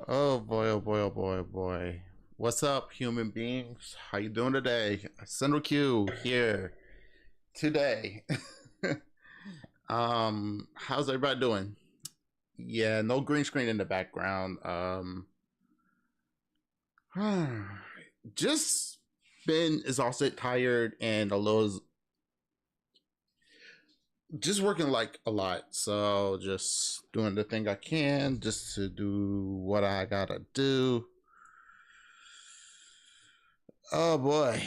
Oh boy, oh boy, oh boy, oh boy. What's up, human beings? How you doing today? Sendou Q here today. How's everybody doing? Yeah, no green screen in the background. Just been exhausted, tired, and a little just working like a lot. So just doing the thing I can just to do what I gotta do. Oh boy.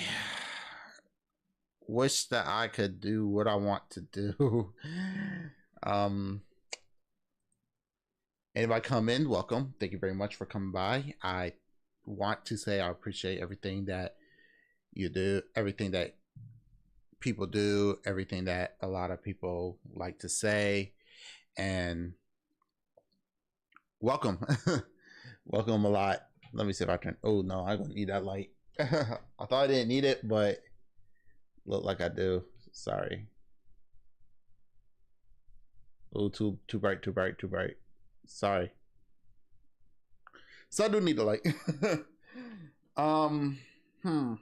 Wish that I could do what I want to do. um Anybody come in, welcome. Thank you very much for coming by. I want to say I appreciate everything that you do, everything that people do, everything that a lot of people like to say, and welcome. Welcome a lot. Let me see if I can. Oh no, I don't need that light. I thought I didn't need it, but look like I do. Sorry. Oh, too bright, too bright, too bright. Sorry. So I do need a light. um, hmm.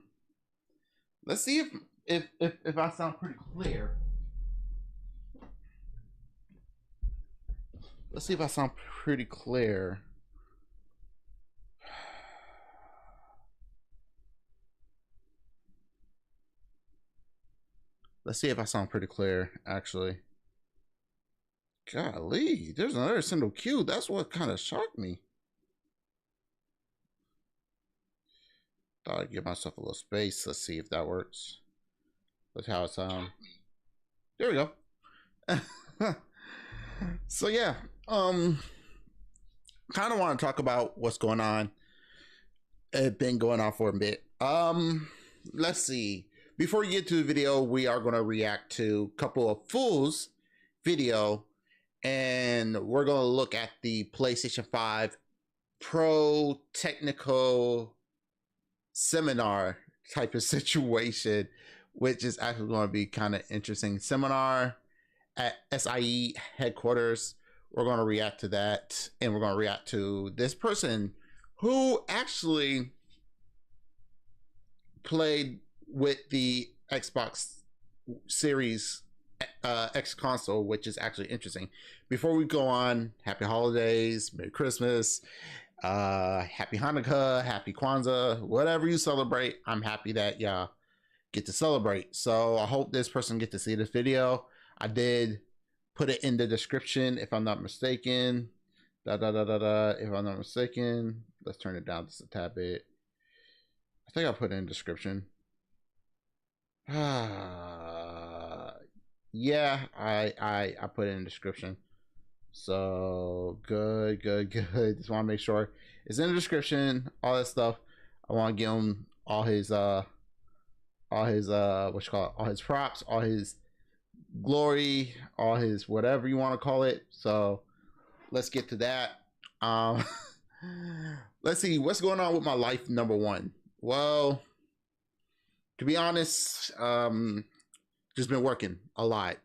Let's see if I sound pretty clear. Let's see if I sound pretty clear. Let's see if I sound pretty clear, actually. Golly, there's another Sendou Q. That's what kind of shocked me. Thought I'd give myself a little space. Let's see if that works. That's how it sounds. There we go. So yeah, kind of want to talk about what's going on. It's been going on for a bit. Let's see. Before we get to the video, we are going to react to a couple of Fools video, and we're going to look at the PlayStation 5 Pro Technical Seminar type of situation, which is actually going to be kind of interesting. Seminar at SIE headquarters. We're going to react to that, and we're going to react to this person who actually played with the Xbox Series X console, which is actually interesting. Before we go on, happy holidays, Merry Christmas, happy Hanukkah, happy Kwanzaa, whatever you celebrate. I'm happy that y'all get to celebrate. So I hope this person get to see this video. I did put it in the description if I'm not mistaken. If I'm not mistaken. Let's turn it down just a tad bit. I think I put it in the description. Yeah, I put it in the description. So good. Just want to make sure it's in the description, all that stuff. I want to give him all his what you call it, all his props, all his glory, all his whatever you want to call it. So let's get to that. Let's see what's going on with my life. Number one, well, to be honest, just been working a lot,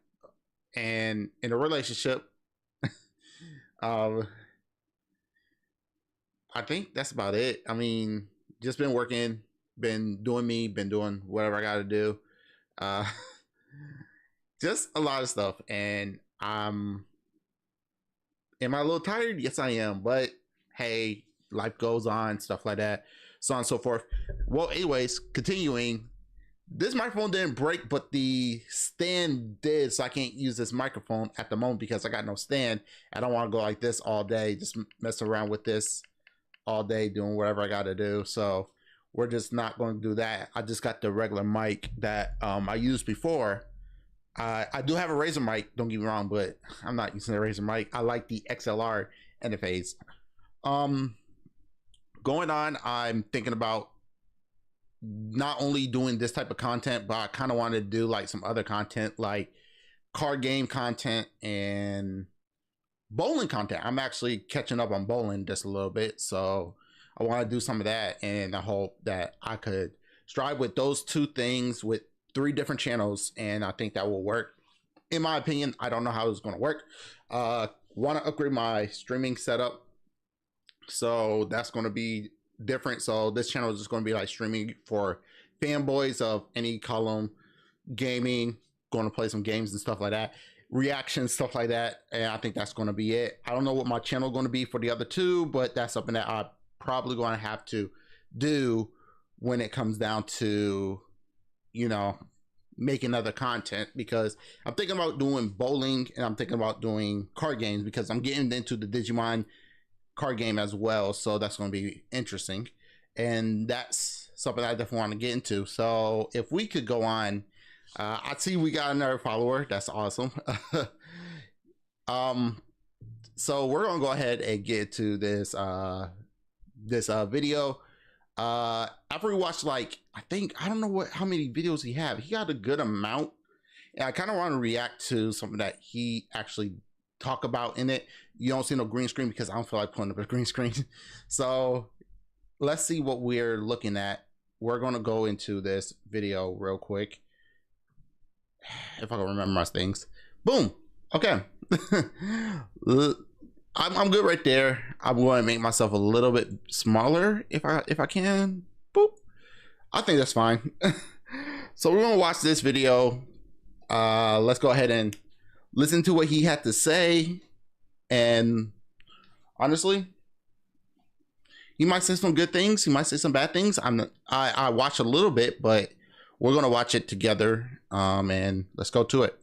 and in a relationship, I think that's about it. I mean, just been working, been doing me, been doing whatever I got to do. Uh, just a lot of stuff, and am I a little tired? Yes, I am, but hey, life goes on, stuff like that, so on and so forth. Well, anyways, continuing. This microphone didn't break, but the stand did, so I can't use this microphone at the moment because I got no stand. I don't want to go like this all day, just mess around with this all day, doing whatever I got to do. So we're just not going to do that. I just got the regular mic that I used before. I do have a Razer mic, don't get me wrong, but I'm not using the Razer mic. I like the XLR interface. Going on, I'm thinking about not only doing this type of content, but I kind of want to do like some other content, like card game content and bowling content. I'm actually catching up on bowling just a little bit, so I want to do some of that, and I hope that I could strive with those two things with 3 different channels, and I think that will work. In my opinion, I don't know how it's going to work. Want to upgrade my streaming setup, So that's going to be different. So this channel is just going to be like streaming for fanboys of any column, gaming, going to play some games and stuff like that, reactions, stuff like that. And I think that's going to be it. I don't know what my channel is going to be for the other two, but that's something that I'm probably going to have to do when it comes down to, you know, making other content, because I'm thinking about doing bowling and I'm thinking about doing card games, because I'm getting into the Digimon card game as well. So that's going to be interesting. And that's something I definitely want to get into. So if we could go on, I see we got another follower. That's awesome. So we're going to go ahead and get to this, video. After we watched, like, I don't know how many videos he have. He got a good amount, and I kind of want to react to something that he actually talk about in it. You don't see no green screen because I don't feel like putting up a green screen. So let's see what we're looking at. We're going to go into this video real quick, if I can remember my things. Boom. Okay. I'm good right there. I'm going to make myself a little bit smaller if I can. Boop. I think that's fine. So we're going to watch this video. Let's go ahead and listen to what he had to say. And honestly, he might say some good things. He might say some bad things. I watched a little bit, but we're going to watch it together. And let's go to it.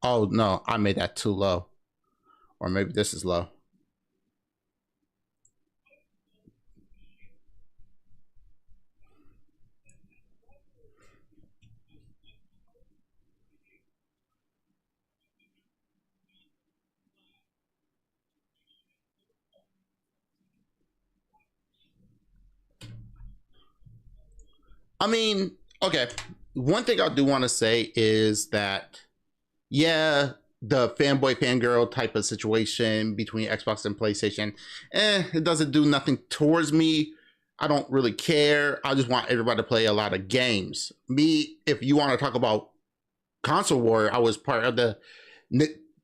Oh no, I made that too low. Or maybe this is low. I mean, okay. One thing I do want to say is that, yeah, the fanboy fangirl type of situation between Xbox and PlayStation, it doesn't do nothing towards me. I don't really care. I just want everybody to play a lot of games. Me, if you want to talk about console war, I was part of the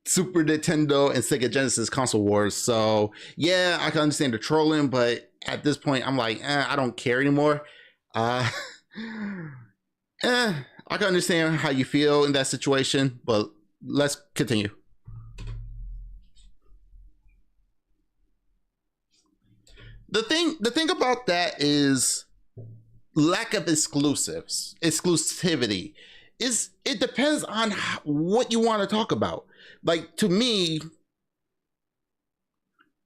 Super Nintendo and Sega Genesis console wars. So yeah, I can understand the trolling, but at this point, I'm like, I don't care anymore. I can understand how you feel in that situation, but let's continue. The thing about that is lack of exclusivity. It depends on what you want to talk about. Like, to me,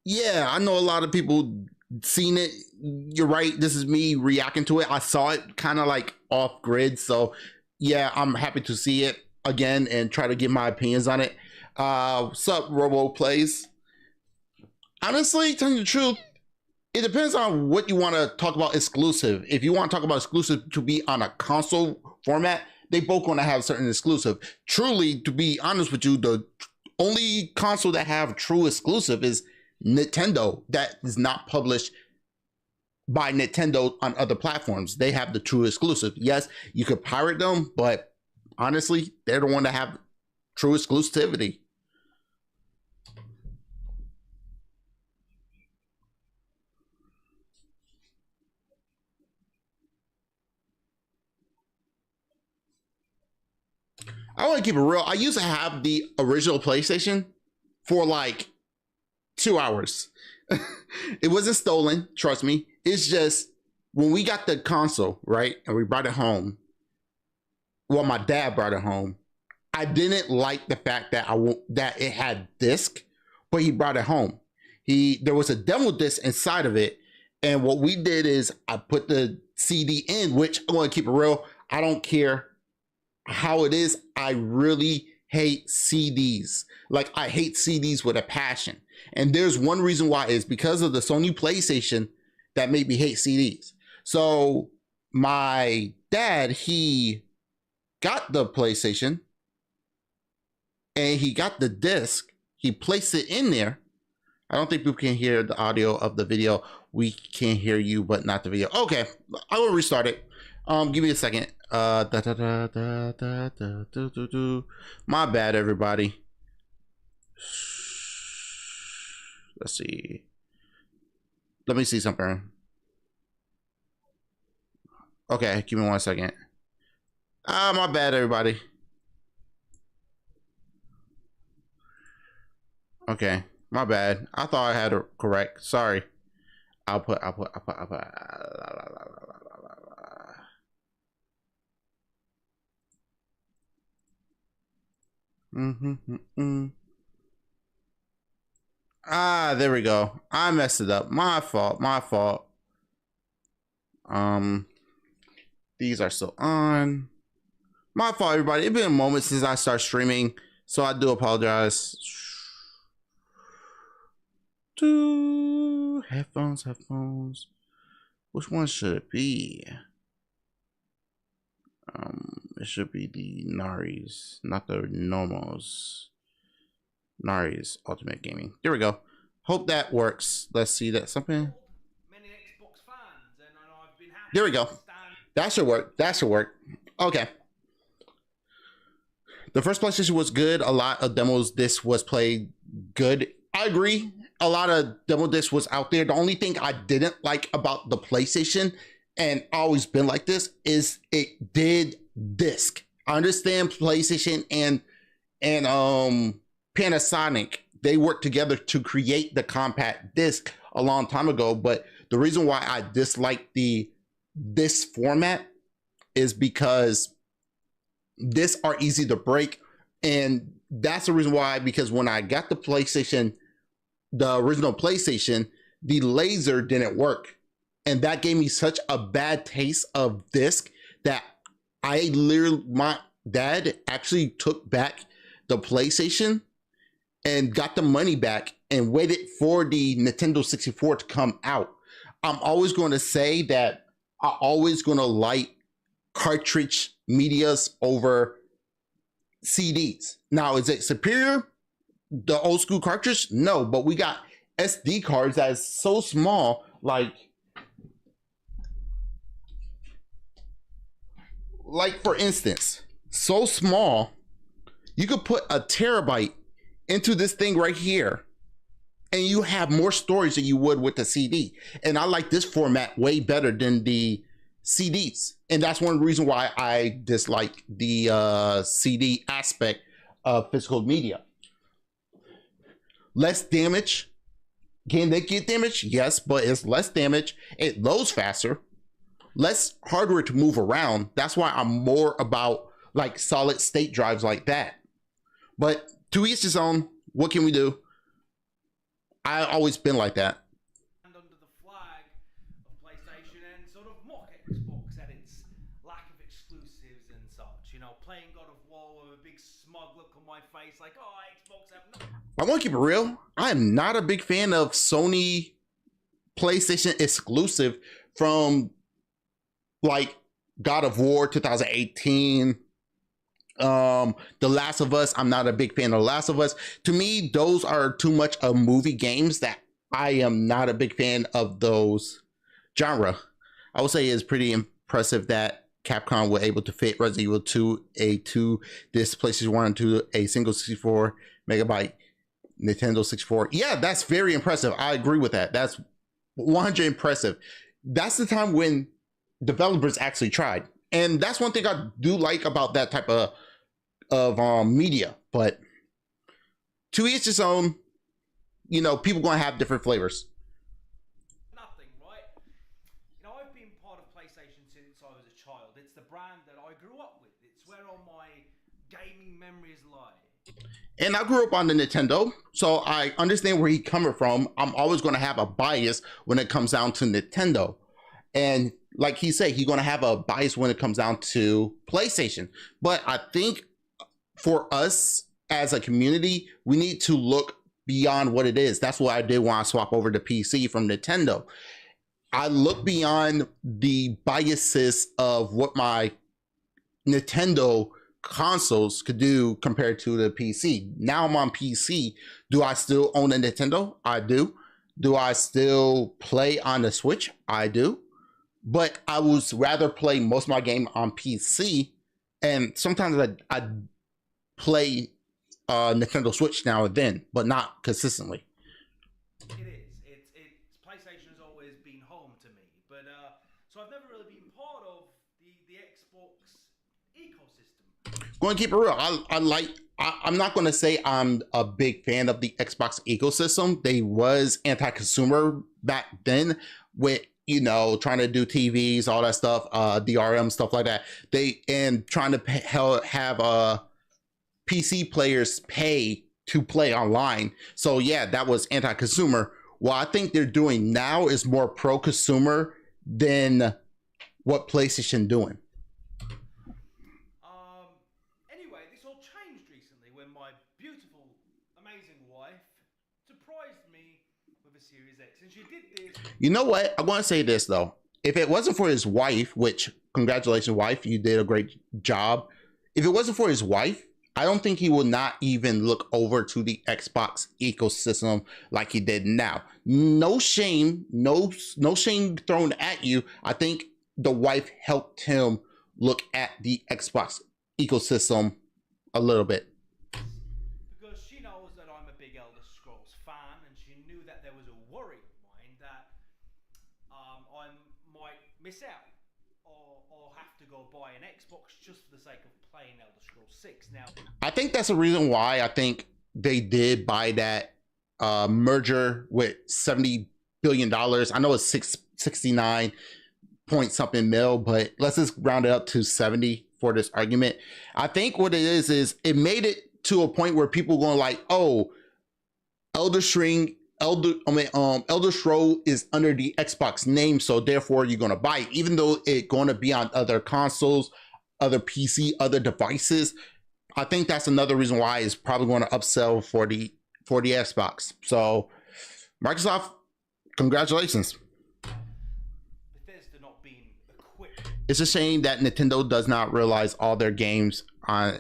yeah, I know a lot of people seen it. You're right. This is me reacting to it. I saw it kind of like off grid. So yeah, I'm happy to see it again and try to give my opinions on it. What's up, Robo Plays? Honestly, telling you the truth, it depends on what you want to talk about exclusive. If you want to talk about exclusive to be on a console format, they both want to have certain exclusive. Truly, to be honest with you, the only console that have true exclusive is Nintendo. That is not published by Nintendo on other platforms. They have the true exclusive. Yes, you could pirate them, but honestly, they're the one that have true exclusivity. I want to keep it real. I used to have the original PlayStation for like 2 hours. It wasn't stolen, trust me. It's just when we got the console, right, and we brought it home. Well, my dad brought it home. I didn't like the fact that that it had disc, but he brought it home. There was a demo disc inside of it, and what we did is I put the CD in, which I'm going to keep it real. I don't care how it is. I really hate CDs. Like, I hate CDs with a passion. And there's one reason why, is because of the Sony PlayStation that made me hate CDs. So my dad, he got the PlayStation and he got the disc. He placed it in there. I don't think people can hear the audio of the video. We can hear you, but not the video. Okay, I will restart it. Give me a second. My bad, everybody. Let's see. Let me see something. Okay, give me 1 second. My bad, everybody. Okay, my bad. I thought I had it correct. Sorry. I'll put. Ah, there we go. I messed it up. My fault. My fault. These are still on. My fault, everybody. It's been a moment since I started streaming, so I do apologize. Headphones. Which one should it be? It should be the Naris, not the normals. Naris Ultimate Gaming. There we go. Hope that works. Let's see that something. There we go. That should work. That should work. Okay. The first PlayStation was good. A lot of demos disc was played good. I agree. A lot of demo disc was out there. The only thing I didn't like about the PlayStation, and always been like this, is it did disc. I understand PlayStation and Panasonic, they worked together to create the compact disc a long time ago, but the reason why I dislike this format is because discs are easy to break, and that's the reason why, because when I got the PlayStation, the original PlayStation, the laser didn't work, and that gave me such a bad taste of disc that my dad actually took back the PlayStation and got the money back and waited for the Nintendo 64 to come out. I'm always going to say that I'm always going to like cartridge medias over CDs. Now, is it superior, the old school cartridge? No, but we got SD cards that is so small, like for instance, so small, you could put a terabyte into this thing right here, and you have more storage than you would with the CD. And I like this format way better than the CDs. And that's one reason why I dislike the CD aspect of physical media. Less damage. Can they get damage? Yes, but it's less damage. It loads faster. Less hardware to move around. That's why I'm more about like solid state drives like that. But to each his own. What can we do? I've always been like that. Under the flag of PlayStation and sort of mock Xbox at its lack of exclusives and such. You know, playing God of War with a big smug look on my face, like, oh, Xbox have no. I want to keep it real. I am not a big fan of Sony PlayStation exclusive from like God of War 2018. The Last of Us, I'm not a big fan of The Last of Us. To me, those are too much of movie games that I am not a big fan of those genre. I would say it's pretty impressive that Capcom were able to fit Resident Evil 2 to this PlayStation 1 and 2 a single 64 megabyte Nintendo 64. Yeah, that's very impressive. I agree with that. That's 100 impressive. That's the time when developers actually tried. And that's one thing I do like about that type of media. But to each his own, you know, people gonna have different flavors. Nothing, right? You know, I've been part of PlayStation since I was a child. It's the brand that I grew up with. It's where all my gaming memories lie. And I grew up on the Nintendo, so I understand where he's coming from. I'm always gonna have a bias when it comes down to Nintendo. And like he said, he's going to have a bias when it comes down to PlayStation. But I think for us as a community, we need to look beyond what it is. That's what I did when I swapped over to PC from Nintendo. I look beyond the biases of what my Nintendo consoles could do compared to the PC. Now I'm on PC. Do I still own a Nintendo? I do. Do I still play on the Switch? I do. But I would rather play most of my game on PC, and sometimes I play Nintendo Switch now and then, but not consistently. It is. It's PlayStation has always been home to me, but so I've never really been part of the Xbox ecosystem. Going to keep it real. I'm not going to say I'm a big fan of the Xbox ecosystem. They was anti-consumer back then with, you know, trying to do TVs, all that stuff, DRM stuff like that. And trying to have PC players pay to play online. So yeah, that was anti-consumer. What I think they're doing now is more pro-consumer than what PlayStation doing. Anyway, this all changed recently when my beautiful, amazing wife surprised me with a Series X, and she did this. You know what? I want to say this though. If it wasn't for his wife, which congratulations, wife, you did a great job. If it wasn't for his wife, I don't think he would not even look over to the Xbox ecosystem like he did now. No shame, no shame thrown at you. I think the wife helped him look at the Xbox ecosystem a little bit. Because she knows that I'm a big Elder Scrolls fan, and she knew that there was a worry of mine that I might miss out or have to go buy an Xbox just for the sake of playing Elder Scrolls 6. Now, I think that's the reason why I think they did buy that merger with $70 billion. I know it's 69 point something mil, but let's just round it up to 70 for this argument. I think what it is it made it to a point where people going like, oh, Elder Scroll is under the Xbox name, so therefore you're gonna buy it, even though it's gonna be on other consoles, other PC, other devices. I think that's another reason why it's probably going to upsell for the Xbox. So Microsoft, congratulations. Bethesda not being equipped. It's a shame that Nintendo does not release all their games on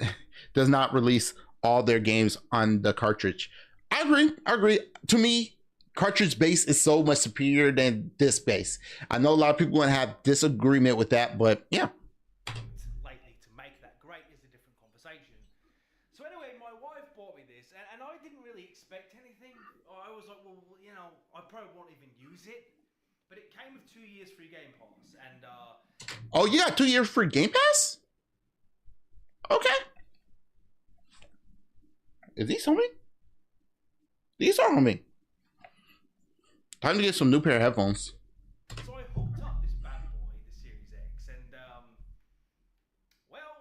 the cartridge. I agree. To me, cartridge base is so much superior than disc base. I know a lot of people going to have disagreement with that, but yeah. Lately to make that great is a different conversation. So anyway, my wife bought me this, and I didn't really expect anything. I was like, well, you know, I probably won't even use it. But it came with 2 years free Game Pass, and oh yeah, 2 years free Game Pass? Okay. Is these on me? These are on me. Time to get some new pair of headphones. So I hooked up this bad boy, the Series X, and well,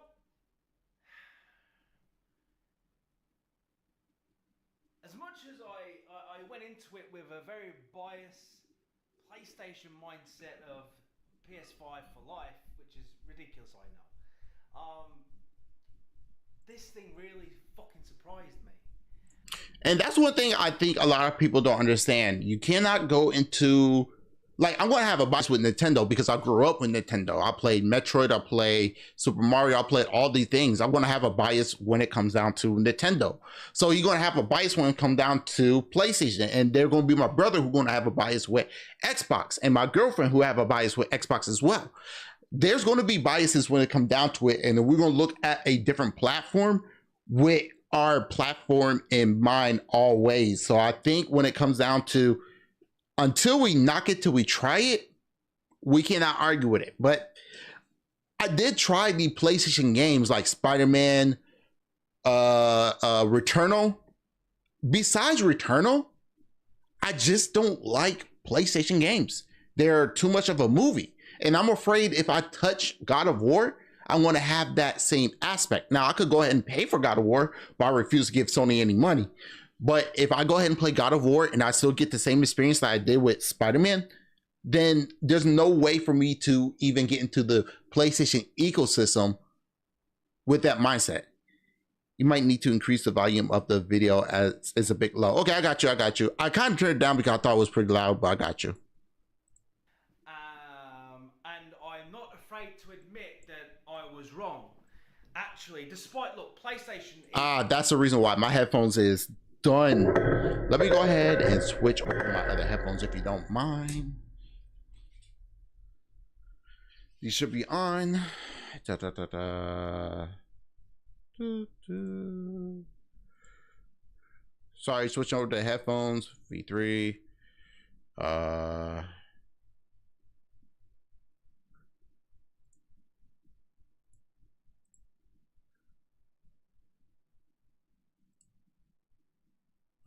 as much as I went into it with a very biased PlayStation mindset of PS5 for life, which is ridiculous, I know. This thing really fucking surprised me. And that's one thing I think a lot of people don't understand. You cannot go into, like, I'm going to have a bias with Nintendo because I grew up with Nintendo. I played Metroid, I played Super Mario, I played all these things. I'm going to have a bias when it comes down to Nintendo. So you're going to have a bias when it comes down to PlayStation. And they're going to be my brother who's going to have a bias with Xbox, and my girlfriend who have a bias with Xbox as well. There's going to be biases when it comes down to it. And we're going to look at a different platform with our platform in mind always. So I think when it comes down to, until we knock it till we try it, we cannot argue with it. But I did try the PlayStation games like Spider-Man, Returnal. Besides Returnal, I just don't like PlayStation games. They're too much of a movie. And I'm afraid if I touch God of War, I want to have that same aspect. Now, I could go ahead and pay for God of War, but I refuse to give Sony any money. But if I go ahead and play God of War and I still get the same experience that I did with Spider-Man, then there's no way for me to even get into the PlayStation ecosystem with that mindset. You might need to increase the volume of the video as it's a bit low. Okay, I got you. I kind of turned it down because I thought it was pretty loud, but I got you. And I'm not afraid to admit that I was wrong. Actually, despite, look, PlayStation... That's the reason why my headphones is done. Let me go ahead and switch over my other headphones if you don't mind. These should be on. Sorry, switching over to headphones. V3.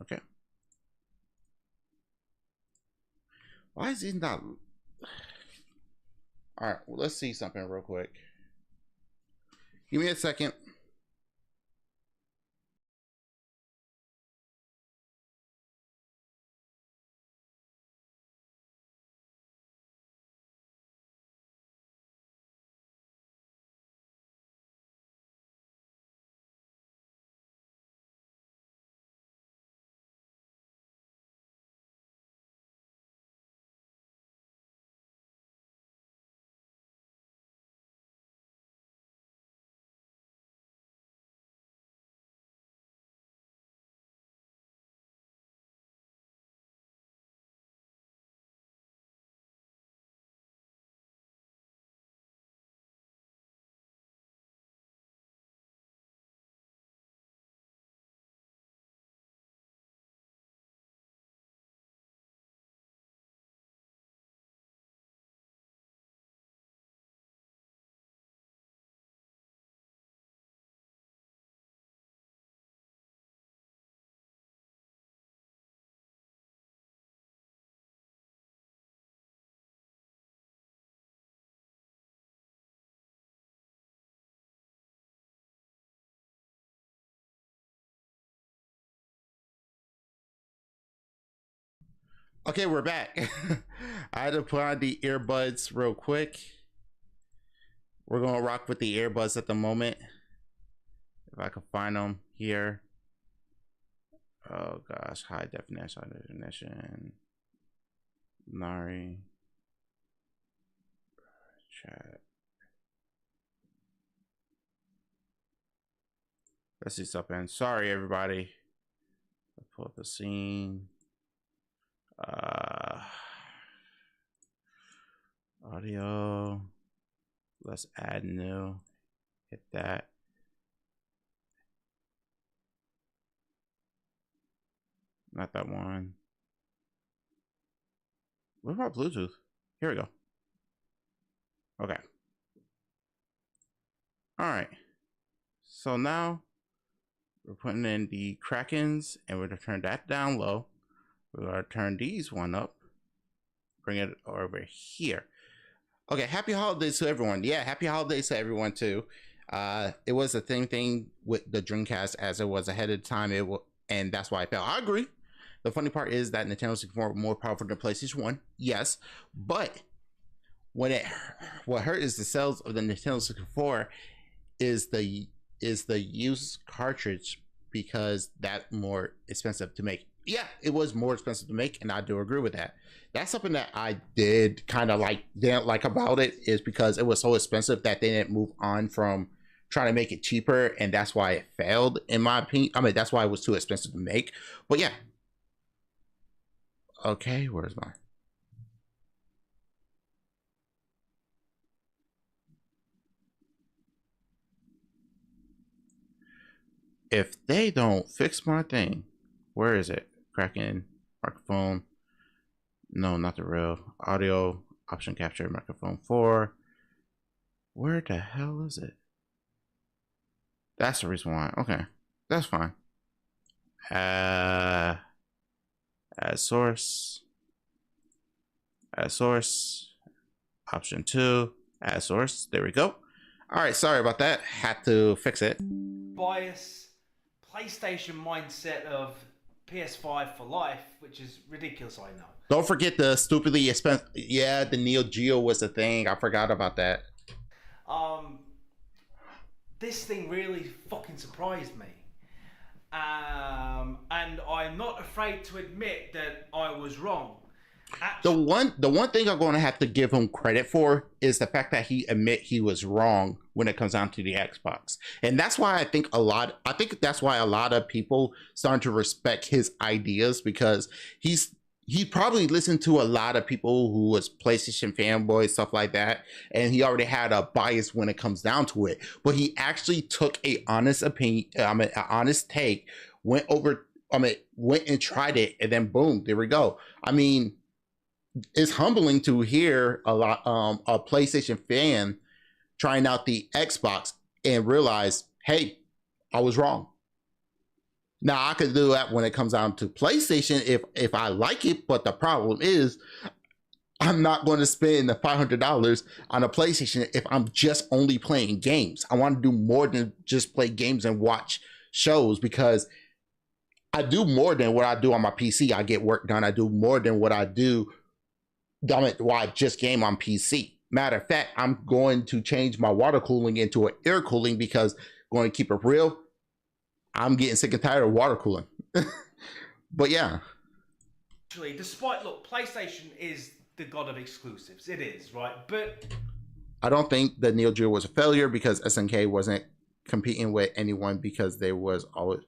Okay. Why is he not? All right, well, let's see something real quick. Give me a second. Okay, we're back. I had to put on the earbuds real quick. We're gonna rock with the earbuds at the moment. If I can find them here. Oh gosh, high definition. Nari. Chat. Let's see something. Sorry, everybody. I'll pull up the scene. Audio. Let's add new. Hit that. Not that one. What about Bluetooth? Here we go. Okay. All right. So now we're putting in the Krakens and we're gonna turn that down low. We're gonna turn these one up. Bring it over here. Okay, happy holidays to everyone. Yeah, happy holidays to everyone too. It was the same thing with the Dreamcast as it was ahead of time. And that's why I felt. I agree. The funny part is that Nintendo 64 more powerful than PlayStation 1. Yes, but what hurt is the sales of the Nintendo 64 is the used cartridge, because that's more expensive to make. Yeah, it was more expensive to make, and I do agree with that. That's something that I did kind of didn't like about it, is because it was so expensive that they didn't move on from trying to make it cheaper, and that's why it failed, in my opinion. I mean, that's why it was too expensive to make. But yeah. Okay, where's mine? If they don't fix my thing, where is it? Kraken, microphone. No, not the real. Audio, option capture, microphone 4. Where the hell is it? That's the reason why. Okay, that's fine. Add source. Add source. Option 2. Add source. There we go. All right, sorry about that. Had to fix it. Bias, PlayStation mindset of PS5 for life, which is ridiculous, I know. Don't forget the stupidly expensive. Yeah, the Neo Geo was a thing. I forgot about that. This thing really fucking surprised me. And I'm not afraid to admit that I was wrong. Actually, the one thing I'm going to have to give him credit for is the fact that he admit he was wrong when it comes down to the Xbox, and that's why I think that's why a lot of people starting to respect his ideas, because he probably listened to a lot of people who was PlayStation fanboys, stuff like that, and he already had a bias when it comes down to it. But he actually took a honest opinion, an honest take, went over I mean, went and tried it, and then boom, there we go. I mean, it's humbling to hear a PlayStation fan trying out the Xbox and realize, hey, I was wrong. Now I could do that when it comes down to PlayStation if I like it, but the problem is I'm not going to spend the $500 on a PlayStation if I'm just only playing games. I want to do more than just play games and watch shows, because I do more than what I do on my PC. I get work done. I do more than what I do why I just game on PC. Matter of fact, I'm going to change my water cooling into an air cooling, because going to keep it real, I'm getting sick and tired of water cooling. But yeah. Actually, despite, look, PlayStation is the god of exclusives. It is, right? But I don't think the Neo Geo was a failure, because SNK wasn't competing with anyone, because there was always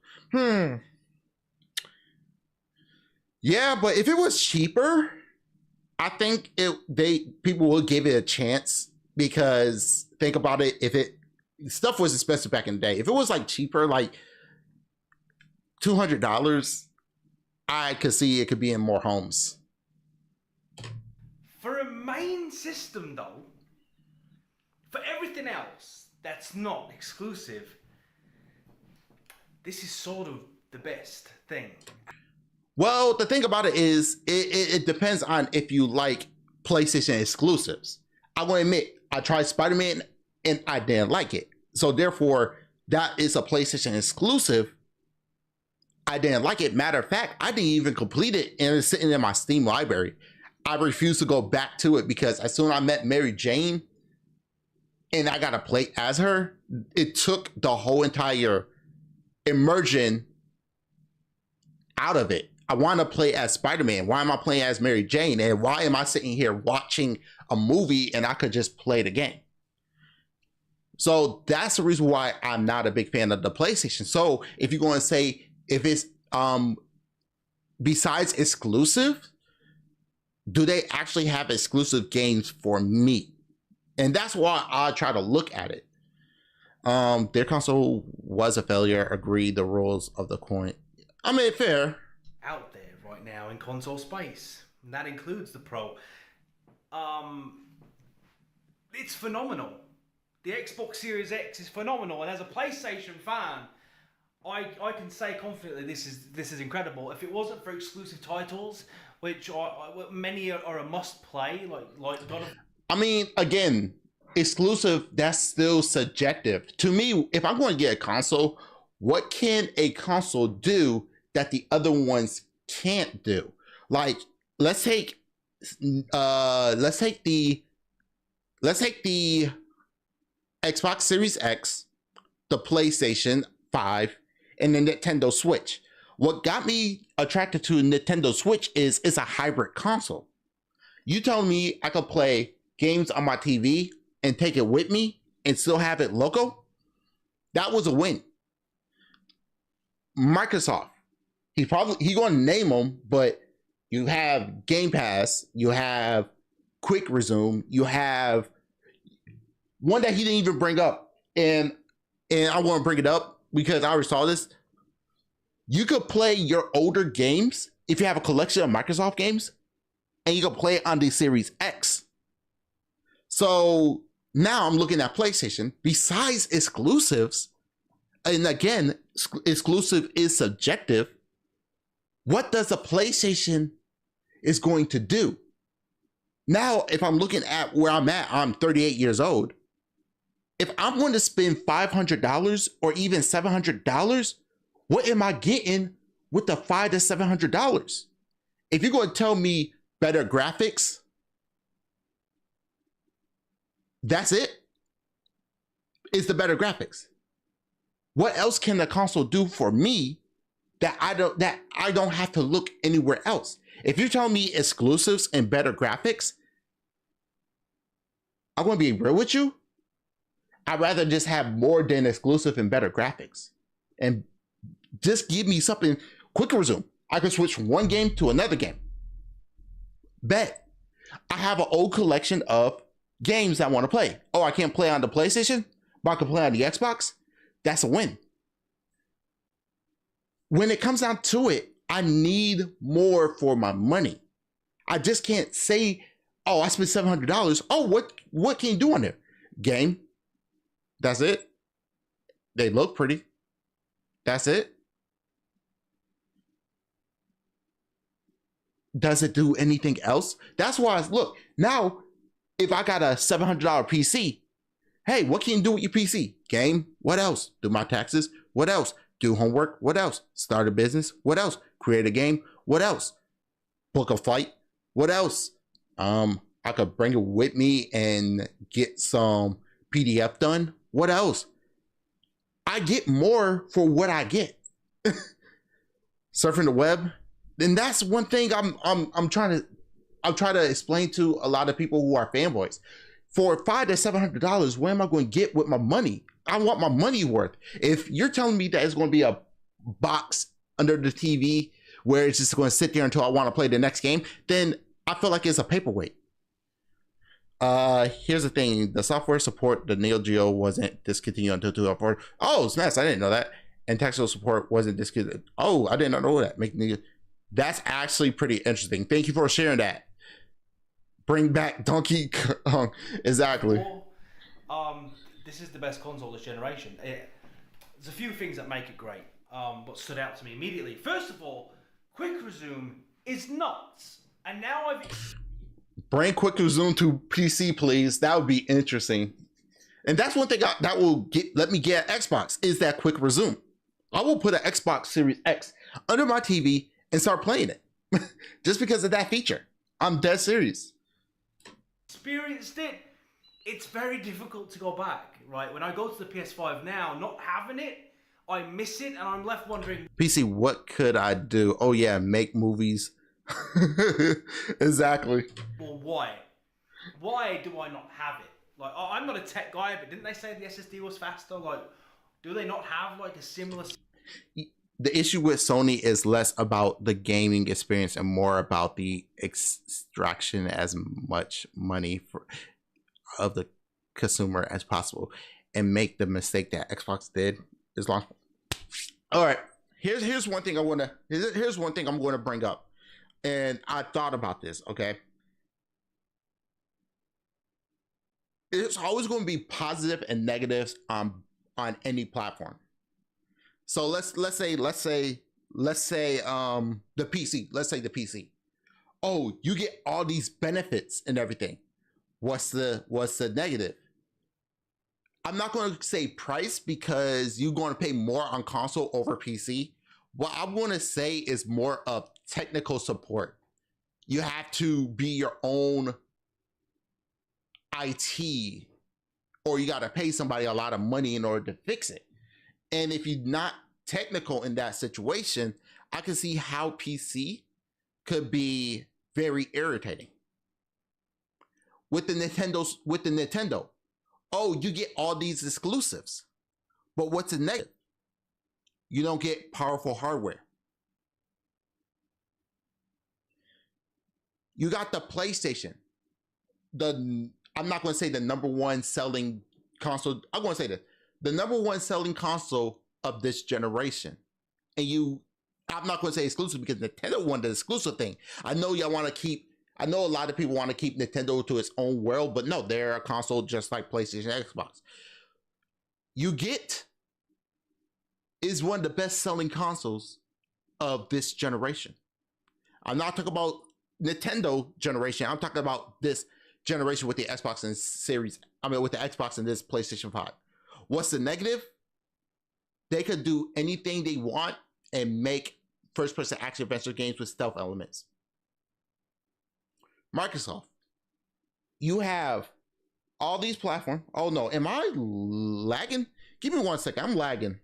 yeah, but if it was cheaper, I think people will give it a chance, because think about it, if stuff was expensive back in the day. If it was like cheaper, like $200, I could see it could be in more homes. For a main system, though, for everything else that's not exclusive, this is sort of the best thing. Well, the thing about it is, it depends on if you like PlayStation exclusives. I will admit, I tried Spider-Man and I didn't like it. So therefore, that is a PlayStation exclusive. I didn't like it. Matter of fact, I didn't even complete it, and it's sitting in my Steam library. I refused to go back to it, because as soon as I met Mary Jane and I got to play as her, it took the whole entire immersion out of it. I want to play as Spider-Man. Why am I playing as Mary Jane? And why am I sitting here watching a movie and I could just play the game? So that's the reason why I'm not a big fan of the PlayStation. So if you're going to say, if it's besides exclusive, do they actually have exclusive games for me? And that's why I try to look at it. Their console was a failure. Agree, the rules of the coin. I mean, fair. Out there right now in console space, and that includes the Pro. It's phenomenal. The Xbox Series X is phenomenal, and as a PlayStation fan, I can say confidently this is incredible. If it wasn't for exclusive titles, which many are a must play, like God of... I mean, again, exclusive, that's still subjective. To me, if I'm going to get a console, what can a console do that the other ones can't do? Like, let's take the Xbox Series X, the PlayStation 5, and the Nintendo Switch. What got me attracted to Nintendo Switch is it's a hybrid console. You tell me I could play games on my TV and take it with me and still have it local? That was a win. Microsoft, he going to name them, but you have Game Pass, you have Quick Resume, you have one that he didn't even bring up, and I want to bring it up because I already saw this. You could play your older games if you have a collection of Microsoft games, and you can play it on the Series X. So now I'm looking at PlayStation. Besides exclusives, and again, exclusive is subjective. What does a PlayStation is going to do? Now, if I'm looking at where I'm at, I'm 38 years old. If I'm going to spend $500 or even $700, what am I getting with the $500 to $700? If you're going to tell me better graphics, that's it. It's the better graphics. What else can the console do for me that I don't have to look anywhere else? If you're telling me exclusives and better graphics, I'm going to be real with you. I'd rather just have more than exclusive and better graphics. And just give me something. Quick Resume. I can switch from one game to another game. Bet. I have an old collection of games that I want to play. Oh, I can't play on the PlayStation, but I can play on the Xbox. That's a win. when it comes down to it, I need more for my money. I just can't say, oh, I spent $700. Oh, what can you do on there? Game. That's it. They look pretty. That's it. Does it do anything else? That's why, look, now, if I got a $700 PC, hey, what can you do with your PC? Game. What else? Do my taxes. What else? Do homework. What else? Start a business. What else? Create a game. What else? Book a flight. What else? I could bring it with me and get some PDF done. What else? I get more for what I get. Surfing the web. Then that's one thing I'm trying to explain to a lot of people who are fanboys. For $500 to $700, what am I going to get with my money? I want my money worth. If you're telling me that it's going to be a box under the TV where it's just going to sit there until I want to play the next game, then I feel like it's a paperweight. Here's the thing: the software support, the Neo Geo wasn't discontinued until 2004. Oh, snaps! I didn't know that. And technical support wasn't discontinued. Oh, I did not know that. That's actually pretty interesting. Thank you for sharing that. Bring back Donkey Kong. Exactly. This is the best console this generation. There's a few things that make it great. What stood out to me immediately. First of all, quick resume is nuts. And now I've... Bring quick resume to PC, please. That would be interesting. And that's one thing that will let me get Xbox is that quick resume. I will put an Xbox Series X under my TV and start playing it just because of that feature. I'm dead serious. Experienced it. It's very difficult to go back, right? When I go to the PS5 now, not having it, I miss it, and I'm left wondering... PC, what could I do? Oh yeah, make movies. Exactly. Well, why? Why do I not have it? Like, I'm not a tech guy, but didn't they say the SSD was faster? Like, do they not have like a similar... The issue with Sony is less about the gaming experience and more about the extraction as much money of the consumer as possible, and make the mistake that Xbox did is long. All right, here's one thing I'm going to bring up, and I thought about this. Okay, it's always going to be positive and negatives on any platform. So let's say the PC. Let's say the PC. Oh, you get all these benefits and everything. What's the negative? I'm not going to say price because you're going to pay more on console over PC. What I'm going to say is more of technical support. You have to be your own IT, or you got to pay somebody a lot of money in order to fix it. And if you're not technical in that situation, I can see how PC could be very irritating. With the Nintendo, oh, you get all these exclusives, but what's the negative? You don't get powerful hardware. You got the PlayStation. I'm not going to say the number one selling console. I'm going to say the number one selling console of this generation. And I'm not going to say exclusive because Nintendo wanted the exclusive thing. I know y'all want to keep, I know a lot of people want to keep Nintendo to its own world, but no, they're a console just like PlayStation and Xbox. You get is one of the best selling consoles of this generation. I'm not talking about Nintendo generation. I'm talking about this generation with the Xbox and Series. I mean, with the Xbox and this PlayStation 5. What's the negative? They could do anything they want and make first-person action adventure games with stealth elements. Microsoft, you have all these platforms. Oh no, am I lagging? Give me 1 second. I'm lagging.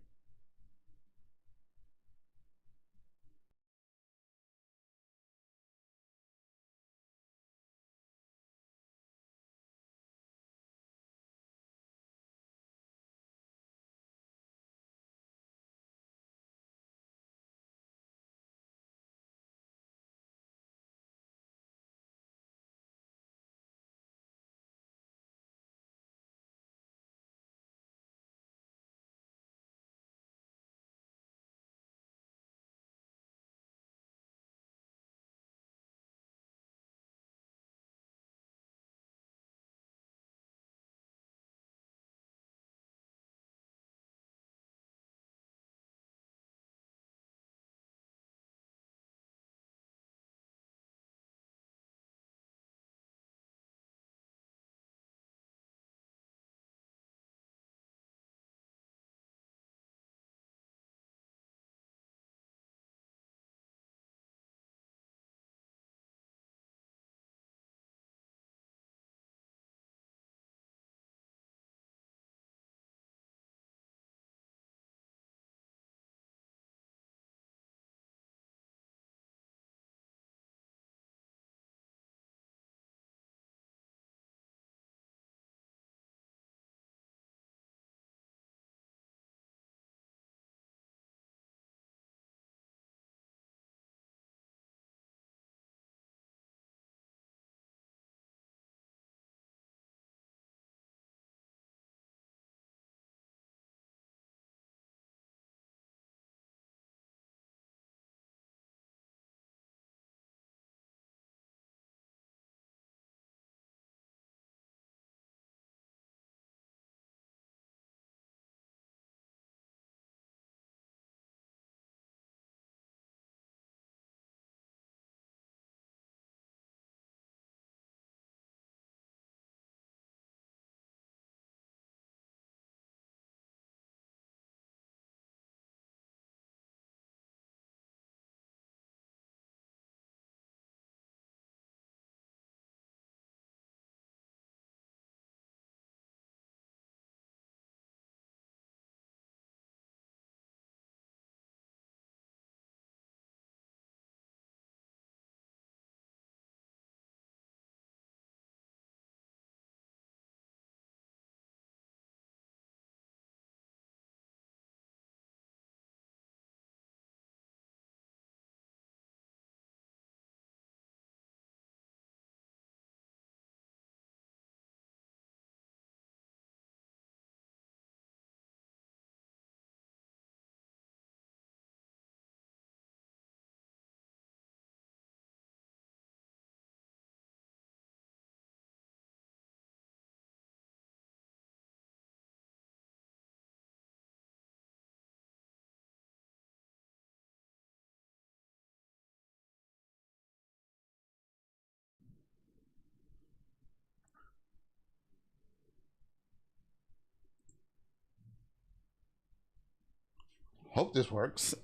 Hope this works.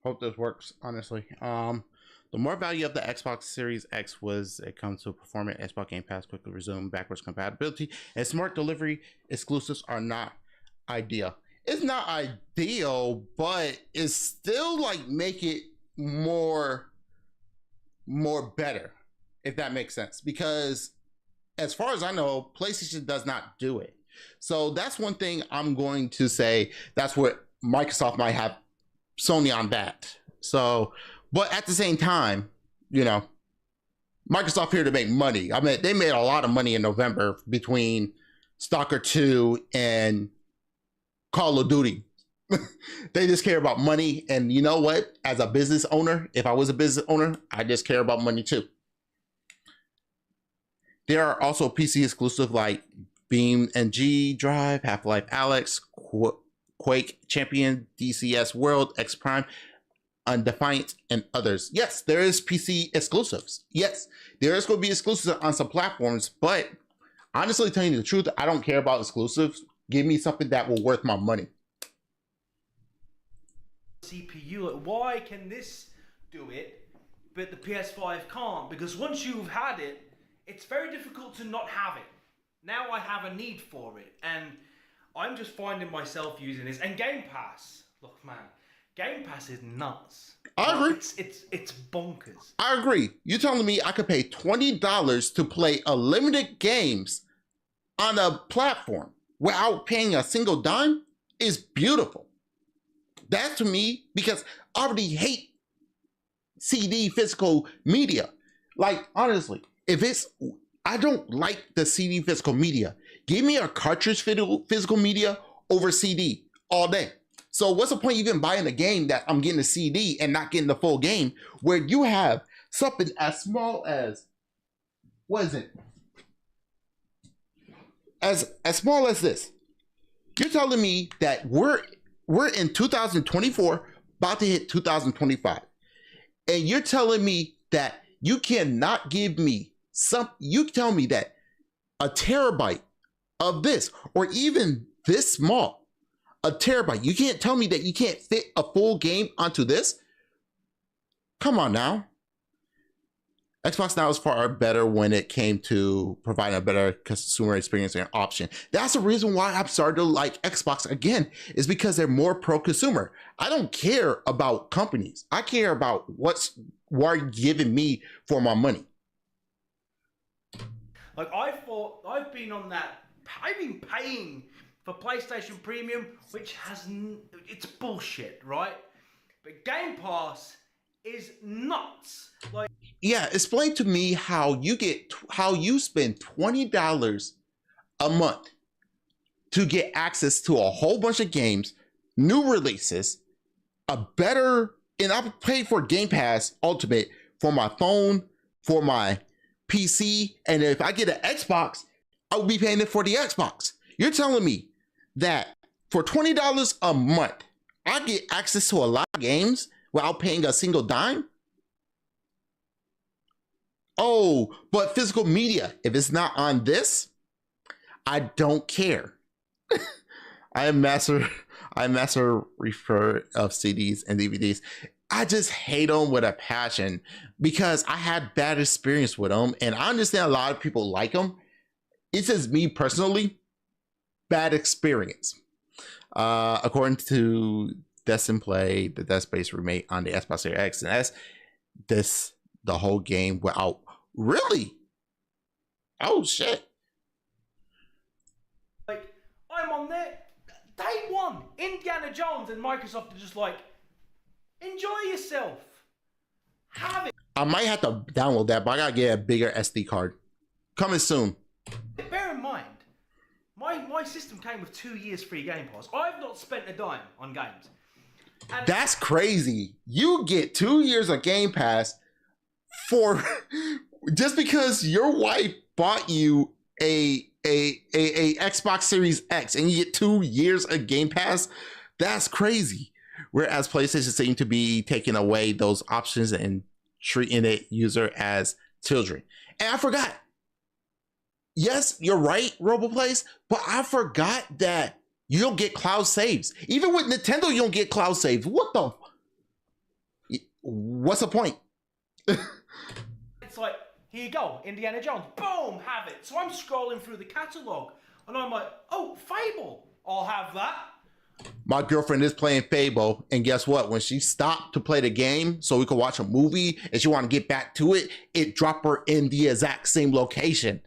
Hope this works, honestly. The more value of the Xbox Series X was it comes to performing Xbox Game Pass quickly resume backwards compatibility, and smart delivery exclusives are not ideal. It's not ideal, but it's still like make it more better, if that makes sense. Because as far as I know, PlayStation does not do it. So that's one thing I'm going to say. That's what Microsoft might have Sony on that. So, but at the same time, you know, Microsoft here to make money. I mean, they made a lot of money in November between Stalker 2 and Call of Duty. They just care about money. And you know what? As a business owner, if I was a business owner, I just care about money too. There are also PC exclusive like Beam NG Drive, Half-Life Alyx, Quake Champion, DCS World, X Prime, Undefiant, and others. Yes, there is PC exclusives. Yes, there is going to be exclusives on some platforms, but honestly, telling you the truth, I don't care about exclusives. Give me something that will worth my money. CPU, why can this do it, but the PS5 can't? Because once you've had it, it's very difficult to not have it. Now I have a need for it, and I'm just finding myself using this. And Game Pass, look, man, Game Pass is nuts. I agree. It's bonkers. I agree. You're telling me I could pay $20 to play unlimited games on a platform without paying a single dime? Is beautiful. That to me, because I already hate CD physical media. Like, honestly, I don't like the CD physical media. Give me a cartridge physical media over CD all day. So what's the point even buying a game that I'm getting a CD and not getting the full game, where you have something as small as, what is it? As small as this. You're telling me that we're in 2024, about to hit 2025. And you're telling me that you cannot give me you tell me that a terabyte of this, or even this small, a terabyte, you can't tell me that you can't fit a full game onto this? Come on now. Xbox Now is far better when it came to providing a better consumer experience and option. That's the reason why I've started to like Xbox again, is because they're more pro-consumer. I don't care about companies. I care about what are you giving me for my money. Like, I've been on that. I've been paying for PlayStation Premium, which it's bullshit, right? But Game Pass is nuts. Like, yeah, explain to me how you spend $20 a month to get access to a whole bunch of games, new releases, and I pay for Game Pass Ultimate for my phone, for my PC, and if I get an Xbox, I will be paying it for the Xbox. You're telling me that for $20 a month, I get access to a lot of games without paying a single dime? Oh, but physical media, if it's not on this, I don't care. I am master refer of CDs and DVDs. I just hate them with a passion because I had bad experience with them, and I understand a lot of people like them. It's just me personally, bad experience. According to Destin Play, the Dead Space remake on the Xbox Series X and S, the whole game without really. Oh shit! Like, I'm on there day one. Indiana Jones and Microsoft are just like, enjoy yourself. Have it. I might have to download that, but I gotta get a bigger SD card. Coming soon. Bear in mind, my system came with 2 years free Game Pass. I've not spent a dime on games. And that's crazy. You get 2 years of Game Pass for just because your wife bought you a Xbox Series X and you get 2 years of Game Pass. That's crazy. Whereas PlayStation seem to be taking away those options and treating it user as children. And I forgot, yes, you're right, RoboPlays, but I forgot that you don't get cloud saves. Even with Nintendo, you don't get cloud saves. What the? What's the point? It's like, here you go, Indiana Jones, boom, have it. So I'm scrolling through the catalogue, and I'm like, oh, Fable, I'll have that. My girlfriend is playing Fable, and guess what? When she stopped to play the game so we could watch a movie and she want to get back to it, it dropped her in the exact same location.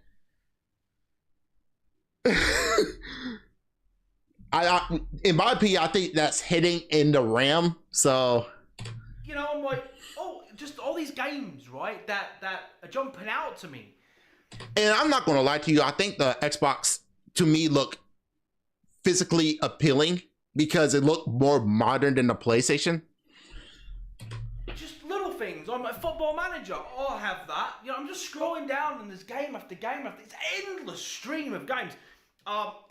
In my opinion, I think that's hitting in the RAM. So, you know, I'm like, oh, just all these games, right? That are jumping out to me. And I'm not going to lie to you. I think the Xbox, to me, look physically appealing because it looked more modern than the PlayStation. Just little things. I'm a Football Manager. Oh, I'll have that. You know, I'm just scrolling down and there's game after game after. It's an endless stream of games.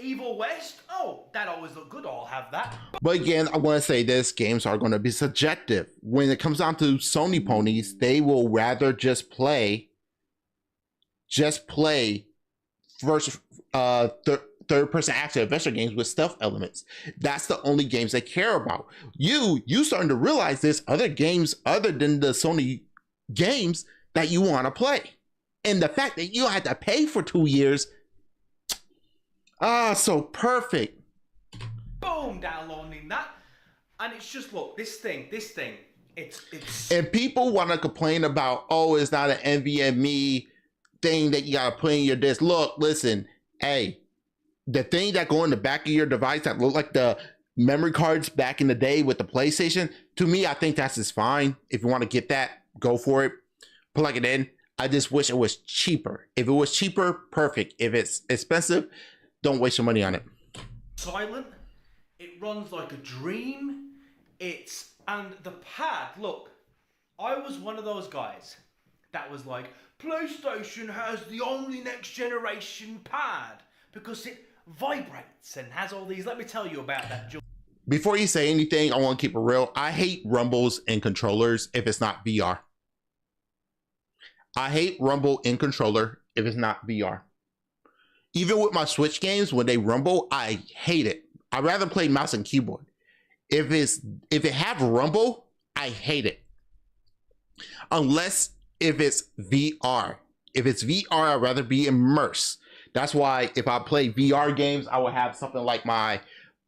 Evil West. Oh, that always looked good. I'll have that. But again, I want to say this: games are going to be subjective. When it comes down to Sony ponies, they will rather just play first, third-person action adventure games with stealth elements. That's the only games they care about. You starting to realize there's other games other than the Sony games that you want to play, and the fact that you had to pay for 2 years. So perfect. Boom, downloading that. And it's just, look, this thing, it's... And people want to complain about, oh, it's not an NVMe thing that you got to put in your disc. Look, listen, hey, the thing that go in the back of your device that look like the memory cards back in the day with the PlayStation, to me, I think that's just fine. If you want to get that, go for it. Plug it in. I just wish it was cheaper. If it was cheaper, perfect. If it's expensive, don't waste your money on it. Silent. It runs like a dream. And the pad, look, I was one of those guys that was like, PlayStation has the only next generation pad because it vibrates and has all these. Let me tell you about that. Before you say anything, I want to keep it real. I hate rumbles in controllers if it's not VR. I hate rumble in controller if it's not VR. Even with my Switch games, when they rumble, I hate it. I'd rather play mouse and keyboard. If it have rumble, I hate it. Unless if it's VR. If it's VR, I'd rather be immersed. That's why if I play VR games, I would have something like my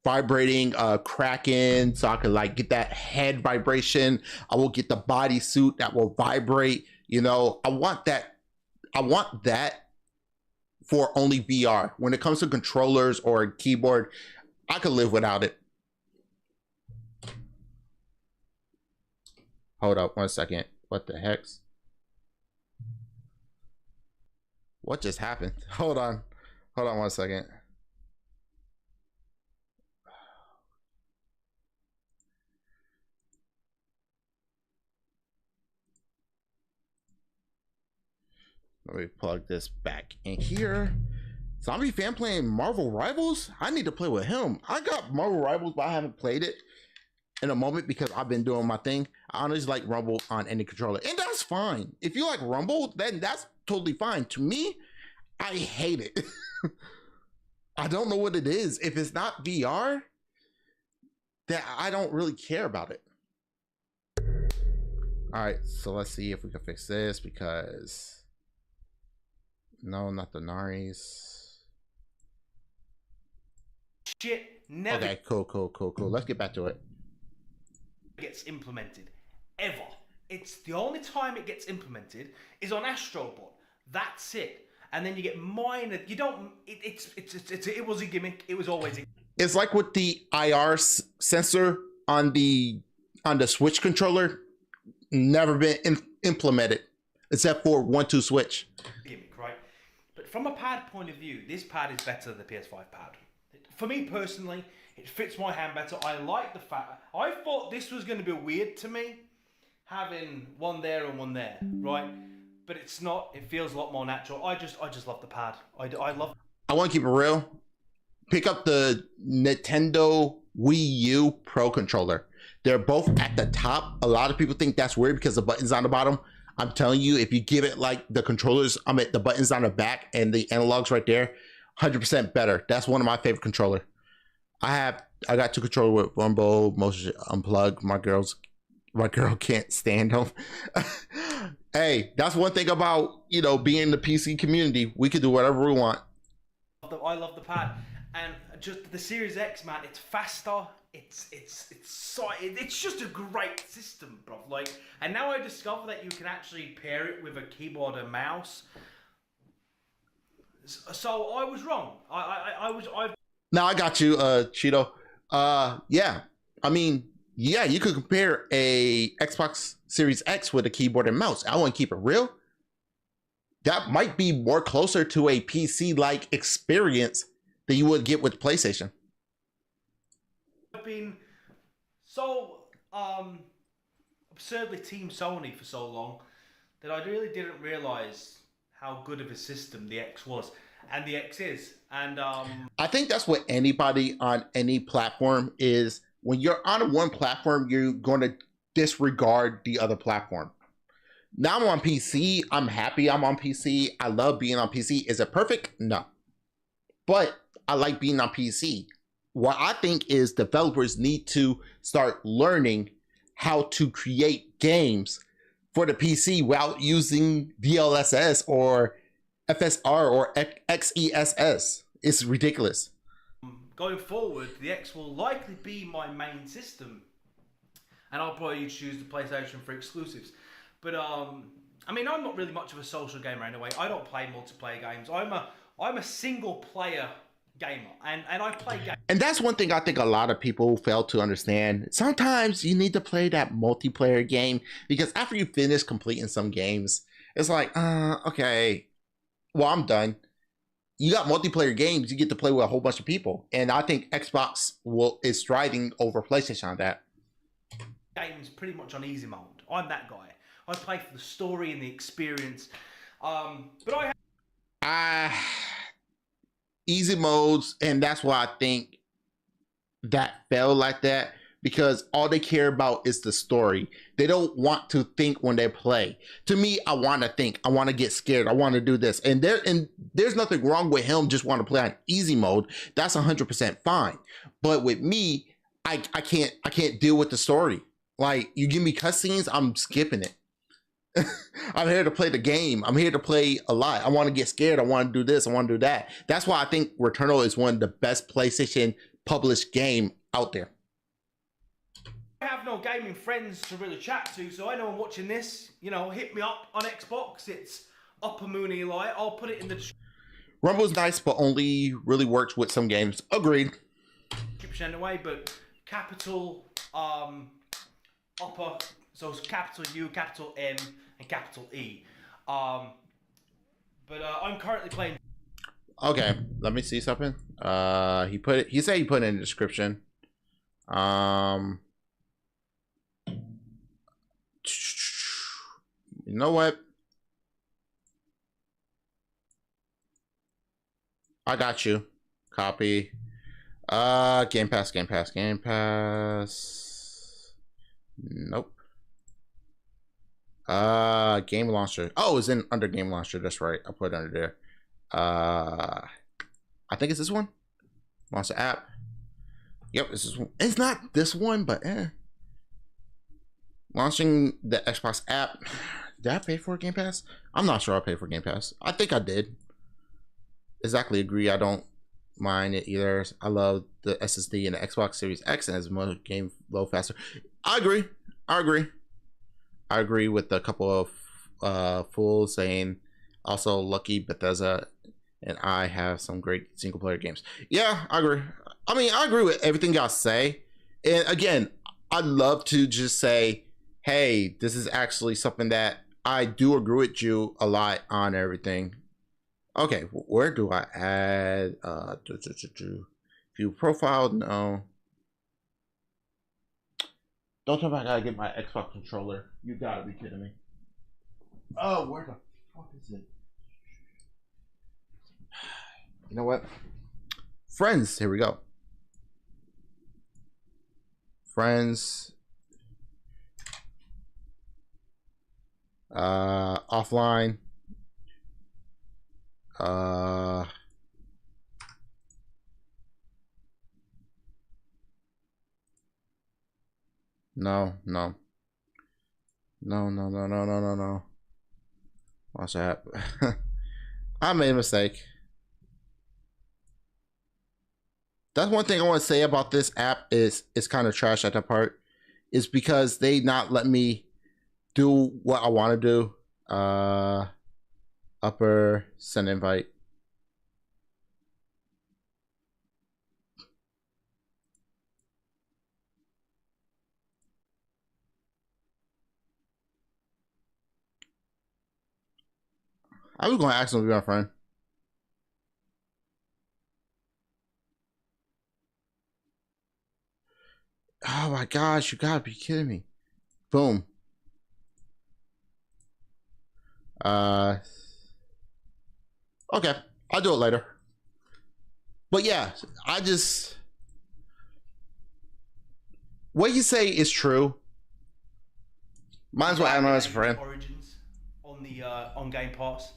vibrating Kraken, so I can like get that head vibration. I will get the bodysuit that will vibrate. You know, I want that for only VR. When it comes to controllers or keyboard, I could live without it. Hold up 1 second. What the heck? What just happened? Hold on 1 second. Let me plug this back in here. Zombie fan playing Marvel Rivals? I need to play with him. I got Marvel Rivals, but I haven't played it in a moment because I've been doing my thing. I honestly like Rumble on any controller, and that's fine. If you like Rumble, then that's totally fine. To me, I hate it. I don't know what it is. If it's not VR, then I don't really care about it. All right, so let's see if we can fix this because... No, not the Naris. Shit, never. Okay, cool. Let's get back to it. Gets implemented ever. It's the only time it gets implemented is on Astrobot. That's it. And then you get minor. You don't. It was a gimmick. It was always a. It's like with the IR sensor on the Switch controller. Never been implemented except for 1-2 switch. Gimmick, right? But from a pad point of view, this pad is better than the PS5 pad. For me personally, it fits my hand better. I like the fact. I thought this was going to be weird to me, having one there and one there, right? But it's not. It feels a lot more natural. I just love the pad. I love. I want to keep it real. Pick up the Nintendo Wii U Pro controller. They're both at the top. A lot of people think that's weird because the button's on the bottom. I'm telling you, if you give it like the controllers, the buttons on the back and the analogs right there, 100% better. That's one of my favorite controller. I got 2 controllers with Rumble, Motion Unplug. My girl can't stand them. Hey, that's one thing about, you know, being in the PC community. We can do whatever we want. I love the pad, and just the Series X, man. It's faster. It's just a great system, bro. Like, and now I discover that you can actually pair it with a keyboard and mouse. So I was wrong. Now I got you, Cheeto. Yeah. I mean, yeah, you could compare a Xbox Series X with a keyboard and mouse. I want to keep it real. That might be more closer to a PC-like experience than you would get with PlayStation. I've been so absurdly Team Sony for so long that I really didn't realize how good of a system the X was, and the X is. And I think that's what anybody on any platform is. When you're on one platform, you're going to disregard the other platform. Now I'm on PC. I'm happy I'm on PC. I love being on PC. Is it perfect? No. But I like being on PC. What I think is developers need to start learning how to create games for the PC without using DLSS or FSR or XESS. It's ridiculous. Going forward, the X will likely be my main system, and I'll probably choose the PlayStation for exclusives. But I mean, I'm not really much of a social gamer anyway. I don't play multiplayer games. I'm a single player gamer, and I play games. And that's one thing I think a lot of people fail to understand. Sometimes you need to play that multiplayer game, because after you finish completing some games, it's like, okay, well, I'm done. You got multiplayer games, you get to play with a whole bunch of people. And I think Xbox is striding over PlayStation on that. Games pretty much on easy mode. I'm that guy. I play for the story and the experience. But easy modes, and that's why I think that fell like that, because all they care about is the story. They don't want to think when they play. To me, I want to think. I want to get scared. I want to do this. And there's nothing wrong with him just want to play on easy mode. That's 100% fine. But with me, I can't deal with the story. Like, you give me cutscenes, I'm skipping it. I'm here to play the game. I'm here to play a lot. I want to get scared. I want to do this. I want to do that. That's why I think Returnal is one of the best PlayStation published game out there. I have no gaming friends to really chat to, so anyone watching this, you know, hit me up on Xbox. It's Upper Moon Eli. I'll put it in the Rumble's nice, but only really works with some games. Agreed. description anyway, but capital Upper, so it's capital U, capital M, and capital E. But I'm currently playing. Okay, let me see something. He said he put it in the description. You know what? I got you. Copy. Game Pass. Nope. Game Launcher. Oh, it's in under Game Launcher. That's right. I put it under there. I think it's this one. Launcher app. Yep, it's this one. It's not this one, but launching the Xbox app. Did I pay for Game Pass? I'm not sure I paid for Game Pass. I think I did. Exactly agree. I don't mind it either. I love the SSD and the Xbox Series X, and as more game load faster. I agree with a couple of fools saying also lucky Bethesda and I have some great single player games. Yeah, I agree. I mean, I agree with everything y'all say. And again, I'd love to just say, hey, this is actually something that I do agree with you a lot on everything. Okay, where do I add view profile? No. Don't tell me I gotta get my Xbox controller. You gotta be kidding me. Oh, where the fuck is it? You know what? Friends, here we go. Friends. Offline. No. Watch that. I made a mistake. That's one thing I want to say about this app is it's kind of trash at that part. Is because they not let me do what I want to do. Upper, send invite. I was going to ask him to be my friend. Oh my gosh, you gotta be kidding me. Boom. Okay, I'll do it later. But yeah, what you say is true. Might as well add him as a friend. Origins on the on Game Pass.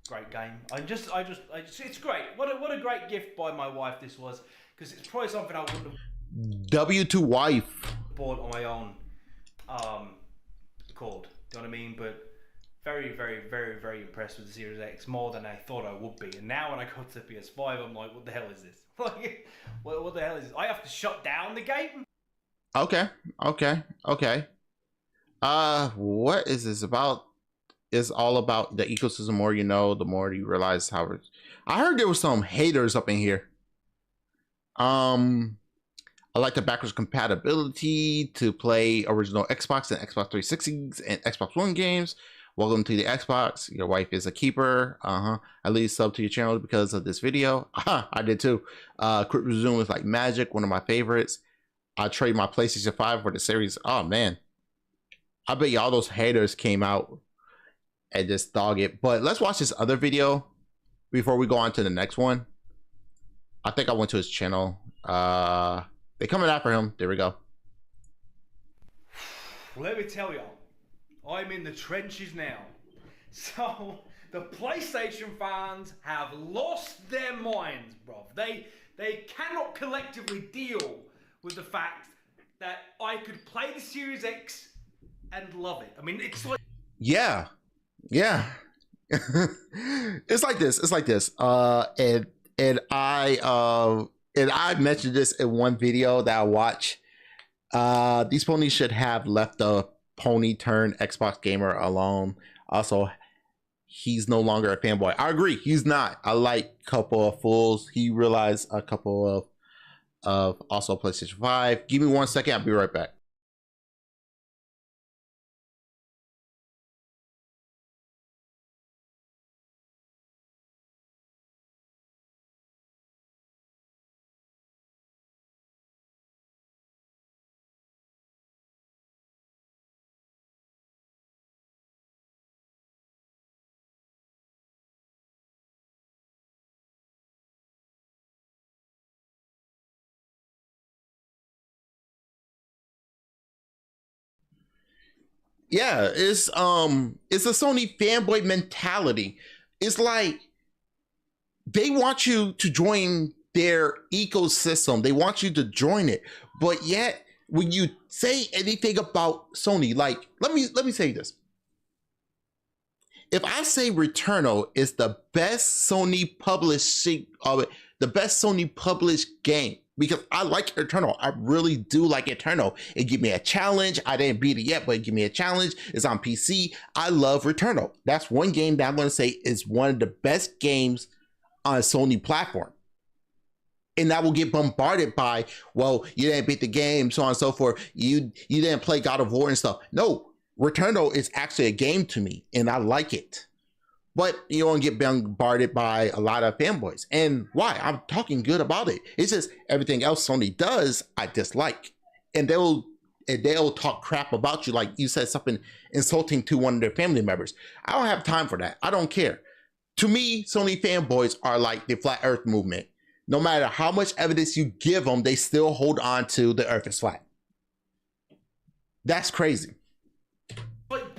Great game. It's great. What a great gift by my wife this was, because it's probably something I wouldn't have W2 wife bought on my own. Called. Do you know what I mean? But very, very, very, very impressed with the Series X, more than I thought I would be. And now when I got to the PS5, I'm like, what the hell is this? Like, what the hell is this? I have to shut down the game? Okay. What is this about? It's all about the ecosystem. The more you know, the more you realize how it... I heard there was some haters up in here. I like the backwards compatibility to play original Xbox and Xbox 360s and Xbox One games. Welcome to the Xbox. Your wife is a keeper. I leave sub to your channel because of this video. I did too. Quick resume is like magic. One of my favorites. I trade my PlayStation 5 for the series. Oh man, I bet you all those haters came out and just dog it. But let's watch this other video before we go on to the next one. I think I went to his channel. They coming after him. There we go. Let me tell you, I'm in the trenches now. So the PlayStation fans have lost their minds, bruv. They cannot collectively deal with the fact that I could play the Series X and love it. I mean, it's like... Yeah. It's like this. And I mentioned this in one video that I watched. These ponies should have left the pony turned Xbox gamer alone. Also, he's no longer a fanboy. I agree, he's not. I like a couple of fools. He realized a couple of also PlayStation 5. Give me 1 second, I'll be right back. Yeah, it's a Sony fanboy mentality. It's like they want you to join their ecosystem. They want you to join it. But yet, when you say anything about Sony, like let me say this. If I say Returnal is the best Sony publishing of it, the best Sony published game, because I like Eternal. I really do like Eternal. It gave me a challenge. I didn't beat it yet, but it gave me a challenge. It's on PC. I love Returnal. That's one game that I'm going to say is one of the best games on a Sony platform. And that will get bombarded by, well, you didn't beat the game, so on and so forth. You didn't play God of War and stuff. No, Returnal is actually a game to me, and I like it. But you don't get bombarded by a lot of fanboys. And why? I'm talking good about it. It's just everything else Sony does, I dislike. And they'll talk crap about you, like you said something insulting to one of their family members. I don't have time for that. I don't care. To me, Sony fanboys are like the flat earth movement. No matter how much evidence you give them, they still hold on to the earth is flat. That's crazy.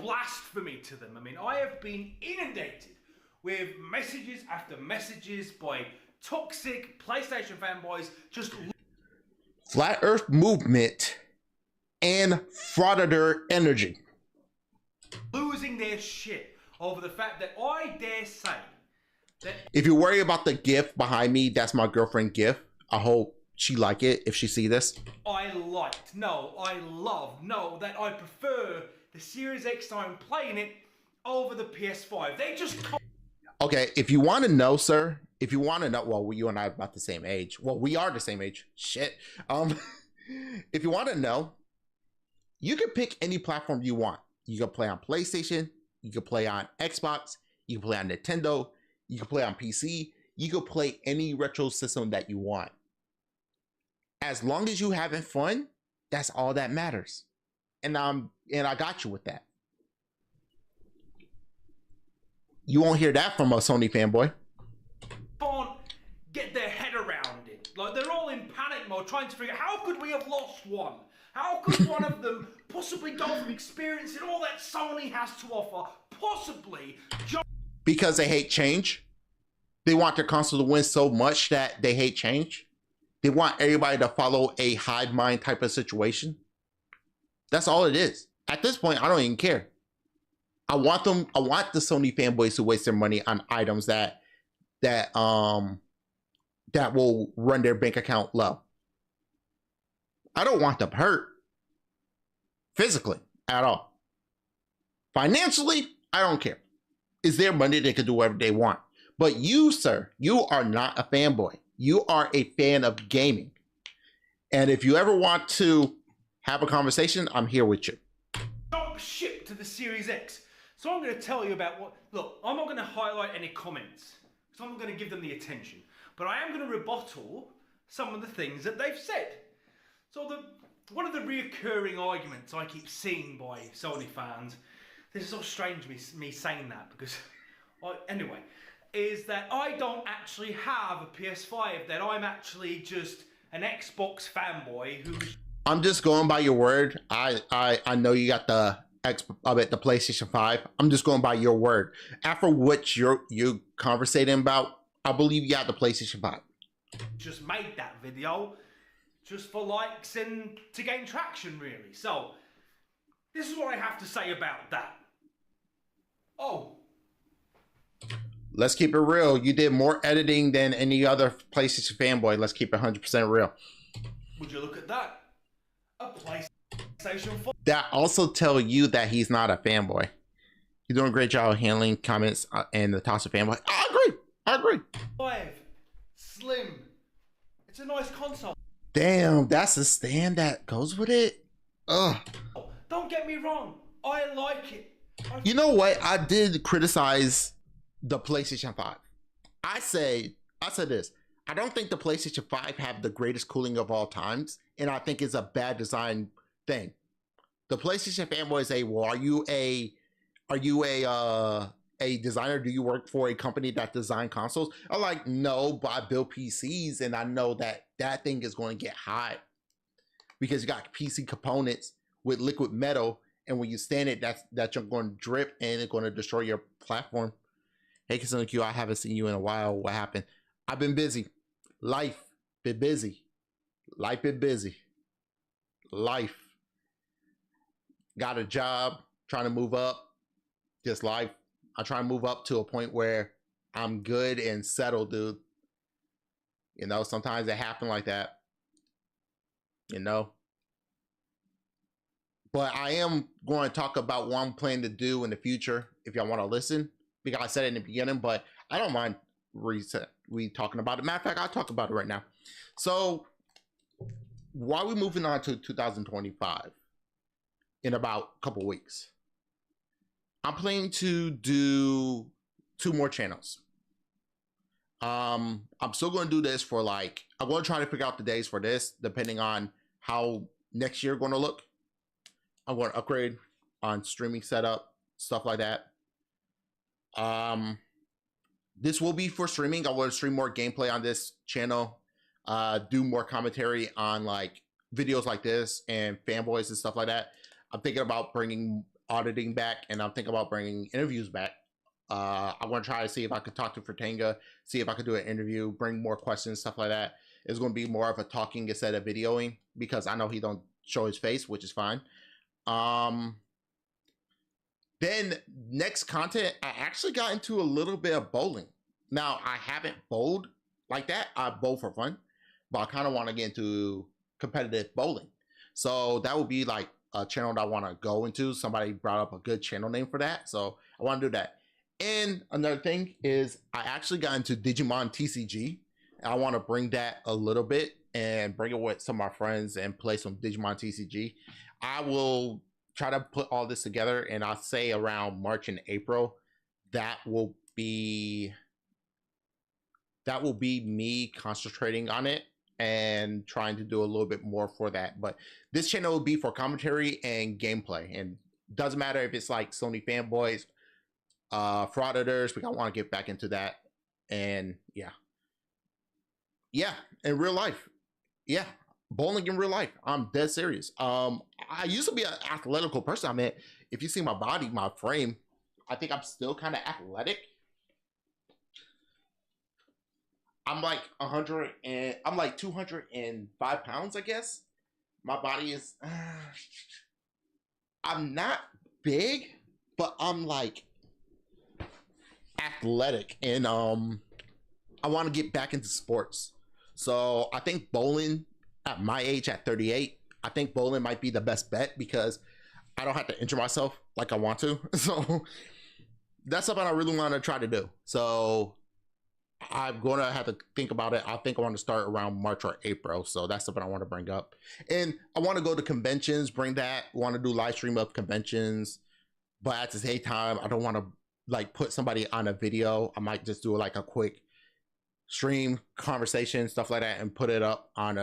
blasphemy to them. I mean, I have been inundated with messages after messages by toxic PlayStation fanboys just Flat Earth movement and frauditor energy. losing their shit over the fact that I dare say that if you worry about the GIF behind me, that's my girlfriend GIF. I hope she like it if she see this. I prefer the Series X time playing it over the PS5. They just okay, if you want to know, sir, if you want to know, well, you and I are about the same age. Well, we are the same age. Shit. If you want to know, you can pick any platform you want. You can play on PlayStation, you can play on Xbox, you can play on Nintendo, you can play on PC, you can play any retro system that you want. As long as you having fun, that's all that matters. And I got you with that. You won't hear that from a Sony fanboy. Can't get their head around it. Like, they're all in panic mode trying to figure out how could we have lost one? How could one of them possibly go from experiencing all that Sony has to offer, possibly because they hate change? They want their console to win so much that they hate change? They want everybody to follow a hive mind type of situation? That's all it is. At this point, I don't even care. I want the Sony fanboys to waste their money on items that will run their bank account low. I don't want them hurt physically at all. Financially, I don't care. It's their money, they can do whatever they want. But you, sir, you are not a fanboy. You are a fan of gaming. And if you ever want to have a conversation, I'm here with you. Jump ship to the Series X. So I'm going to tell you about what... Look, I'm not going to highlight any comments, because I'm not going to give them the attention. But I am going to rebuttal some of the things that they've said. So one of the reoccurring arguments I keep seeing by Sony fans, this is so strange me saying that, because... anyway, is that I don't actually have a PS5, that I'm actually just an Xbox fanboy who's... I'm just going by your word. I know you got the PlayStation 5. I'm just going by your word. After what you conversating about, I believe you got the PlayStation 5. Just made that video just for likes and to gain traction, really. So, this is what I have to say about that. Oh. Let's keep it real. You did more editing than any other PlayStation fanboy. Let's keep it 100% real. Would you look at that? A PlayStation 4. That also tell you that he's not a fanboy. You're doing a great job of handling comments and the toss of fanboy. I agree. 5. Slim. It's a nice console. Damn, that's a stand that goes with it. Ugh. Don't get me wrong. I like it. You know what? I did criticize the PlayStation 5. I said this. I don't think the PlayStation 5 have the greatest cooling of all times, and I think it's a bad design thing. The PlayStation fanboys say, "Well, are you a designer? Do you work for a company that design consoles?" I'm like, "No, but I build PCs, and I know that thing is going to get hot because you got PC components with liquid metal, and when you stand it, that's going to drip and it's going to destroy your platform." Hey, Casino Q, I haven't seen you in a while. What happened? I've been busy. Life been busy. Life been busy. Life. Got a job, trying to move up. Just life. I try to move up to a point where I'm good and settled, dude. You know, sometimes it happens like that. You know. But I am going to talk about what I'm planning to do in the future, if y'all want to listen. Because I said it in the beginning, but I don't mind talking about it. Matter of fact, I'll talk about it right now. So, while we're moving on to 2025, in about a couple weeks, I'm planning to do 2 more channels. I'm still going to do this for I'm going to try to figure out the days for this, depending on how next year going to look. I'm going to upgrade on streaming setup, stuff like that. This will be for streaming. I want to stream more gameplay on this channel, do more commentary on videos like this and fanboys and stuff like that. I'm thinking about bringing auditing back, and I'm thinking about bringing interviews back. I want to try to see if I could talk to Fertanga, see if I could do an interview, bring more questions, stuff like that. It's going to be more of a talking instead of videoing, because I know he don't show his face, which is fine. Then next content, I actually got into a little bit of bowling. Now, I haven't bowled like that. I bowl for fun, but I kind of want to get into competitive bowling. So that would be like a channel that I want to go into. Somebody brought up a good channel name for that, so I want to do that. And another thing is I actually got into Digimon TCG. I want to bring that a little bit and bring it with some of my friends and play some Digimon TCG. I will try to put all this together, and I'll say around March and April, that will be me concentrating on it and trying to do a little bit more for that. But this channel will be for commentary and gameplay, and doesn't matter if it's like Sony fanboys, frauditors, because I want to get back into that. And yeah, in real life, bowling in real life, I'm dead serious. I used to be an athletical person. I mean, if you see my body, my frame, I think I'm still kind of athletic. I'm like 100 and I'm like 205 pounds, I guess. My body is I'm not big, but I'm like athletic, and I want to get back into sports. So I think bowling at my age, at 38, I think bowling might be the best bet, because I don't have to injure myself like I want to. So that's something I really want to try to do. So I'm going to have to think about it. I think I want to start around March or April. So that's something I want to bring up. And I want to go to conventions, bring that. Want to do live stream of conventions. But at the same time, I don't want to like put somebody on a video. I might just do like a quick stream conversation, stuff like that, and put it up on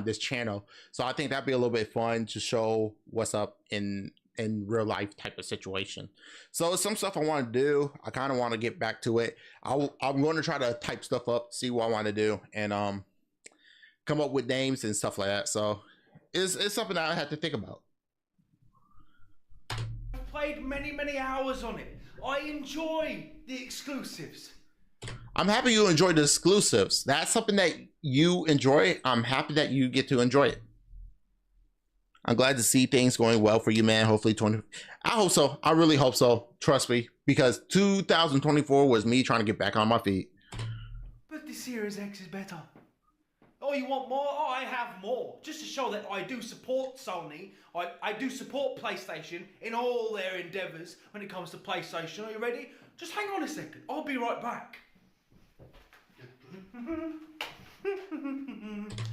this channel. So I think that'd be a little bit fun to show what's up in real life type of situation. So it's some stuff I want to do. I kind of want to get back to it. I'm going to try to type stuff up, see what I want to do, and come up with names and stuff like that. So it's something that I have to think about. I've played many hours on it. I enjoy the exclusives. I'm happy you enjoy the exclusives. That's something that you enjoy. I'm happy that you get to enjoy it. I'm glad to see things going well for you, man. Hopefully I hope so. I really hope so. Trust me, because 2024 was me trying to get back on my feet. But the Series X is better. Oh, you want more? Oh, I have more. Just to show that I do support Sony. I do support PlayStation in all their endeavors when it comes to PlayStation. Are you ready? Just hang on a second. I'll be right back.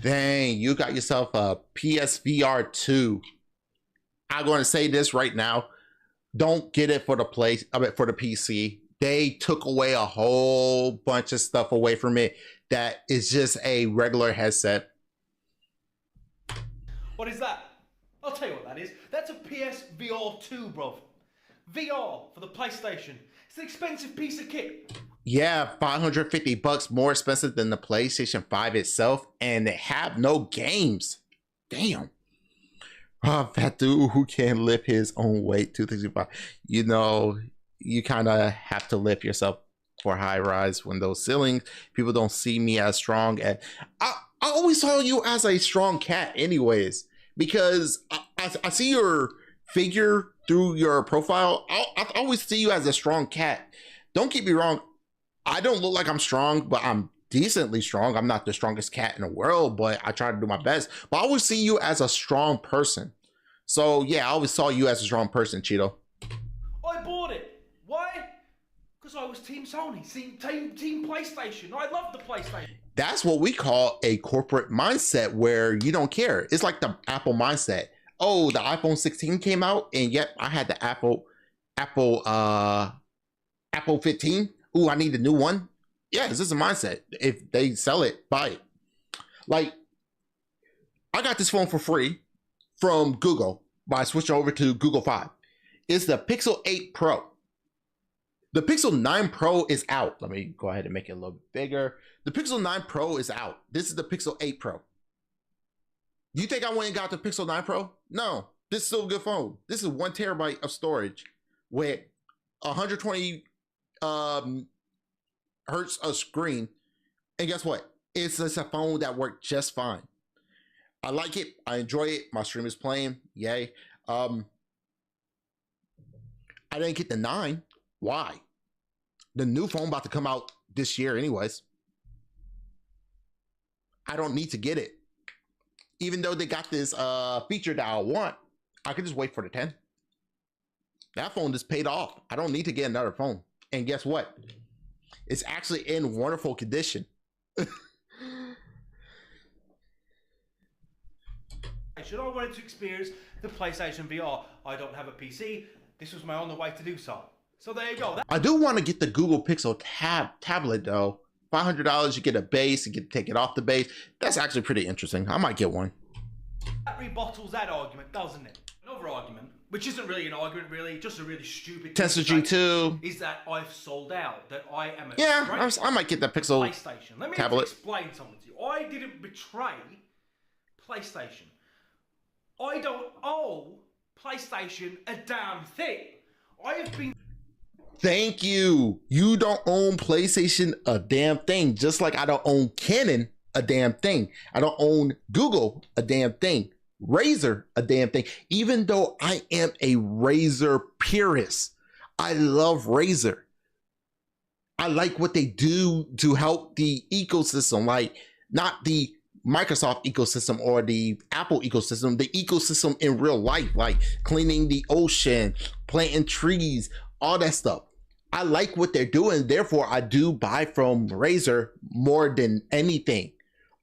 Dang, you got yourself a PSVR 2. I'm going to say this right now. Don't get it for the for the PC. They took away a whole bunch of stuff away from it that is just a regular headset. What is that? I'll tell you what that is. That's a PSVR 2, bro. VR for the PlayStation. It's an expensive piece of kit. Yeah, $550 more expensive than the PlayStation 5 itself, and they have no games. Damn. Oh, that dude who can't lift his own weight, 265. You know, you kind of have to lift yourself for high rise when those ceilings. People don't see me as strong. And I always saw you as a strong cat anyways, because I see your figure through your profile. I always see you as a strong cat. Don't get me wrong. I don't look like I'm strong, but I'm decently strong. I'm not the strongest cat in the world, but I try to do my best. But I always see you as a strong person. So yeah, I always saw you as a strong person, Cheeto. I bought it. Why? Because I was Team Sony, Team PlayStation. I love the PlayStation. That's what we call a corporate mindset, where you don't care. It's like the Apple mindset. Oh, the iPhone 16 came out, and yet I had the Apple 15. Ooh, I need a new one. Yeah, this is a mindset. If they sell it, buy it. Like, I got this phone for free from Google by switching over to Google 5. It's the Pixel 8 Pro. The Pixel 9 Pro is out. Let me go ahead and make it a little bigger. The Pixel 9 Pro is out. This is the Pixel 8 Pro. You think I went and got the Pixel 9 Pro? No. This is still a good phone. This is 1 terabyte of storage with 120 hertz of screen. And guess what? It's just a phone that worked just fine. I like it. I enjoy it. My stream is playing. Yay. I didn't get the 9. Why? The new phone about to come out this year anyways. I don't need to get it. Even though they got this feature that I want, I could just wait for the 10. That phone just paid off. I don't need to get another phone. And guess what? It's actually in wonderful condition. Should I wanted to experience the PlayStation VR? I don't have a PC. This was my only way to do so. So there you go. I do want to get the Google Pixel tablet though. $500, you get a base, you get to take it off the base. That's actually pretty interesting. I might get one. That rebottles that argument, doesn't it? Another argument, which isn't really an argument, really, just a really stupid Tensor G2 is that I've sold out. That I am a I might get that Pixel PlayStation. Let me tablet. explain something to you. I didn't betray PlayStation. I don't owe PlayStation a damn thing. I have been. Thank you. You don't own PlayStation a damn thing, just like I don't own Canon a damn thing. I don't own Google a damn thing. Razer a damn thing. Even though I am a Razer purist, I love Razer. I like what they do to help the ecosystem, like not the Microsoft ecosystem or the Apple ecosystem, the ecosystem in real life, like cleaning the ocean, planting trees, all that stuff. I like what they're doing. Therefore, I do buy from Razer more than anything.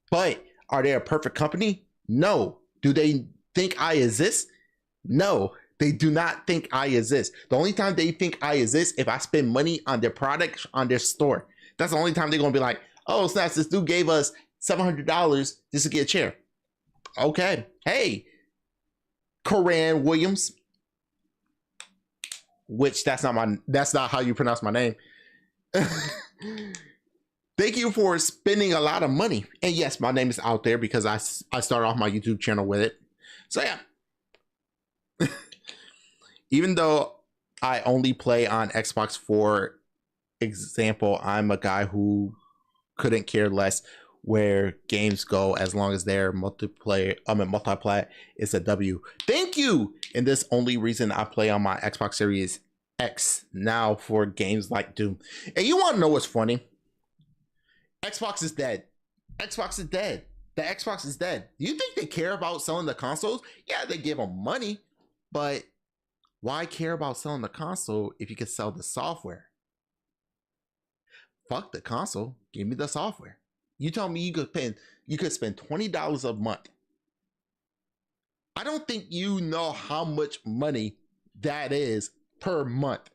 But are they a perfect company? No. Do they think I exist? No, they do not think I exist. The only time they think I exist if I spend money on their product on their store. That's the only time they're gonna be like, oh, snaps, this dude gave us $700 just to get a chair. Okay. Hey, Coran Williams. Which that's not how you pronounce my name. Thank you for spending a lot of money. And yes, my name is out there because I started off my YouTube channel with it. So yeah. Even though I only play on Xbox, for example, I'm a guy who couldn't care less where games go as long as they're multi-plat is a W. Thank you. And this only reason I play on my Xbox Series X now for games like Doom. And you want to know what's funny? Xbox is dead. Xbox is dead. The Xbox is dead. You think they care about selling the consoles? Yeah, they give them money, but why care about selling the console if you can sell the software? Fuck the console. Give me the software. You tell me you could spend $20 a month. I don't think you know how much money that is per month.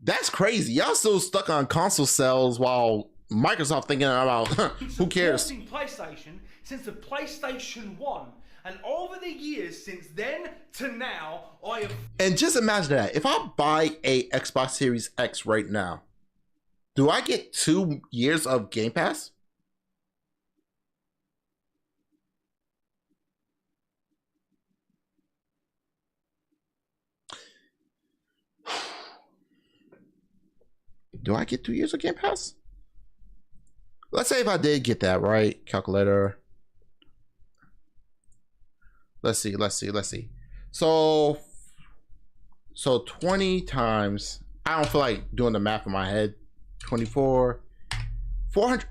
That's crazy. Y'all still stuck on console sales while Microsoft thinking about who cares? PlayStation since the PlayStation 1, and over the years since then to now, I have. And just imagine that. If I buy a Xbox Series X right now, do I get 2 years of Game Pass? Do I get 2 years of Game Pass? Let's say if I did get that, right? Calculator. Let's see. So 20 times, I don't feel like doing the math in my head. 24, 400.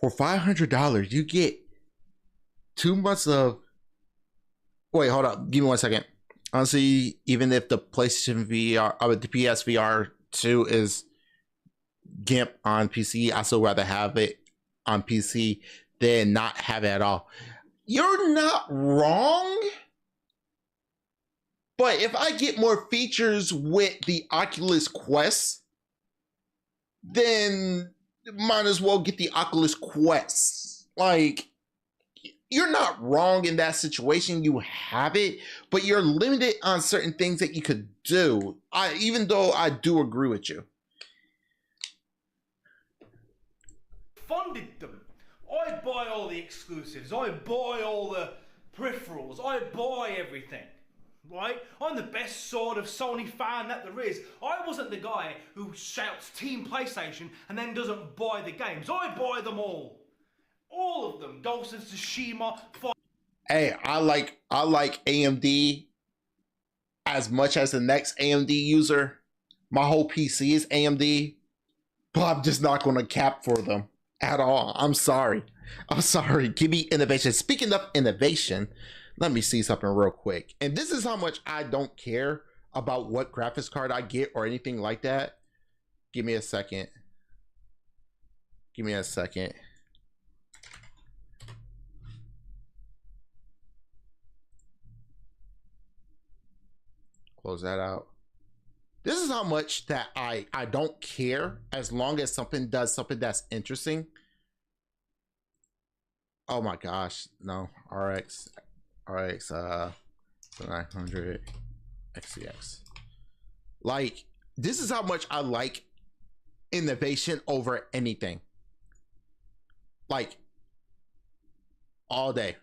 For $500, you get 2 months of. Wait, hold up. Give me 1 second. Honestly, even if the PlayStation VR, the PSVR 2 is GIMP on PC, I still rather have it on PC than not have it at all. You're not wrong. But if I get more features with the Oculus Quest, then might as well get the Oculus Quest. Like, you're not wrong in that situation. You have it, but you're limited on certain things that you could do. Even though I do agree with you. Funded them. I buy all the exclusives. I buy all the peripherals. I buy everything. Right? I'm the best sort of Sony fan that there is. I wasn't the guy who shouts Team PlayStation and then doesn't buy the games. I buy them all. All of them. Ghost of Tsushima. Hey, I like AMD as much as the next AMD user. My whole PC is AMD, but I'm just not going to cap for them at all. I'm sorry. Give me innovation. Speaking of innovation, let me see something real quick. And this is how much I don't care about what graphics card I get or anything like that. Give me a second. Close that out. This is how much that I don't care as long as something does something that's interesting. Oh my gosh, no. RX 900 XCX. Like, this is how much I like innovation over anything. Like, all day.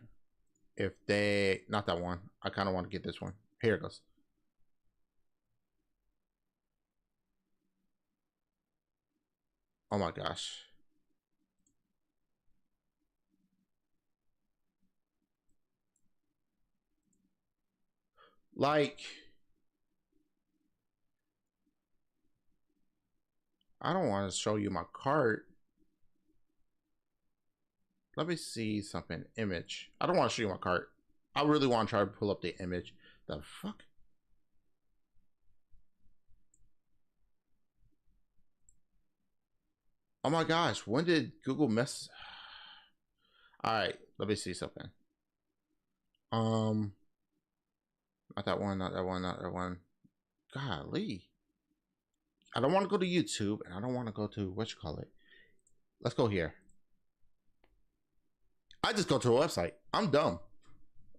If they, not that one. I kind of want to get this one. Here it goes. Oh my gosh. Like, I don't want to show you my cart. Let me see something. Image. I don't want to show you my cart. I really want to try to pull up the image. The fuck? Oh my gosh, when did Google mess? All right, let me see something. Not that one, not that one, not that one. Golly. I don't want to go to YouTube and I don't want to go to what you call it. Let's go here. I just go to a website. I'm dumb.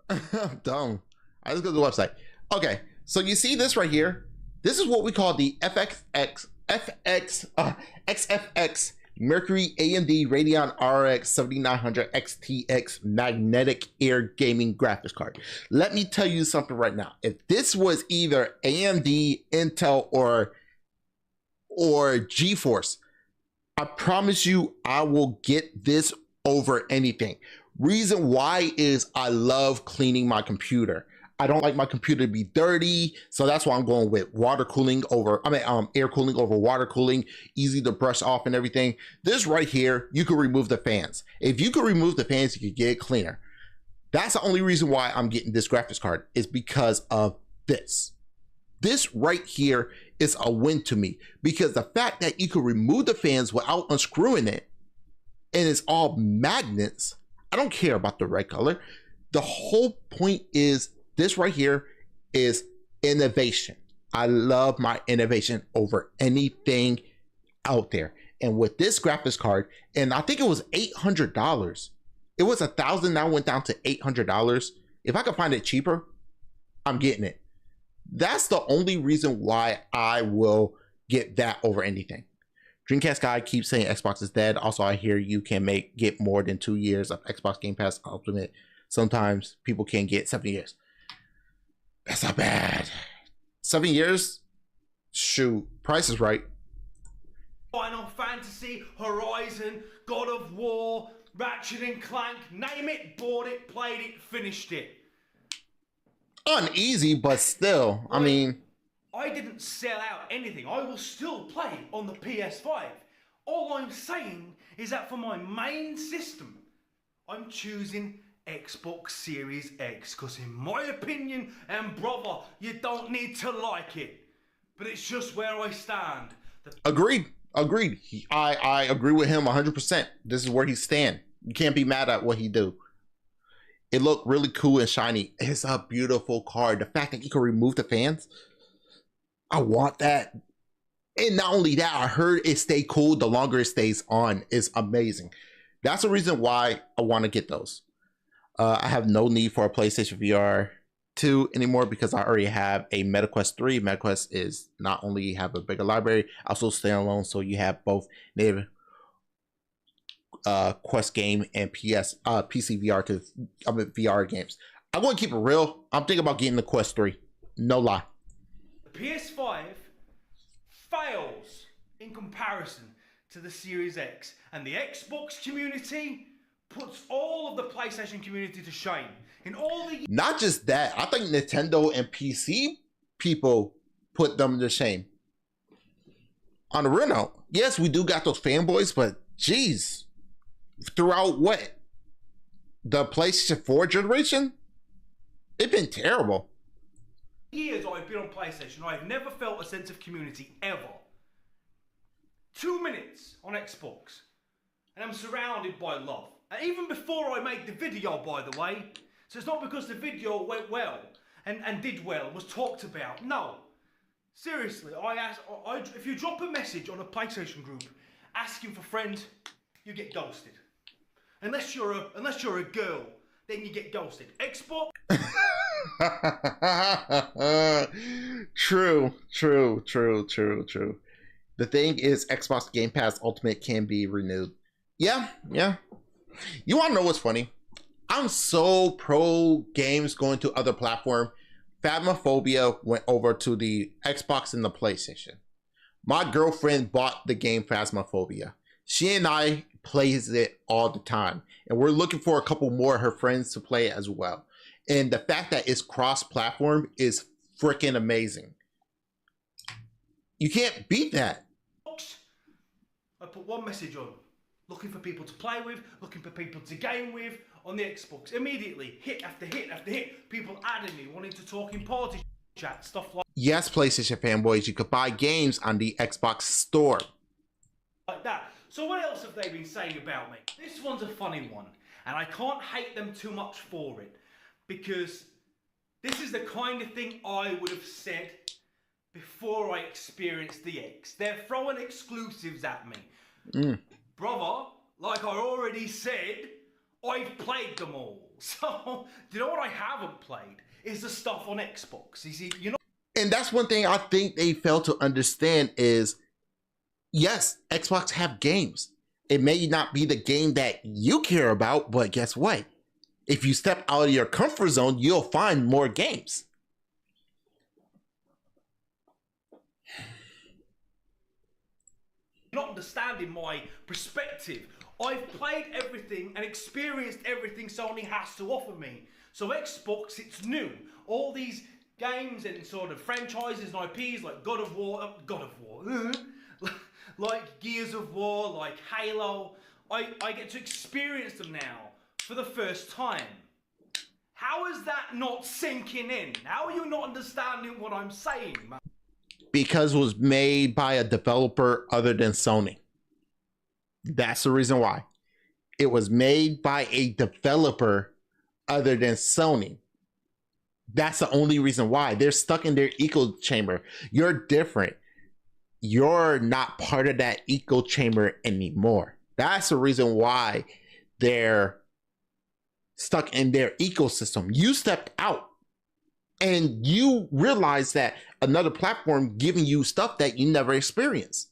I'm dumb. I just go to the website. Okay, so you see this right here? This is what we call the XFX Mercury AMD Radeon RX 7900 XTX magnetic air gaming graphics card. Let me tell you something right now. If this was either AMD, Intel, or GeForce, I promise you I will get this over anything. Reason why is I love cleaning my computer. I don't like my computer to be dirty, so that's why I'm going with water cooling over, air cooling over water cooling, easy to brush off and everything. This right here, you can remove the fans. If you can remove the fans, you can get it cleaner. That's the only reason why I'm getting this graphics card, is because of this. This right here is a win to me, because the fact that you can remove the fans without unscrewing it, and it's all magnets, I don't care about the red color. The whole point is, this right here is innovation. I love my innovation over anything out there. And with this graphics card, and I think it was $800. It was $1,000, now went down to $800. If I can find it cheaper, I'm getting it. That's the only reason why I will get that over anything. Dreamcast guy keeps saying Xbox is dead. Also, I hear you can get more than 2 years of Xbox Game Pass Ultimate. Sometimes people can get 7 years. That's not bad. 7 years? Shoot, price is right. Final Fantasy, Horizon, God of War, Ratchet and Clank, name it, bought it, played it, finished it. Uneasy, but still, I mean... I didn't sell out anything. I will still play on the PS5. All I'm saying is that for my main system, I'm choosing Xbox Series X, because in my opinion, and brother, you don't need to like it, but it's just where I stand. Agreed. I agree with him 100%. This is where he stand. You can't be mad at what he do. It looked really cool and shiny. It's a beautiful card. The fact that you can remove the fans, I want that. And not only that, I heard it stay cool the longer it stays on. Is amazing. That's the reason why I want to get those. I have no need for a PlayStation VR 2 anymore because I already have a MetaQuest 3. MetaQuest is not only have a bigger library, also standalone, so you have both native Quest game and PC VR games. I'm going to keep it real. I'm thinking about getting the Quest 3. No lie. The PS5 fails in comparison to the Series X, and the Xbox community puts all of the PlayStation community to shame. In all the Not just that, I think Nintendo and PC people put them to shame. On the real note, yes, we do got those fanboys, but geez, throughout what? The PlayStation 4 generation? It's been terrible. years I've been on PlayStation, I've never felt a sense of community, ever. 2 minutes on Xbox, and I'm surrounded by love. And even before I made the video, by the way, so it's not because the video went well and did well and was talked about. No, seriously, if you drop a message on a PlayStation group asking for friends, you get ghosted. Unless you're a girl, then you get ghosted. Xbox. True. The thing is, Xbox Game Pass Ultimate can be renewed. Yeah. You want to know what's funny? I'm so pro games going to other platforms. Phasmophobia went over to the Xbox and the PlayStation. My girlfriend bought the game Phasmophobia. She and I plays it all the time, and we're looking for a couple more of her friends to play it as well. And the fact that it's cross-platform is freaking amazing. You can't beat that. I put one message on, looking for people to play with, looking for people to game with on the Xbox. Immediately, hit after hit after hit, people adding me, wanting to talk in party chat, stuff Yes, PlayStation fanboys, you could buy games on the Xbox store. Like that. So what else have they been saying about me? This one's a funny one, and I can't hate them too much for it, because this is the kind of thing I would have said before I experienced the X. They're throwing exclusives at me. Brother, like I already said, I've played them all. So, do you know what I haven't played? Is the stuff on Xbox. You see, you know. And that's one thing I think they fail to understand is, yes, Xbox have games. It may not be the game that you care about, but guess what? If you step out of your comfort zone, you'll find more games. Not understanding my perspective. I've played everything and experienced everything Sony has to offer me. So Xbox, it's new. All these games and sort of franchises and IPs like God of War, like Gears of War, like Halo, I get to experience them now for the first time. How is that not sinking in? How are you not understanding what I'm saying, man? Because it was made by a developer other than Sony. That's the reason why. It was made by a developer other than Sony. That's the only reason why. They're stuck in their echo chamber. You're different. You're not part of that echo chamber anymore. That's the reason why they're stuck in their ecosystem. You stepped out and you realize that another platform giving you stuff that you never experienced.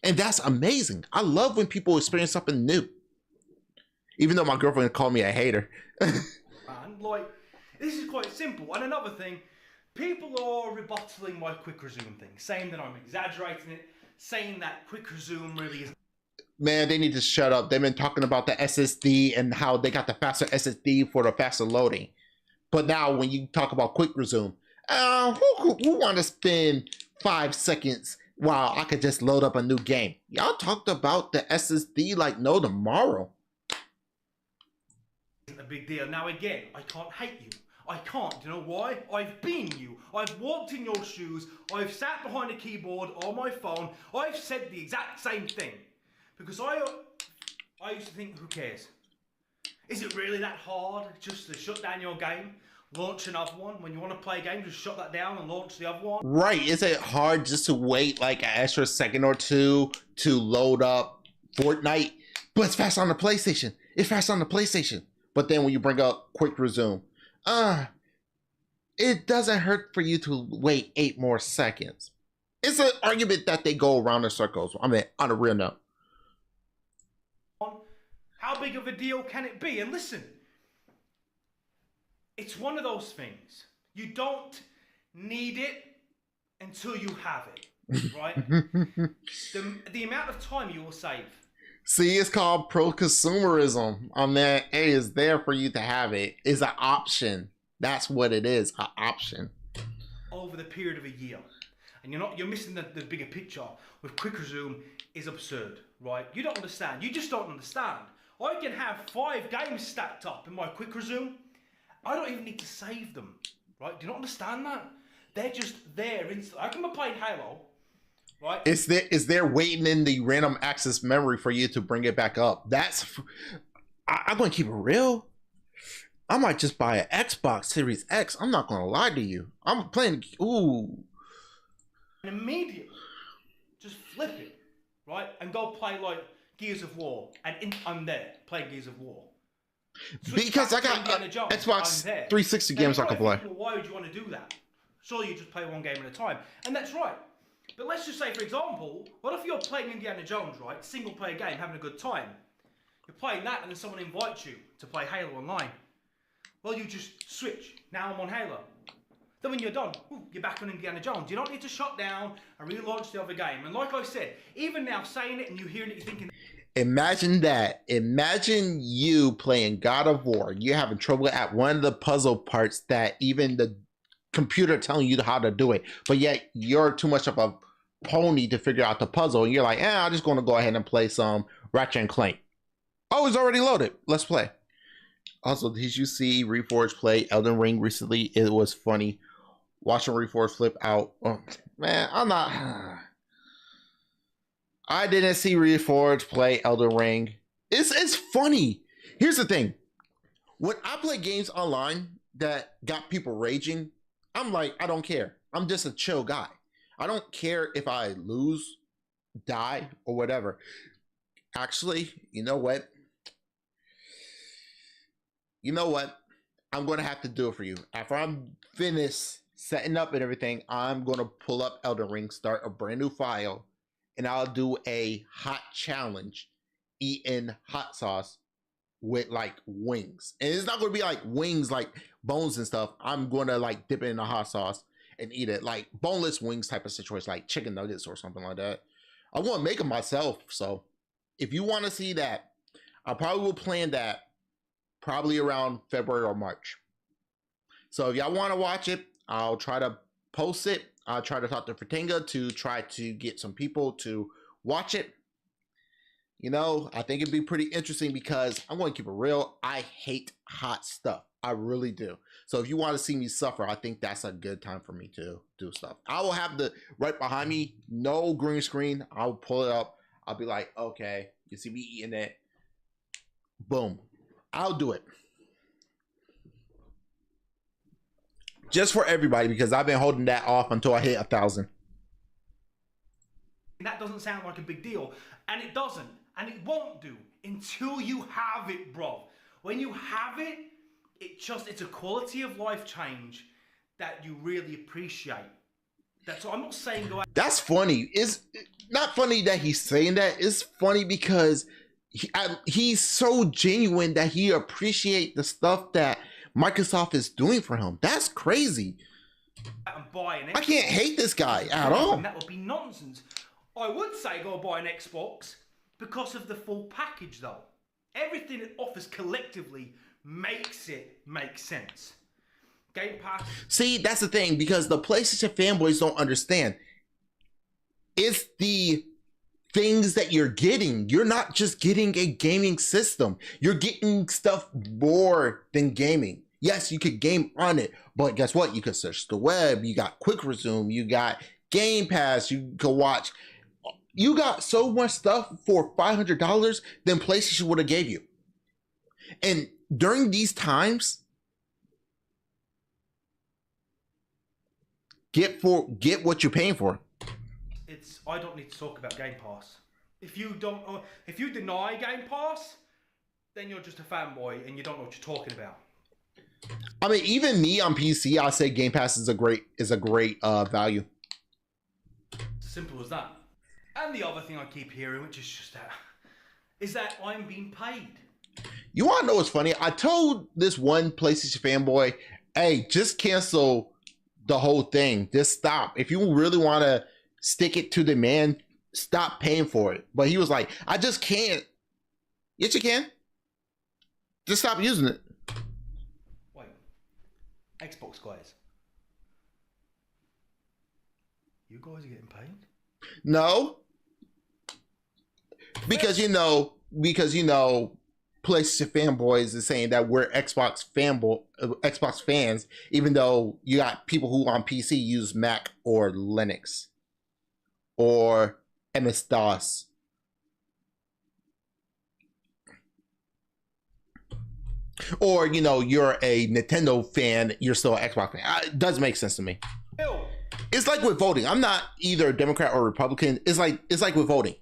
And that's amazing. I love when people experience something new. Even though my girlfriend called me a hater. And like, this is quite simple. And another thing, people are rebuttaling my quick resume thing, saying that I'm exaggerating it, saying that quick resume really is. Man, they need to shut up. They've been talking about the SSD and how they got the faster SSD for the faster loading. But now when you talk about quick resume, who want to spend 5 seconds while I could just load up a new game? Y'all talked about the SSD like no tomorrow. Isn't a big deal. Now again, I can't hate you. I can't. Do you know why? I've been you. I've walked in your shoes. I've sat behind a keyboard on my phone. I've said the exact same thing. Because I used to think, who cares? Is it really that hard just to shut down your game? Launch another one? When you want to play a game, just shut that down and launch the other one? Right. Is it hard just to wait like an extra second or two to load up Fortnite? But it's fast on the PlayStation. It's fast on the PlayStation. But then when you bring up quick resume, it doesn't hurt for you to wait 8 more seconds. It's an argument that they go around in circles. I mean, on a real note. How big of a deal can it be? And listen, it's one of those things. You don't need it until you have it, right? the amount of time you will save. See, it's called pro-consumerism. I mean, hey, it's there for you to have it. It's an option. That's what it is, an option. Over the period of a year. And you're missing the bigger picture with quick resume is absurd, right? You don't understand. You just don't understand. I can have 5 games stacked up in my quick resume. I don't even need to save them, right? Do you not understand that? They're just there. I can be playing Halo, right? It's there waiting in the random access memory for you to bring it back up. I'm going to keep it real. I might just buy an Xbox Series X. I'm not going to lie to you. I'm playing, ooh. And immediately, just flip it, right? And go play like Gears of War. And I'm there, playing Gears of War. Switch because I got Xbox 360 games I can play. Well, why would you want to do that? Surely you just play one game at a time. And that's right. But let's just say, for example, what if you're playing Indiana Jones, right? Single player game, having a good time. You're playing that and then someone invites you to play Halo online. Well, you just switch. Now I'm on Halo. Then when you're done, you're back on Indiana Jones. You don't need to shut down and relaunch the other game. And like I said, even now saying it and you hearing it, you're thinking... Imagine that. Imagine you playing God of War. You're having trouble at one of the puzzle parts that even the computer telling you how to do it. But yet you're too much of a pony to figure out the puzzle. And you're like, I'm just going to go ahead and play some Ratchet and Clank. Oh, it's already loaded. Let's play. Also, did you see Reforged play Elden Ring recently? It was funny. Watching Reforged flip out. Oh, man, I didn't see Reforged play Elden Ring. It's funny. Here's the thing. When I play games online that got people raging, I'm like, I don't care. I'm just a chill guy. I don't care if I lose, die, or whatever. Actually, you know what? I'm going to have to do it for you. After I'm finished setting up and everything, I'm going to pull up Elden Ring, start a brand new file, and I'll do a hot challenge eating hot sauce with like wings. And it's not going to be like wings like bones and stuff. I'm going to like dip it in the hot sauce and eat it like boneless wings type of situation, like chicken nuggets or something like that. I want to make them myself. So if you want to see that, I probably will plan that probably around February or March. So if y'all want to watch it, I'll try to post it. I'll try to talk to Fertinga to try to get some people to watch it. You know, I think it'd be pretty interesting because I'm going to keep it real. I hate hot stuff. I really do. So if you want to see me suffer, I think that's a good time for me to do stuff. I will have the right behind me, no green screen. I'll pull it up. I'll be like, okay, you see me eating it. Boom. I'll do it. Just for everybody, because I've been holding that off until I hit 1,000. That doesn't sound like a big deal. And it doesn't. And it won't do until you have it, bro. When you have it, it's a quality of life change that you really appreciate. That's what I'm not saying. That's funny. It's not funny that he's saying that. It's funny because he's so genuine that he appreciates the stuff that Microsoft is doing for him. That's crazy. I can't hate this guy at all. That would be nonsense. I would say go buy an Xbox because of the full package, though. Everything it offers collectively makes it make sense. Game Pass. See, that's the thing, because the PlayStation fanboys don't understand. It's the things that you're getting. You're not just getting a gaming system. You're getting stuff more than gaming. Yes, you could game on it, but guess what? You could search the web. You got Quick Resume. You got Game Pass. You could watch. You got so much stuff for $500 than PlayStation would have gave you. And during these times, get what you're paying for. I don't need to talk about Game Pass. If you deny Game Pass, then you're just a fanboy and you don't know what you're talking about. I mean, even me on PC, I say Game Pass is a great value. It's as simple as that. And the other thing I keep hearing, which is just that, is that I'm being paid. You want to know what's funny? I told this one PlayStation fanboy, hey, just cancel the whole thing. Just stop. If you really want to stick it to the man, stop paying for it. But he was like, I just can't. Yes, you can. Just stop using it. Wait. Xbox guys. You guys are getting paid? No. Because you know, PlayStation fanboys is saying that we're Xbox fans, even though you got people who on PC use Mac or Linux or MS-DOS. Or, you know, you're a Nintendo fan, you're still an Xbox fan. It does make sense to me. Ew. It's like with voting. I'm not either Democrat or Republican. It's like with voting.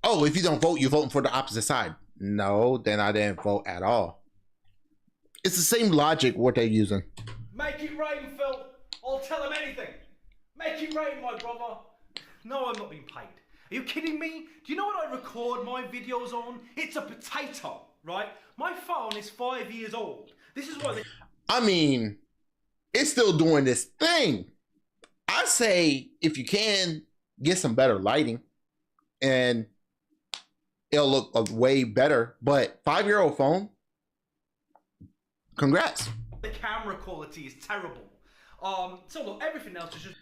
Oh, if you don't vote, you're voting for the opposite side. No, then I didn't vote at all. It's the same logic what they're using. Make it rain, Phil. I'll tell them anything. Make it rain, my brother. No, I'm not being paid. Are you kidding me? Do you know what I record my videos on? It's a potato, right? My phone is 5 years old. This is why I mean, it's still doing this thing. I say, if you can, get some better lighting and it'll look way better. But 5-year-old phone, congrats. The camera quality is terrible. So look, everything else is just...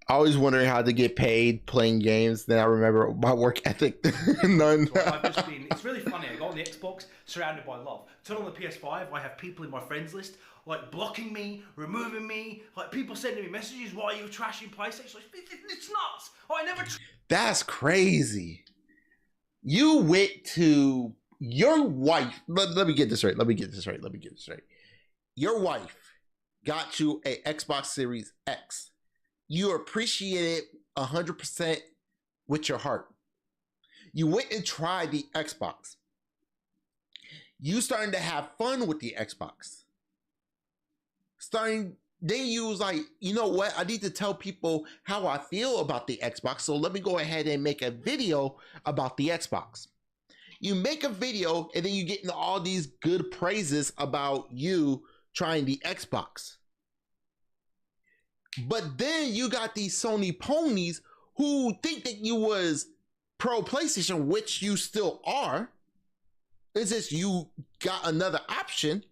I was wondering how to get paid playing games. Then I remember my work ethic. None. It's really funny. I got on the Xbox, surrounded by love. Turn on the PS5, I have people in my friends list, like blocking me, removing me, like people sending me messages, why are you trashing PlayStation? It's nuts. I never... That's crazy. You went to your wife. Let me get this right. Your wife got you a Xbox Series X. You appreciate it 100% with your heart. You went and tried the Xbox. You starting to have fun with the Xbox. Then you was like, you know what? I need to tell people how I feel about the Xbox. So let me go ahead and make a video about the Xbox. You make a video and then you get into all these good praises about you trying the Xbox. But then you got these Sony ponies who think that you was pro PlayStation, which you still are. It's just you got another option.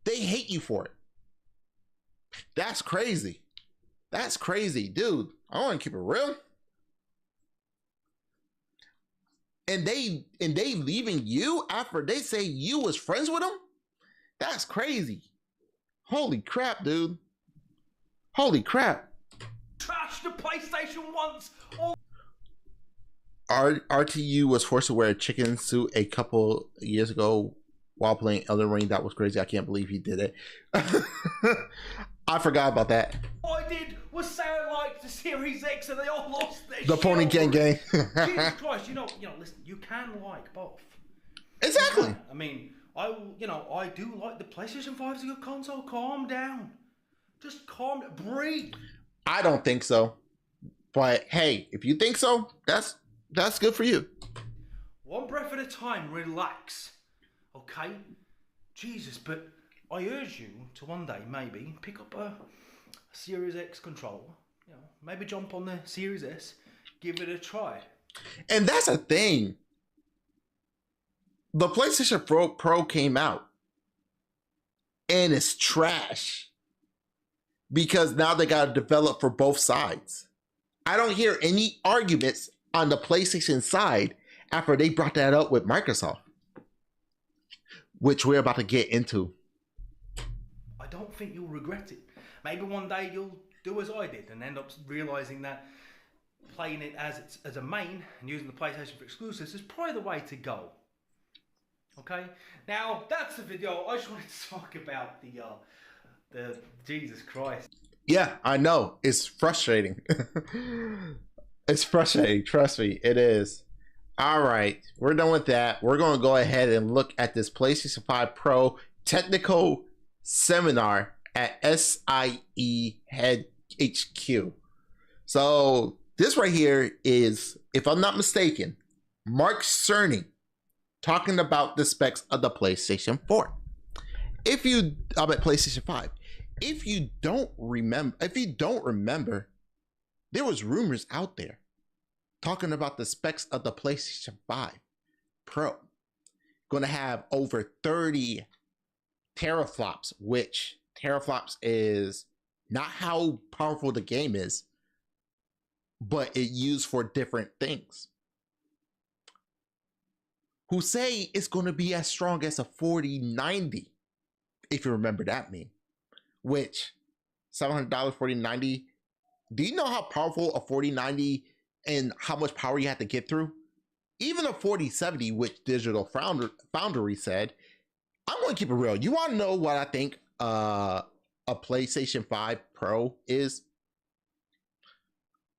They hate you for it. That's crazy. That's crazy, dude. I want to keep it real. And they leaving you after they say you was friends with them? That's crazy. Holy crap, dude. Holy crap. Trash the PlayStation once. RTU was forced to wear a chicken suit a couple years ago while playing Elden Ring. That was crazy. I can't believe he did it. I forgot about that. All I did was say I liked the Series X and they all lost their The Pony Gang. Jesus Christ, you know, listen, you can like both. Exactly. I mean, I do like the PlayStation 5 is a good console. Calm down. Just calm down. Breathe. I don't think so. But hey, if you think so, that's good for you. One breath at a time, relax. Okay? Jesus, but I urge you to one day maybe pick up a Series X controller. You know, maybe jump on the Series S, give it a try. And that's a thing. The PlayStation Pro came out and it's trash because now they got to develop for both sides. I don't hear any arguments on the PlayStation side after they brought that up with Microsoft, which we're about to get into. I don't think you'll regret it. Maybe one day you'll do as I did and end up realizing that playing it as a main and using the PlayStation for exclusives is probably the way to go. Okay, now that's the video. I just wanted to talk about the Jesus Christ. Yeah, I know. It's frustrating. It's frustrating. Trust me, it is. All right, we're done with that. We're going to go ahead and look at this PlayStation 5 Pro technical seminar at SIE Head HQ. So this right here is, if I'm not mistaken, Mark Cerny talking about the specs of the PlayStation 4. I'm at PlayStation 5. If you don't remember, there was rumors out there talking about the specs of the PlayStation 5 Pro. Going to have over 30 teraflops, which teraflops is not how powerful the game is, but it used for different things. Who say it's going to be as strong as a 4090, if you remember that meme, which $700 4090. Do you know how powerful a 4090 and how much power you have to get through? Even a 4070, which Digital Foundry said. I'm going to keep it real. You want to know what I think a PlayStation 5 Pro is?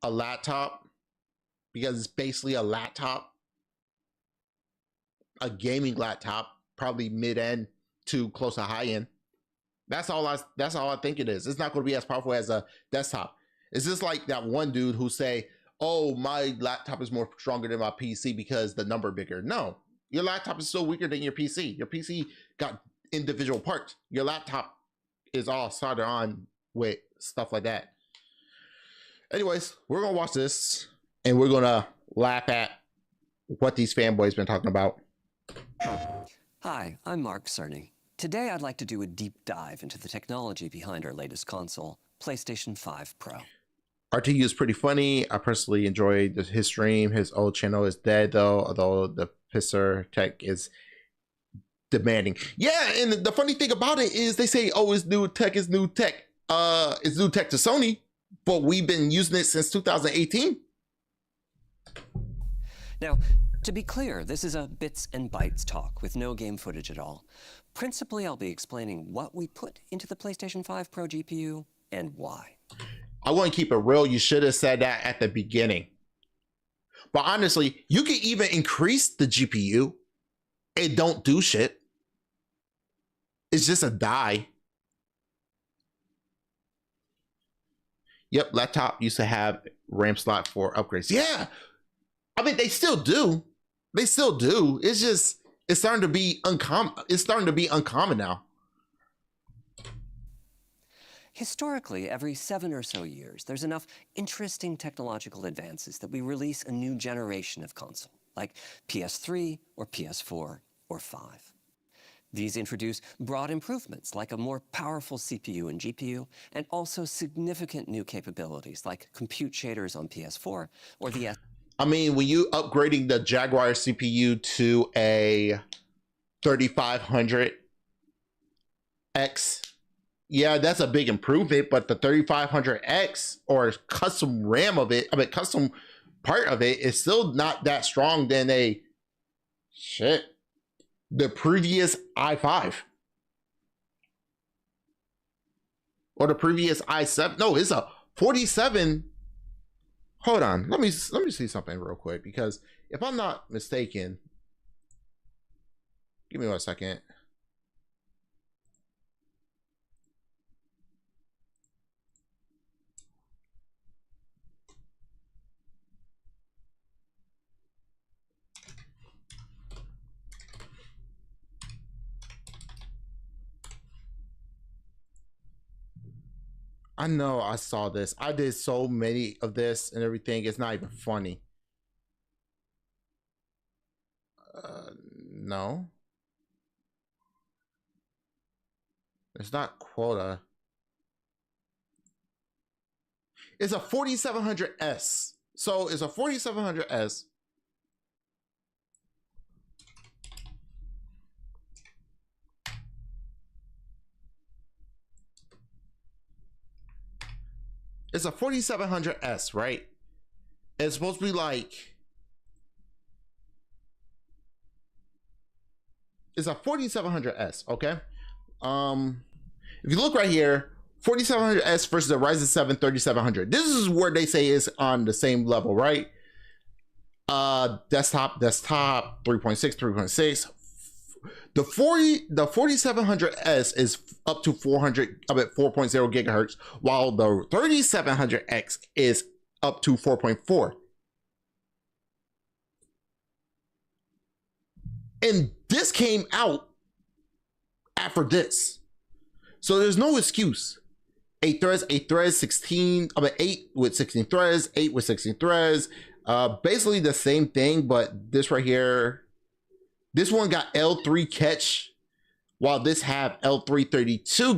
A laptop, because it's basically a laptop, a gaming laptop, probably mid-end to close to high-end. That's all I think it is. It's not going to be as powerful as a desktop. It's just like that one dude who say, oh, my laptop is more stronger than my PC because the number bigger. No, your laptop is still weaker than your PC. Your PC got individual parts. Your laptop is all soldered on with stuff like that. Anyways, we're going to watch this and we're going to laugh at what these fanboys been talking about. Hi, I'm Mark Cerny. Today I'd like to do a deep dive into the technology behind our latest console, PlayStation 5 Pro. RTU is pretty funny. I personally enjoyed his stream. His old channel is dead though, although the pisser tech is demanding. Yeah, and the funny thing about it is they say, oh, it's new tech, it's new tech. It's new tech to Sony, but we've been using it since 2018. Now, to be clear, this is a bits and bytes talk with no game footage at all. Principally, I'll be explaining what we put into the PlayStation 5 Pro GPU and why. I want to keep it real. You should have said that at the beginning. But honestly, you can even increase the GPU. It don't do shit. It's just a die. Yep, laptop used to have RAM slot for upgrades. Yeah, I mean, they still do. They still do. It's just, it's starting to be uncommon. It's starting to be uncommon now. Historically, every 7 or so years, there's enough interesting technological advances that we release a new generation of console, like PS3 or PS4 or 5. These introduce broad improvements like a more powerful CPU and GPU, and also significant new capabilities like compute shaders on PS4 or the I mean, when you upgrading the Jaguar CPU to a 3500X, yeah, that's a big improvement, but the 3500X or custom RAM of it, I mean, custom part of it is still not that strong than the previous i5 or the previous i7. No, it's a 47. Hold on, let me see something real quick, because if I'm not mistaken, give me 1 second. I know I saw this. I did so many of this and everything. It's not even funny. No. It's not quota. It's a 4700S. So it's a 4700S. It's a 4700S, right? It's supposed to be like, it's a 4700S, okay? If you look right here, 4700S versus the Ryzen 7 3700. This is where they say is on the same level, right? Desktop 3.6, 3.6. The 4700S is up to 4.0 gigahertz, while the 3700X is up to 4.4. And this came out after this. So there's no excuse. 8 threads, 16, 8 with 16 threads, 8 with 16 threads. Basically the same thing, but this right here, this one got L3 catch, while this have L3 32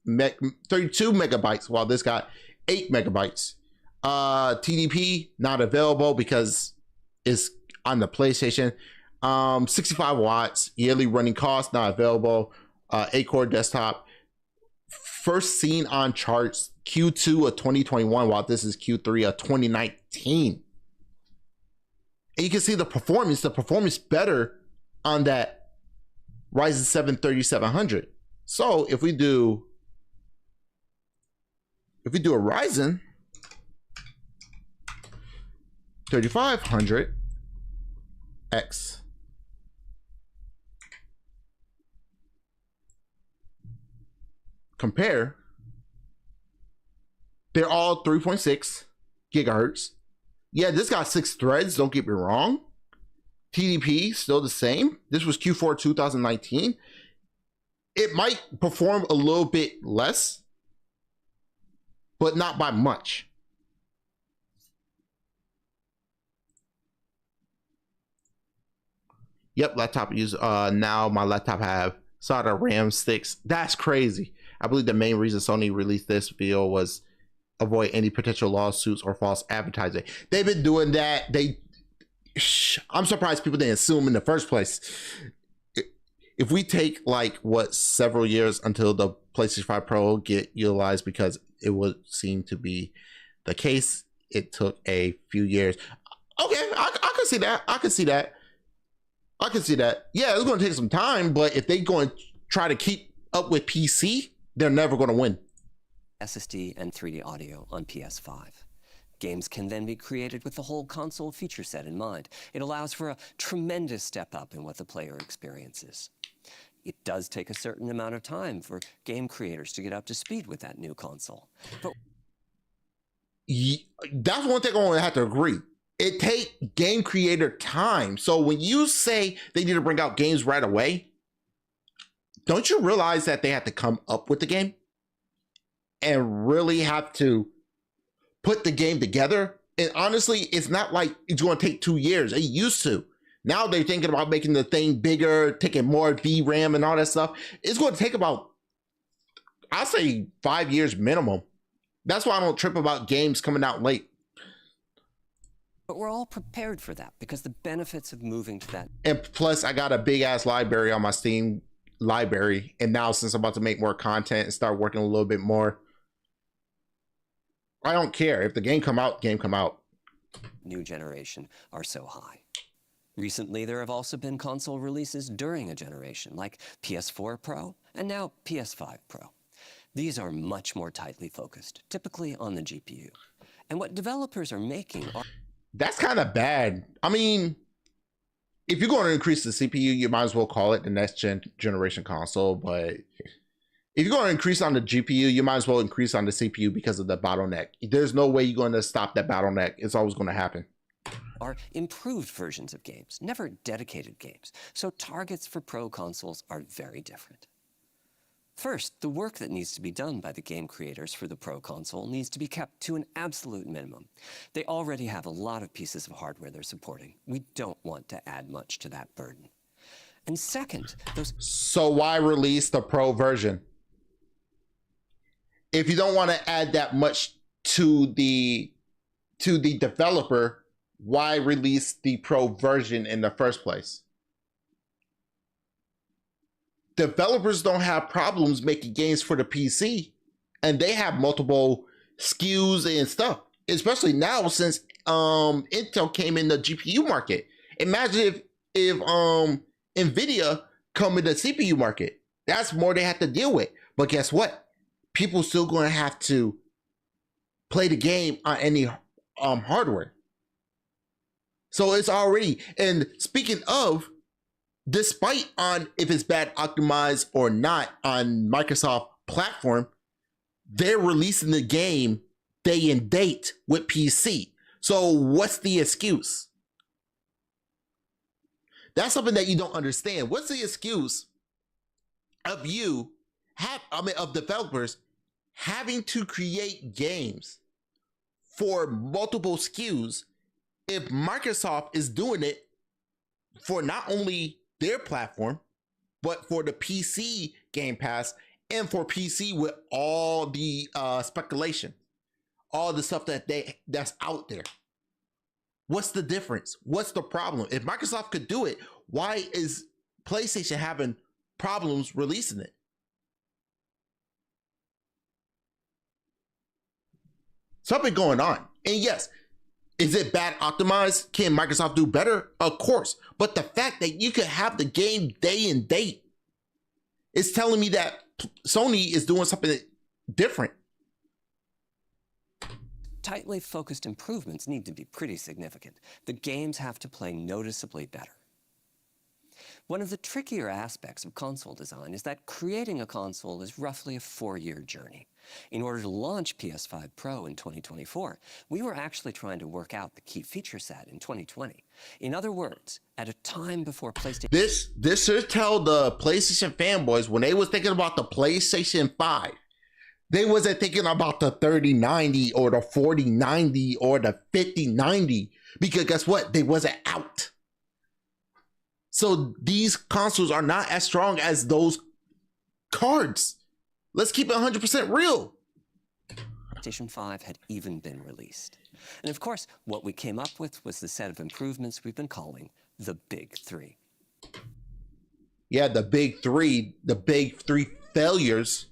megabytes, while this got 8 megabytes. TDP not available because it's on the PlayStation. 65 watts, yearly running cost not available. 8-core desktop. First seen on charts Q2 of 2021, while this is Q3 of 2019. And you can see the performance better on that Ryzen 7 3700. So if we do a Ryzen 3500X, compare, they're all 3.6 gigahertz. Yeah, this got 6 threads, don't get me wrong. TDP still the same. This was Q4 2019. It might perform a little bit less, but not by much. Yep, laptop use. Now my laptop have SATA RAM sticks. That's crazy. I believe the main reason Sony released this video was avoid any potential lawsuits or false advertising. They've been doing that. I'm surprised people didn't sue them in the first place. If we take like several years until the PlayStation 5 Pro get utilized, because it would seem to be the case, it took a few years. Okay, I can see that. I can see that. Yeah, it's going to take some time, but if they're going to try to keep up with PC, they're never going to win. SSD and 3D audio on PS5. Games can then be created with the whole console feature set in mind. It allows for a tremendous step up in what the player experiences. It does take a certain amount of time for game creators to get up to speed with that new console. But that's one thing I'm going to have to agree. It takes game creator time. So when you say they need to bring out games right away, don't you realize that they have to come up with the game and really have to put the game together? And honestly, it's not like it's going to take 2 years. It used to. Now they're thinking about making the thing bigger, taking more VRAM and all that stuff. It's going to take about, I'll say 5 years minimum. That's why I don't trip about games coming out late. But we're all prepared for that because the benefits of moving to that. And plus, I got a big ass library on my Steam library. And now since I'm about to make more content and start working a little bit more, I don't care. If the game come out, New generation are so high. Recently, there have also been console releases during a generation, like PS4 Pro and now PS5 Pro. These are much more tightly focused, typically on the GPU. And what developers are making are... That's kind of bad. I mean, if you're going to increase the CPU, you might as well call it the next generation console. But if you're going to increase on the GPU, you might as well increase on the CPU because of the bottleneck. There's no way you're going to stop that bottleneck. It's always going to happen. Are improved versions of games, never dedicated games. So targets for pro consoles are very different. First, the work that needs to be done by the game creators for the Pro console needs to be kept to an absolute minimum. They already have a lot of pieces of hardware they're supporting. We don't want to add much to that burden. And second, So why release the Pro version? If you don't want to add that much to the developer, why release the Pro version in the first place? Developers don't have problems making games for the PC, and they have multiple SKUs and stuff, especially now since Intel came in the GPU market. Imagine if Nvidia come in the CPU market. That's more they have to deal with. But guess what? People still going to have to play the game on any hardware. So it's already, and speaking of, despite on if it's bad optimized or not on Microsoft platform, they're releasing the game day and date with PC. So what's the excuse? That's something that you don't understand. What's the excuse of of developers having to create games for multiple SKUs if Microsoft is doing it for not only their platform, but for the PC Game Pass and for PC with all the speculation, all the stuff that's out there? What's the difference? What's the problem? If Microsoft could do it, why is PlayStation having problems releasing it? Something going on. And yes, is it bad optimized? Can Microsoft do better? Of course. But the fact that you could have the game day and date is telling me that Sony is doing something different. Tightly focused improvements need to be pretty significant. The games have to play noticeably better. One of the trickier aspects of console design is that creating a console is roughly a 4-year journey. In order to launch PS5 Pro in 2024, we were actually trying to work out the key feature set in 2020. In other words, at a time before PlayStation... This should tell the PlayStation fanboys when they was thinking about the PlayStation 5, they wasn't thinking about the 3090 or the 4090 or the 5090, because guess what? They wasn't out. So these consoles are not as strong as those cards. Let's keep it 100% real. PlayStation 5 had even been released. And of course, what we came up with was the set of improvements we've been calling the Big Three. Yeah, the big three failures.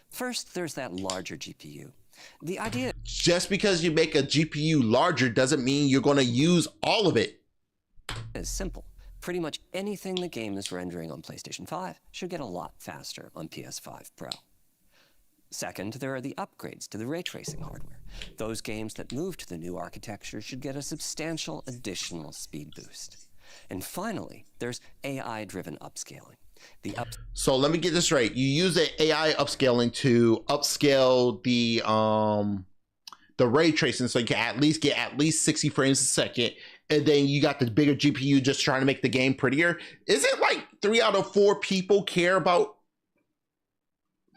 First, there's that larger GPU. The idea... Just because you make a GPU larger doesn't mean you're going to use all of it. Is simple. Pretty much anything the game is rendering on PlayStation 5 should get a lot faster on PS5 Pro. Second, there are the upgrades to the ray tracing hardware. Those games that move to the new architecture should get a substantial additional speed boost. And finally, there's AI-driven upscaling. So let me get this right. You use the AI upscaling to upscale the ray tracing so you can at least get 60 frames a second, and then you got the bigger GPU just trying to make the game prettier. Is it like 3 out of 4 people care about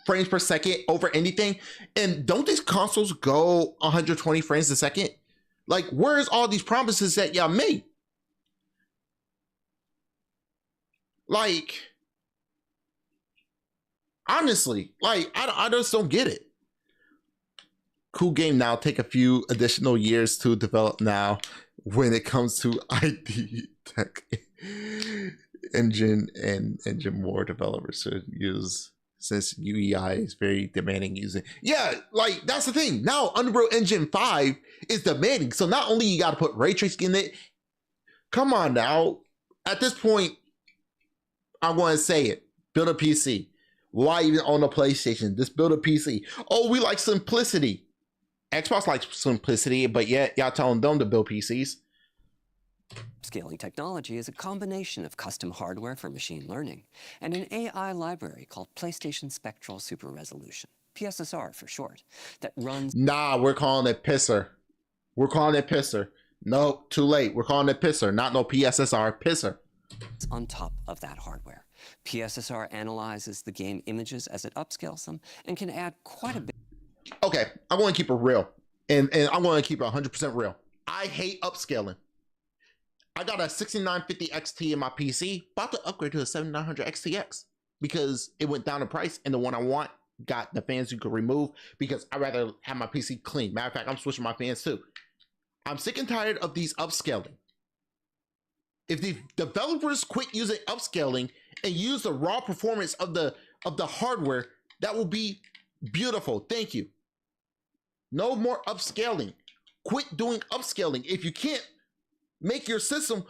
frames per second over anything? And don't these consoles go 120 frames a second? Like, where's all these promises that y'all made? Like, honestly, like, I just don't get it. Cool game now. Take a few additional years to develop now when it comes to ID tech engine and engine more developers should use, since UEI is very demanding using. Yeah, like, that's the thing. Now Unreal Engine 5 is demanding. So not only you got to put ray tracing in it, come on now. At this point, I'm going to say it. Build a PC. Why even own a PlayStation? Just build a PC. Oh, we like simplicity. Xbox likes simplicity, but yet y'all telling them to build PCs. Scaling technology is a combination of custom hardware for machine learning and an AI library called PlayStation Spectral Super Resolution, PSSR for short, that runs... Nah, we're calling it Pisser. We're calling it Pisser. No, too late. We're calling it Pisser, not no PSSR, Pisser. On top of that hardware. PSSR analyzes the game images as it upscales them and can add quite a bit. Okay, I'm going to keep it real. And I'm going to keep it 100% real. I hate upscaling. I got a 6950 XT in my PC, about to upgrade to a 7900 XTX because it went down in price, and the one I want got the fans you could remove because I'd rather have my PC clean. Matter of fact, I'm switching my fans too. I'm sick and tired of these upscaling. If the developers quit using upscaling and use the raw performance of the hardware, that will be beautiful. Thank you. No more upscaling. Quit doing upscaling. If you can't make your system,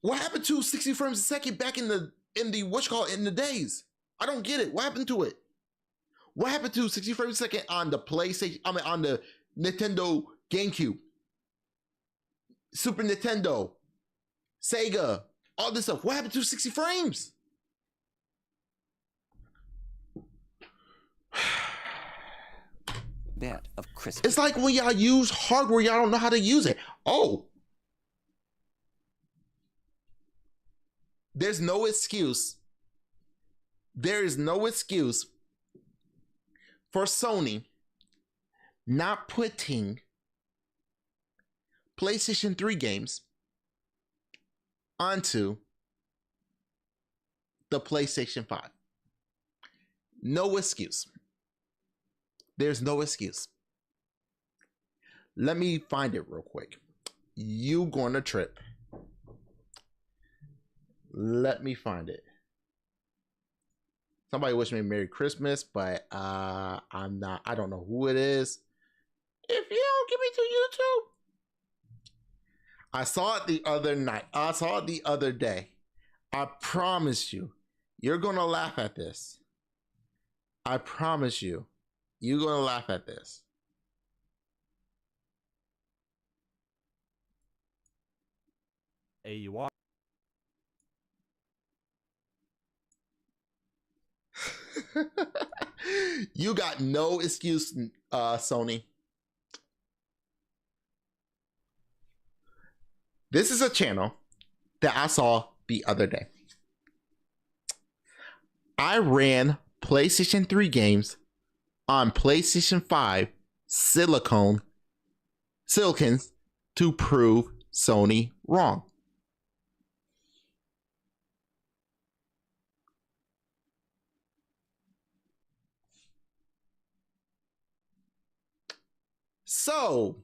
what happened to 60 frames a second back in the in the days? I don't get it. What happened to it? What happened to 60 frames a second on the PlayStation? I mean, on the Nintendo GameCube? Super Nintendo, Sega, all this stuff. What happened to 60 frames? Bit of crispy. It's like when y'all use hardware, y'all don't know how to use it. Oh. There's no excuse. There is no excuse for Sony not putting PlayStation 3 games onto the PlayStation 5. No excuse. There's no excuse. Let me find it real quick. You gonna trip. Let me find it. Somebody wish me Merry Christmas, but I'm not. I don't know who it is. If you don't give me to YouTube, I saw it the other night. I saw it the other day. I promise you, you're gonna laugh at this. I promise you, you're gonna laugh at this. AUR. You got no excuse, Sony. This is a channel that I saw the other day. I ran PlayStation 3 games on PlayStation 5 silicons to prove Sony wrong. So,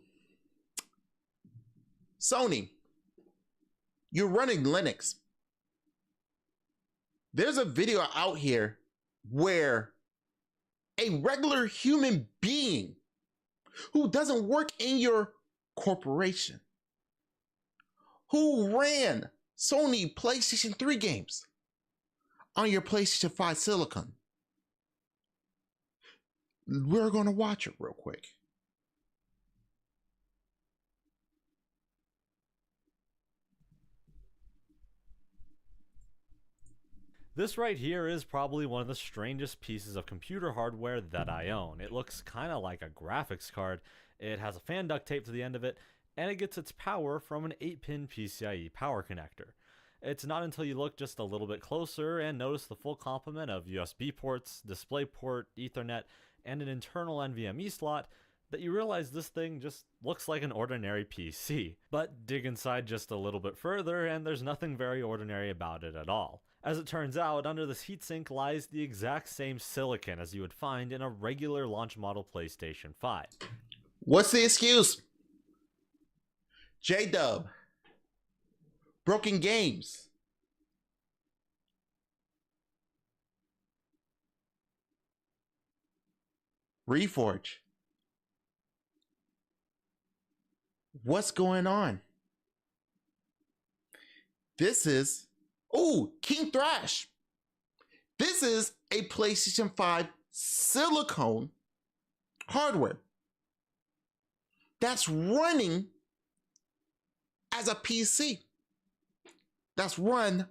Sony, you're running Linux. There's a video out here where a regular human being who doesn't work in your corporation, who ran Sony PlayStation 3 games on your PlayStation 5 silicon. We're going to watch it real quick. This right here is probably one of the strangest pieces of computer hardware that I own. It looks kind of like a graphics card. It has a fan duct tape to the end of it, and it gets its power from an 8-pin PCIe power connector. It's not until you look just a little bit closer and notice the full complement of USB ports, DisplayPort, Ethernet, and an internal NVMe slot that you realize this thing just looks like an ordinary PC. But dig inside just a little bit further and there's nothing very ordinary about it at all. As it turns out, under this heatsink lies the exact same silicon as you would find in a regular launch model PlayStation 5. What's the excuse? J-Dub. Broken games. Reforge. What's going on? This is... Oh, King Thrash. This is a PlayStation 5 silicone hardware that's running as a PC. That's run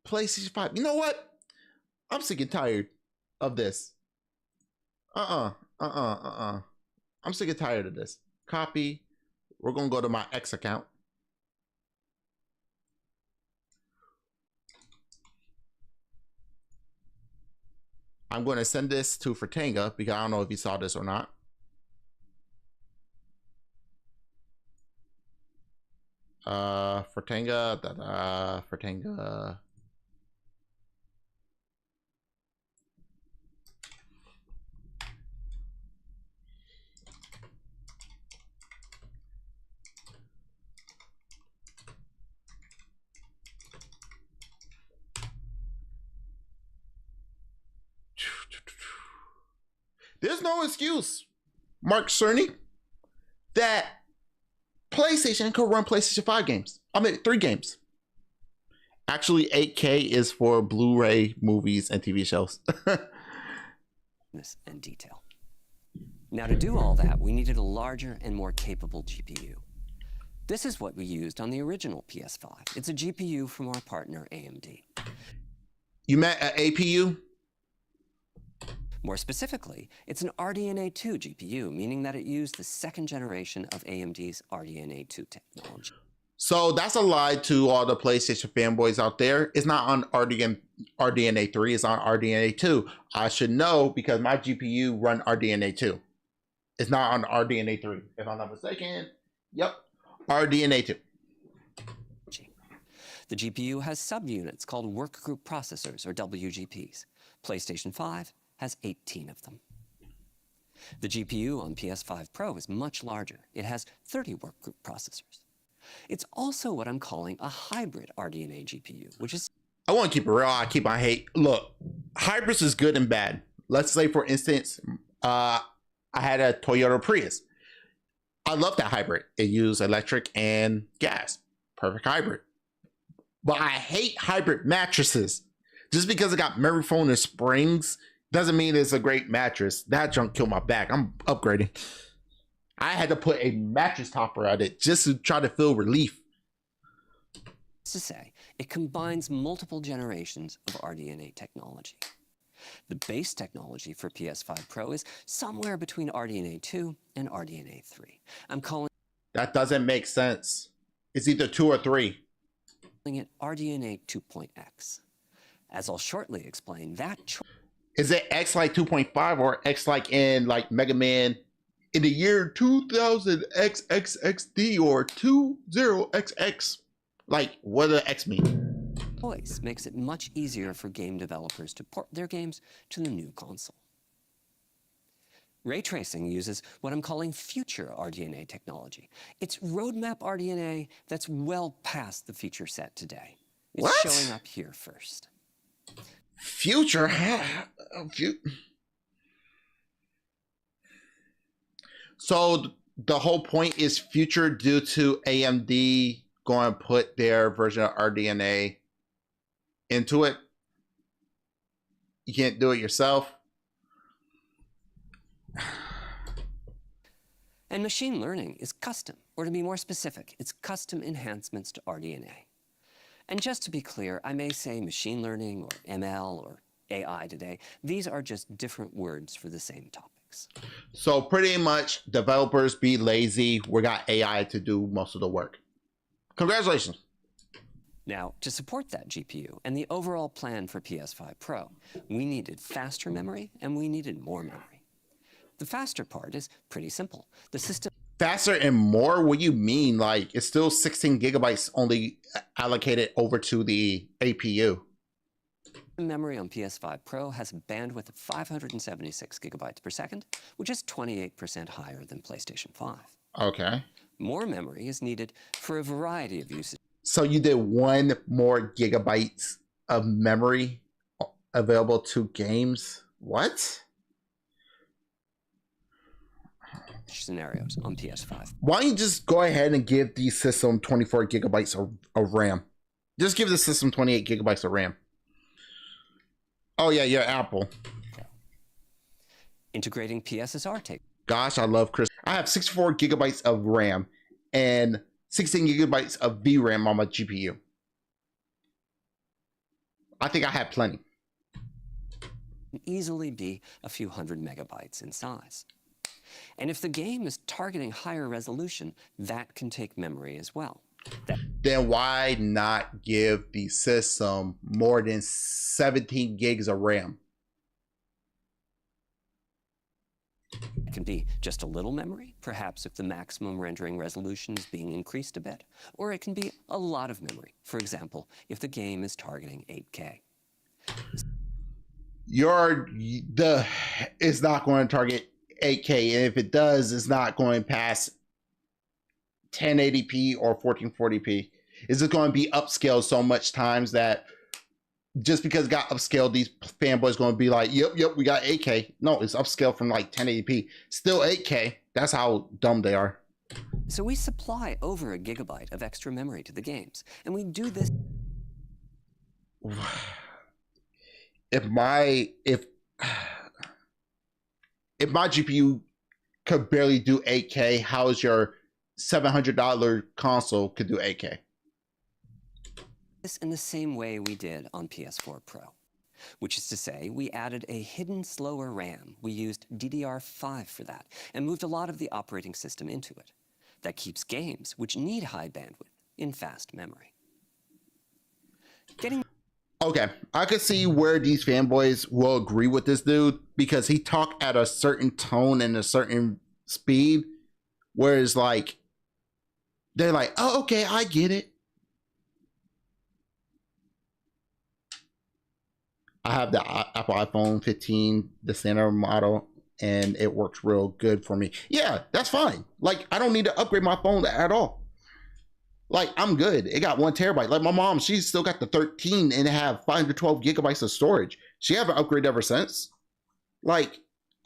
PlayStation 5. You know what? I'm sick and tired of this. I'm sick and tired of this. Copy. We're going to go to my X account. I'm going to send this to Fratanga because I don't know if he saw this or not. Fratanga. There's no excuse, Mark Cerny, that PlayStation could run PlayStation 5 games. I mean, 3 games. Actually, 8K is for Blu-ray movies and TV shows. And detail. Now, to do all that, we needed a larger and more capable GPU. This is what we used on the original PS5. It's a GPU from our partner AMD. You meant an APU? More specifically, it's an RDNA 2 GPU, meaning that it used the second generation of AMD's RDNA 2 technology. So that's a lie to all the PlayStation fanboys out there. It's not on RDNA 3, it's on RDNA 2. I should know because my GPU run RDNA 2. It's not on RDNA 3. If I'm not mistaken, yep, RDNA 2. The GPU has subunits called workgroup processors, or WGPs. PlayStation 5 has 18 of them. The GPU on PS5 Pro is much larger. It has 30 workgroup processors. It's also what I'm calling a hybrid RDNA GPU, which is... I want to keep it real. I keep my hate. Look, hybrids is good and bad. Let's say, for instance, I had a Toyota Prius. I love that hybrid. It used electric and gas. Perfect hybrid. But I hate hybrid mattresses. Just because it got memory foam and springs doesn't mean it's a great mattress. That junk killed my back. I'm upgrading. I had to put a mattress topper on it just to try to feel relief. To say, it combines multiple generations of RDNA technology. The base technology for PS5 Pro is somewhere between RDNA 2 and RDNA 3. I'm calling That doesn't make sense. It's either 2 or 3. it RDNA 2.x. As I'll shortly explain, that Is it X like 2.5 or X like in like Mega Man in the year 2000 XXXD or 20XX? Like, what does X mean? choice makes it much easier for game developers to port their games to the new console. Ray tracing uses what I'm calling future RDNA technology. It's roadmap RDNA that's well past the feature set today. It's What? showing up here first. Future? So the whole point is future due to AMD going to put their version of RDNA into it. You can't do it yourself. And machine learning is custom, or to be more specific, it's custom enhancements to RDNA. And just to be clear, I may say machine learning or ML or AI today. These are just different words for the same topics. So pretty much developers be lazy. We got AI to do most of the work. Congratulations. Now, to support that GPU and the overall plan for PS5 Pro, we needed faster memory and we needed more memory. The faster part is pretty simple. The system Faster and more? What do you mean? Like, it's still 16 gigabytes only allocated over to the APU. memory on PS5 Pro has a bandwidth of 576 gigabytes per second, which is 28% higher than PlayStation 5. Okay. More memory is needed for a variety of uses. So you did 1 more gigabytes of memory available to games? What? Scenarios on PS5. Why don't you just go ahead and give the system 24 gigabytes of RAM? Just give the system 28 gigabytes of RAM. Oh yeah, you're Apple. Integrating PSSR tape. Gosh, I love Chris. I have 64 gigabytes of RAM and 16 gigabytes of VRAM on my GPU. I think I have plenty. Can easily be a few hundred megabytes in size. And if the game is targeting higher resolution, that can take memory as well. Then why not give the system more than 17 gigs of RAM? It can be just a little memory, perhaps if the maximum rendering resolution is being increased a bit. Or it can be a lot of memory, for example, if the game is targeting 8K. It's not going to target 8K, and if it does, it's not going past 1080p or 1440p. It's just going to be upscaled so much times that just because it got upscaled, these fanboys going to be like, yep, we got 8K. No, it's upscaled from like 1080p. Still 8K. That's how dumb they are. So we supply over a gigabyte of extra memory to the games, and we do this. If my GPU could barely do 8K, how is your $700 console could do 8K. This in the same way we did on PS4 Pro, which is to say we added a hidden slower RAM. We used DDR5 for that and moved a lot of the operating system into it. That keeps games, which need high bandwidth, in fast memory. Okay, I could see where these fanboys will agree with this dude because he talked at a certain tone and a certain speed, whereas like they're like, oh, okay, I get it. I have the Apple iPhone 15, the standard model, and it works real good for me. Yeah, that's fine. Like, I don't need to upgrade my phone at all. Like, I'm good. It got 1 terabyte. Like my mom, she's still got the 13 and it have 512 gigabytes of storage. She haven't upgraded ever since. Like,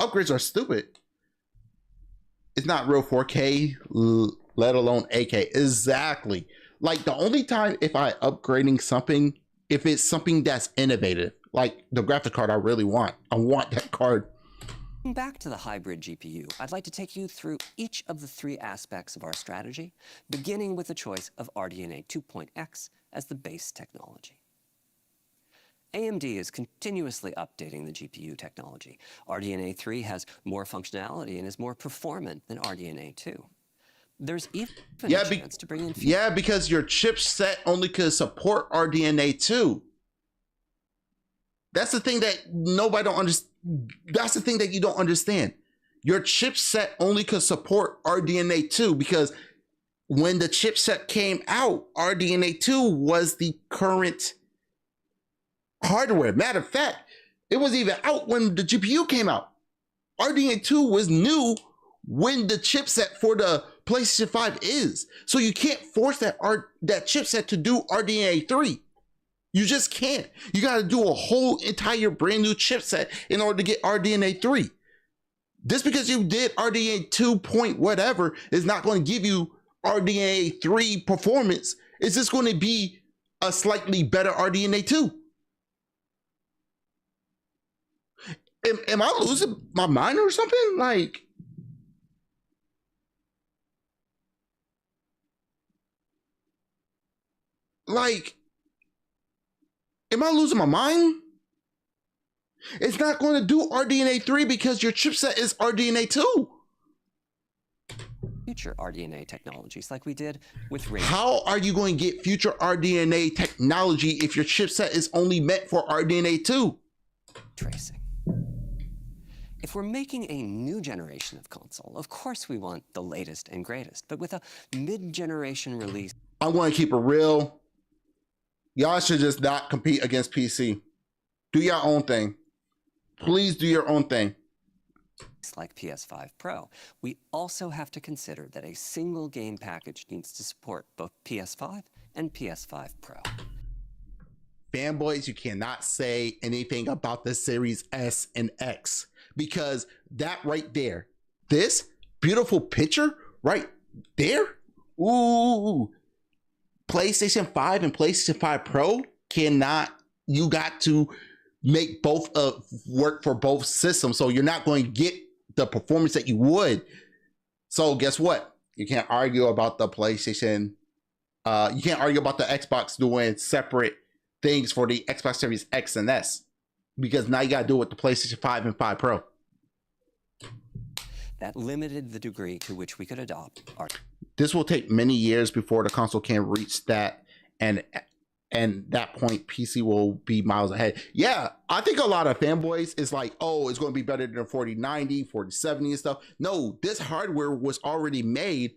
upgrades are stupid. It's not real 4K, let alone 8K. Exactly. Like, the only time if I upgrading something, if it's something that's innovative, like the graphic card I really want. I want that card. Back to the hybrid GPU, I'd like to take you through each of the 3 aspects of our strategy, beginning with the choice of RDNA 2.x as the base technology. AMD is continuously updating the GPU technology. RDNA 3 has more functionality and is more performant than RDNA 2. There's even a chance to bring in... Yeah, because your chipset only could support RDNA 2. That's the thing that nobody don't understand. That's the thing that you don't understand. Your chipset only could support RDNA 2 because when the chipset came out, RDNA 2 was the current hardware. Matter of fact, it was even out when the GPU came out. RDNA 2 was new when the chipset for the PlayStation 5 is. So you can't force that chipset to do RDNA 3. You just can't. You got to do a whole entire brand new chipset in order to get RDNA 3. Just because you did RDNA 2 point whatever is not going to give you RDNA 3 performance. It's just going to be a slightly better RDNA 2. Am I losing my mind or something? Like, am I losing my mind? It's not going to do RDNA 3 because your chipset is RDNA 2. Future RDNA technologies like we did with radio. How are you going to get future RDNA technology if your chipset is only meant for RDNA 2? Tracing. If we're making a new generation of console, of course we want the latest and greatest, but with a mid-generation release... I'm going to keep it real. Y'all should just not compete against PC. Do your own thing. Please do your own thing. Like PS5 Pro, we also have to consider that a single game package needs to support both PS5 and PS5 Pro. Fanboys, you cannot say anything about the Series S and X because that right there, this beautiful picture right there, ooh, PlayStation 5 and PlayStation 5 Pro cannot, you got to make both work for both systems. So you're not going to get the performance that you would. So guess what? You can't argue about the PlayStation. You can't argue about the Xbox doing separate things for the Xbox Series X and S because now you got to do it with the PlayStation 5 and 5 Pro. That limited the degree to which we could adopt our... This will take many years before the console can reach that, and that point PC will be miles ahead. Yeah, I think a lot of fanboys is like, oh, it's going to be better than 4090, 4070 and stuff. No, this hardware was already made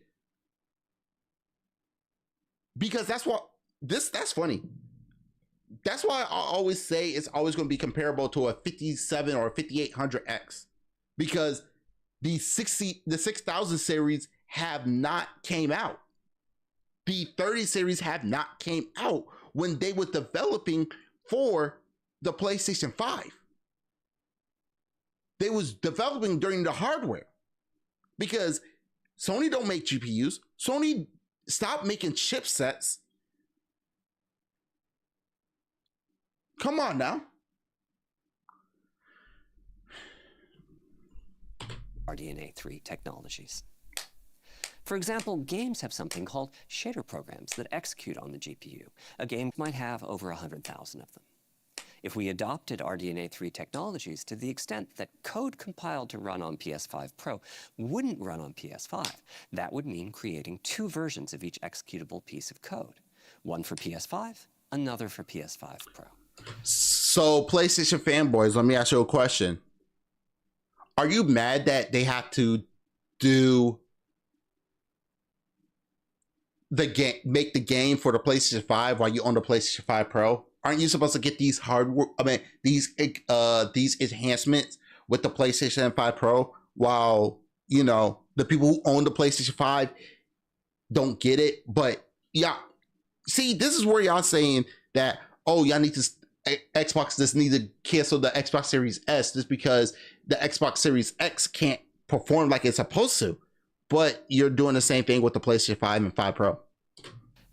because that's funny. That's why I always say it's always going to be comparable to a 57 or a 5800X because the 6000 series have not came out. The 30 series have not came out when they were developing for the PlayStation 5. They was developing during the hardware because Sony don't make GPUs. Sony stopped making chipsets. Come on now. RDNA 3 technologies. For example, games have something called shader programs that execute on the GPU. A game might have over 100,000 of them. If we adopted RDNA 3 technologies to the extent that code compiled to run on PS5 Pro wouldn't run on PS5, that would mean creating 2 versions of each executable piece of code. One for PS5, another for PS5 Pro. So, PlayStation fanboys, let me ask you a question. Are you mad that they have to do the game, make the game for the PlayStation 5 while you own the PlayStation 5 Pro? Aren't you supposed to get these these enhancements with the PlayStation 5 Pro while, you know, the people who own the PlayStation 5 don't get it? But yeah, see, this is where y'all saying that, oh, y'all need to, Xbox just need to cancel the Xbox Series S just because the Xbox Series X can't perform like it's supposed to. But you're doing the same thing with the PlayStation 5 and 5 Pro.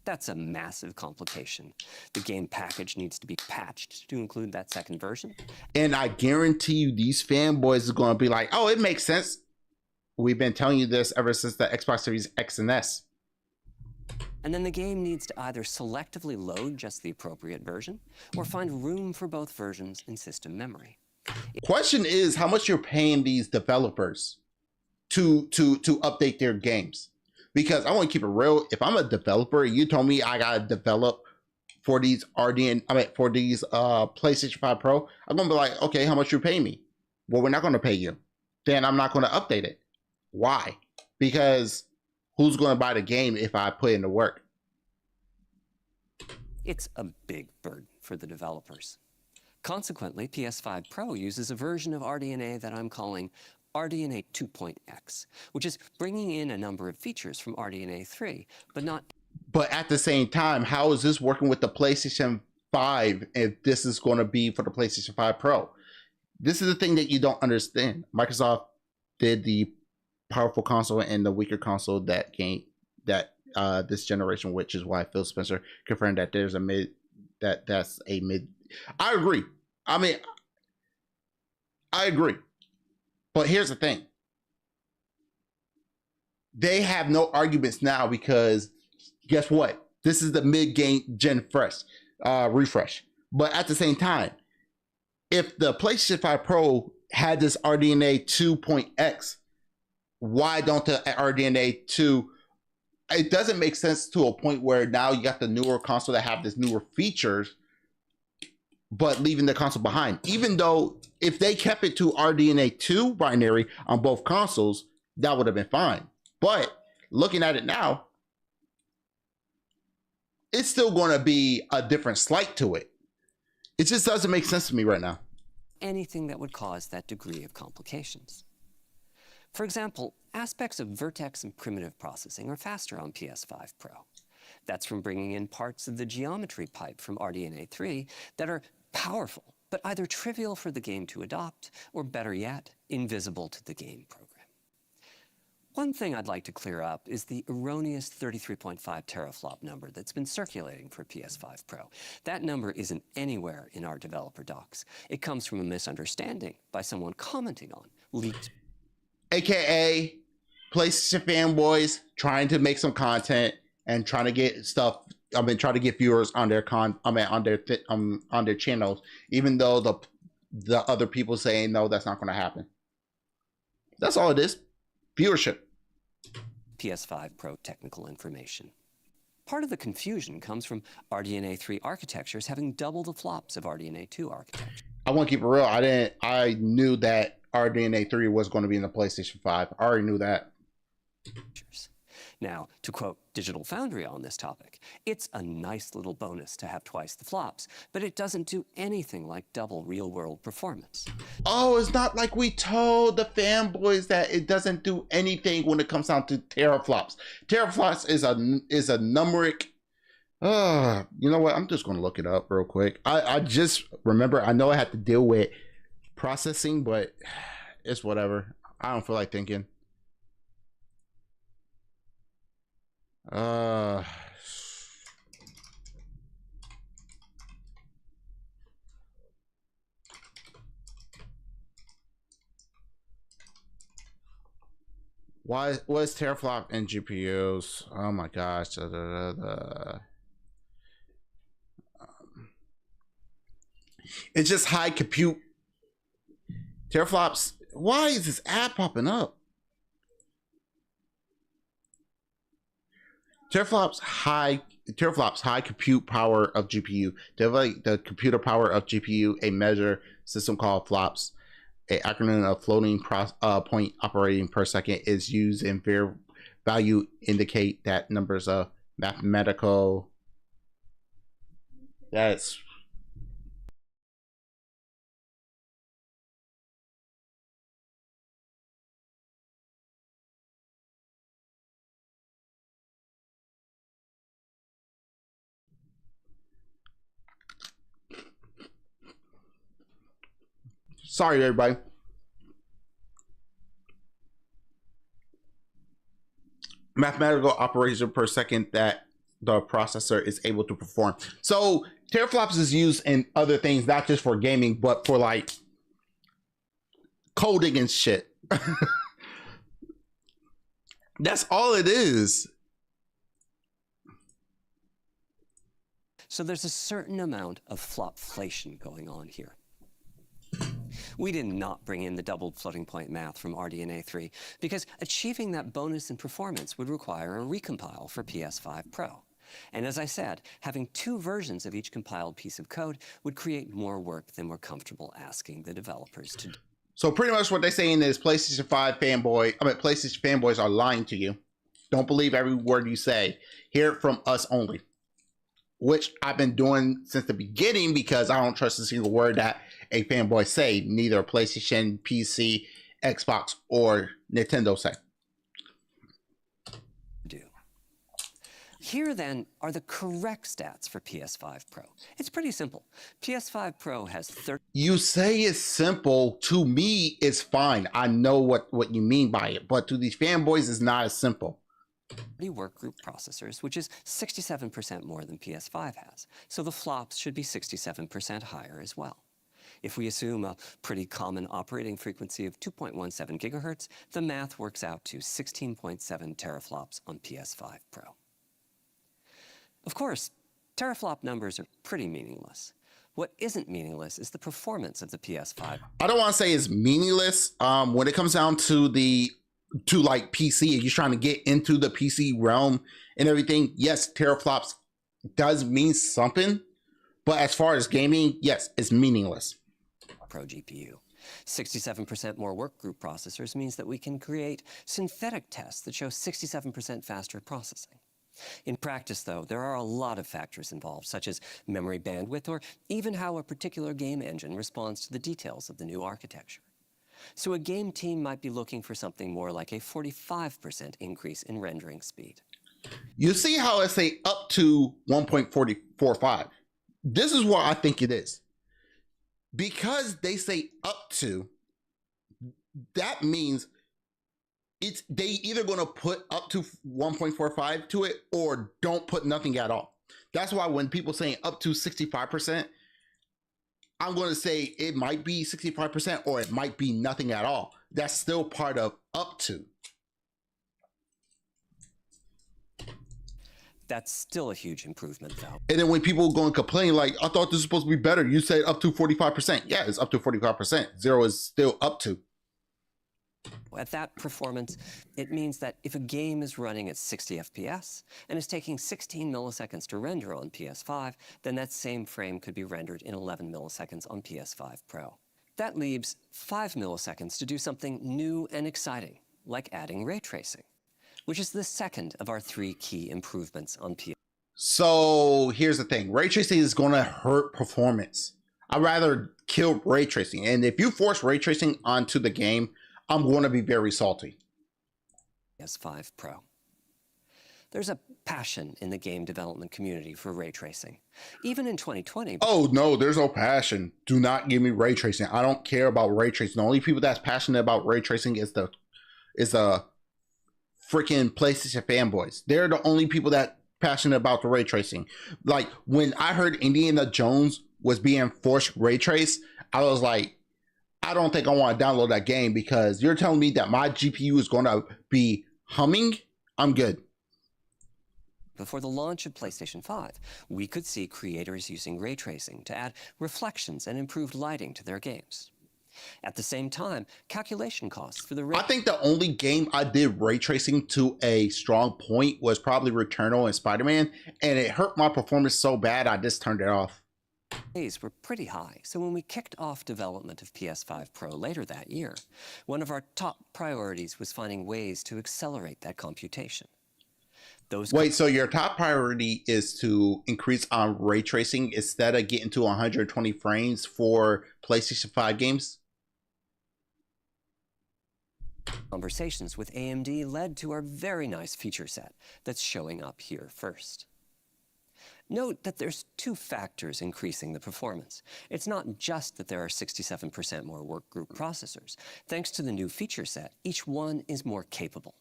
That's a massive complication. The game package needs to be patched to include that second version. And I guarantee you these fanboys are going to be like, oh, it makes sense. We've been telling you this ever since the Xbox Series X and S. And then the game needs to either selectively load just the appropriate version or find room for both versions in system memory. Question is how much you're paying these developers to update their games. Because I want to keep it real. If I'm a developer, you told me I gotta develop for these PlayStation 5 Pro, I'm gonna be like, okay, how much you pay me? Well, we're not gonna pay you. Then I'm not gonna update it. Why? Because who's gonna buy the game if I put in the work? It's a big burden for the developers. Consequently, PS5 Pro uses a version of RDNA that I'm calling RDNA 2.x, which is bringing in a number of features from RDNA 3, but not... But at the same time, how is this working with the PlayStation 5 if this is going to be for the PlayStation 5 Pro? This is the thing that you don't understand. Microsoft did the powerful console and the weaker console that this generation, which is why Phil Spencer confirmed that there's a mid, that's a mid. I agree. I mean, I agree. But here's the thing. They have no arguments now because guess what? This is the mid-game gen refresh. But at the same time, if the PlayStation 5 Pro had this RDNA 2.x, why don't the RDNA 2? It doesn't make sense to a point where now you got the newer console that have this newer features, but leaving the console behind. Even though if they kept it to RDNA 2 binary on both consoles, that would have been fine. But looking at it now, it's still going to be a different slight to it. It just doesn't make sense to me right now. Anything that would cause that degree of complications. For example, aspects of vertex and primitive processing are faster on PS5 Pro. That's from bringing in parts of the geometry pipe from RDNA 3 that are powerful, but either trivial for the game to adopt, or better yet, invisible to the game program. One thing I'd like to clear up is the erroneous 33.5 teraflop number that's been circulating for PS5 Pro. That number isn't anywhere in our developer docs. It comes from a misunderstanding by someone commenting on leaked. AKA PlayStation fanboys trying to make some content and trying to get stuff. Trying to get viewers on their on their channels, even though the other people saying no, that's not going to happen. That's all it is. Viewership. PS5 Pro technical information. Part of the confusion comes from RDNA 3 architectures having double the flops of RDNA 2 architecture. I want to keep it real. I knew that RDNA 3 was going to be in the PlayStation 5. I already knew that. Now, to quote Digital Foundry on this topic, it's a nice little bonus to have twice the flops, but it doesn't do anything like double real-world performance. Oh, it's not like we told the fanboys that it doesn't do anything when it comes down to teraflops. Teraflops is a numeric. You know what? I'm just going to look it up real quick. I just remember, I know I had to deal with processing, but it's whatever. I don't feel like thinking. what is teraflop in GPUs? Oh my gosh. It's just high compute. Teraflops. Why is this ad popping up? Teraflops high compute power of GPU. The computer power of GPU, a measure system called flops, a acronym of floating point operating per second, is used in value indicate that numbers of mathematical. That's sorry, everybody. Mathematical operation per second that the processor is able to perform. So teraflops is used in other things, not just for gaming, but for like coding and shit. That's all it is. So there's a certain amount of flopflation going on here. We did not bring in the doubled floating point math from RDNA 3 because achieving that bonus in performance would require a recompile for PS5 Pro. And as I said, having two versions of each compiled piece of code would create more work than we're comfortable asking the developers to do. So pretty much what they're saying is PlayStation fanboys are lying to you. Don't believe every word you say. Hear it from us only. Which I've been doing since the beginning because I don't trust a single word that a fanboy say, neither PlayStation, PC, Xbox, or Nintendo say. Here then are the correct stats for PS5 Pro. It's pretty simple. PS5 Pro has 30. You say it's simple. To me, it's fine. I know what you mean by it, but to these fanboys, it's not as simple. Workgroup processors, which is 67% more than PS5 has. So the flops should be 67% higher as well. If we assume a pretty common operating frequency of 2.17 gigahertz, the math works out to 16.7 teraflops on PS5 Pro. Of course, teraflop numbers are pretty meaningless. What isn't meaningless is the performance of the PS5. I don't want to say it's meaningless. When it comes down to like PC, if you're trying to get into the PC realm and everything, yes, teraflops does mean something. But as far as gaming, yes, it's meaningless. Pro GPU. 67% more workgroup processors means that we can create synthetic tests that show 67% faster processing. In practice, though, there are a lot of factors involved, such as memory bandwidth or even how a particular game engine responds to the details of the new architecture. So a game team might be looking for something more like a 45% increase in rendering speed. You see how I say up to 1.445? This is what I think it is. Because they say up to, that means they either going to put up to 1.45 to it or don't put nothing at all. That's why when people saying up to 65%, I'm going to say it might be 65% or it might be nothing at all. That's still part of up to. That's still a huge improvement, though. And then when people go and complain, like, I thought this was supposed to be better. You said up to 45%. Yeah, it's up to 45%. Zero is still up to. At that performance, it means that if a game is running at 60 FPS and is taking 16 milliseconds to render on PS5, then that same frame could be rendered in 11 milliseconds on PS5 Pro. That leaves 5 milliseconds to do something new and exciting, like adding ray tracing, which is the second of our 3 key improvements on PS5. So here's the thing. Ray tracing is going to hurt performance. I'd rather kill ray tracing. And if you force ray tracing onto the game, I'm going to be very salty. PS5 Pro. There's a passion in the game development community for ray tracing. Even in 2020. Oh, no, there's no passion. Do not give me ray tracing. I don't care about ray tracing. The only people that's passionate about ray tracing is the freaking PlayStation fanboys. They're the only people that passionate about the ray tracing. Like when I heard Indiana Jones was being forced ray trace, I was like, I don't think I want to download that game because you're telling me that my GPU is going to be humming, I'm good. Before the launch of PlayStation 5, we could see creators using ray tracing to add reflections and improved lighting to their games. At the same time, calculation costs for the ray... I think the only game I did ray tracing to a strong point was probably Returnal and Spider-Man, and it hurt my performance so bad I just turned it off. Rays were pretty high, so when we kicked off development of PS5 Pro later that year, one of our top priorities was finding ways to accelerate that computation. Wait, so your top priority is to increase on ray tracing instead of getting to 120 frames for PlayStation 5 games? Conversations with AMD led to our very nice feature set that's showing up here first. Note that there's two factors increasing the performance. It's not just that there are 67% more workgroup processors. Thanks to the new feature set, each one is more capable.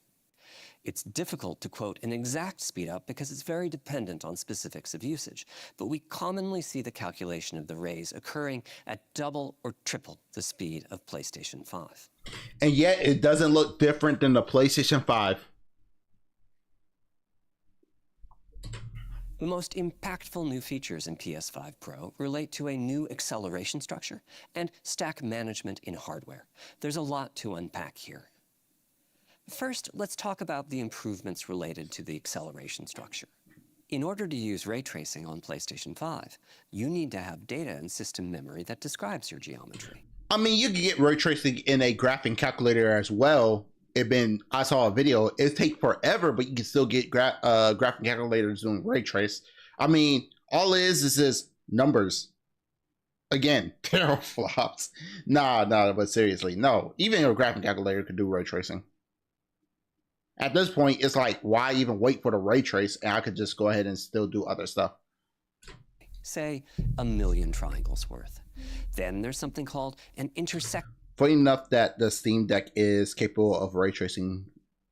It's difficult to quote an exact speed up because it's very dependent on specifics of usage, but we commonly see the calculation of the rays occurring at double or triple the speed of PlayStation 5. And yet it doesn't look different than the PlayStation 5. The most impactful new features in PS5 Pro relate to a new acceleration structure and stack management in hardware. There's a lot to unpack here. First, let's talk about the improvements related to the acceleration structure. In order to use ray tracing on PlayStation 5, you need to have data and system memory that describes your geometry. I mean, you can get ray tracing in a graphing calculator as well. I saw a video. It takes forever, but you can still get graphing calculators doing ray trace. I mean, all it is numbers. Again, teraflops. Nah, but seriously, no. Even a graphing calculator could do ray tracing. At this point, it's like, why even wait for the ray trace? And I could just go ahead and still do other stuff. Say 1 million triangles worth. Then there's something called an intersect. Funny enough that the Steam Deck is capable of ray tracing.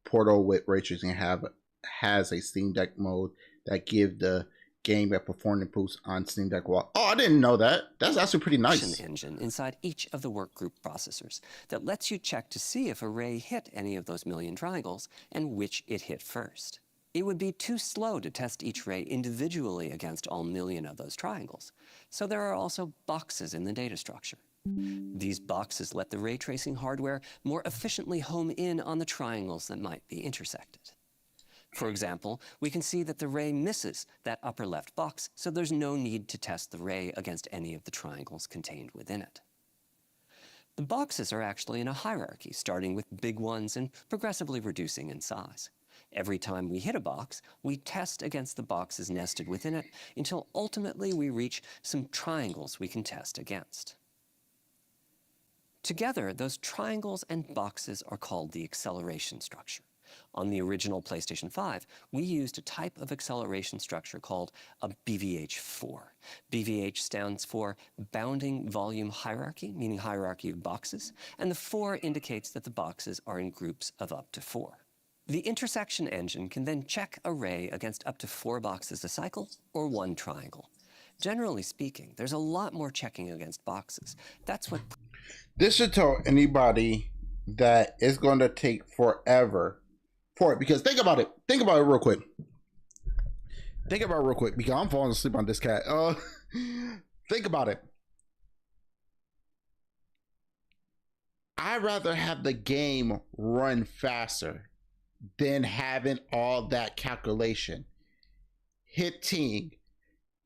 Portal with ray tracing has a Steam Deck mode that gives the game a performance boost on Steam Deck wall. Oh, I didn't know that. That's actually pretty nice. Engine inside each of the workgroup processors that lets you check to see if a ray hit any of those million triangles and which it hit first. It would be too slow to test each ray individually against all million of those triangles, so there are also boxes in the data structure. These boxes let the ray tracing hardware more efficiently home in on the triangles that might be intersected. For example, we can see that the ray misses that upper left box, so there's no need to test the ray against any of the triangles contained within it. The boxes are actually in a hierarchy, starting with big ones and progressively reducing in size. Every time we hit a box, we test against the boxes nested within it until ultimately we reach some triangles we can test against. Together, those triangles and boxes are called the acceleration structure. On the original PlayStation 5, we used a type of acceleration structure called a BVH4. BVH stands for Bounding Volume Hierarchy, meaning hierarchy of boxes, and the 4 indicates that the boxes are in groups of up to 4. The intersection engine can then check a ray against up to 4 boxes a cycle or 1 triangle. Generally speaking, there's a lot more checking against boxes. That's what... This should tell anybody that it's going to take forever for it, because think about it real quick because I'm falling asleep on this cat. Think about it. I'd rather have the game run faster than having all that calculation, hitting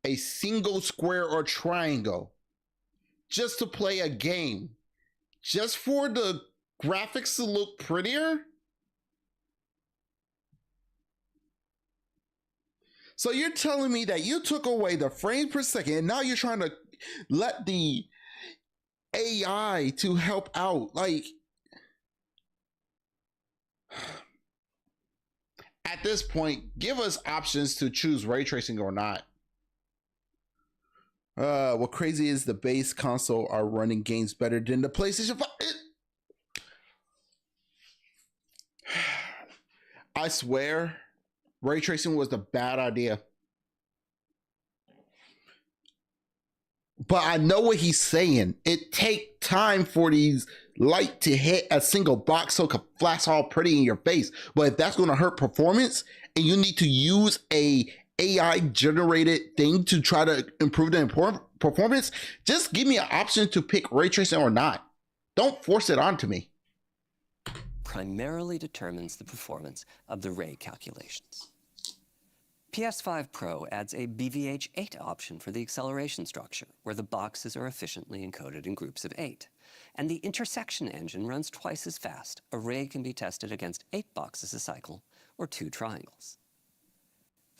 a single square or triangle just to play a game, just for the graphics to look prettier. So you're telling me that you took away the frames per second and now you're trying to let the AI to help out? Like, at this point, give us options to choose ray tracing or not. What crazy is the base console are running games better than the PlayStation 5? I swear, ray tracing was the bad idea. but I know what he's saying. It take time for these light to hit a single box so it can flash all pretty in your face. But if that's going to hurt performance and you need to use a AI generated thing to try to improve the performance, just give me an option to pick ray tracing or not. Don't force it onto me. Primarily determines the performance of the ray calculations. PS5 Pro adds a BVH8 option for the acceleration structure, where the boxes are efficiently encoded in groups of 8. And the intersection engine runs twice as fast. A ray can be tested against 8 boxes a cycle, or 2 triangles.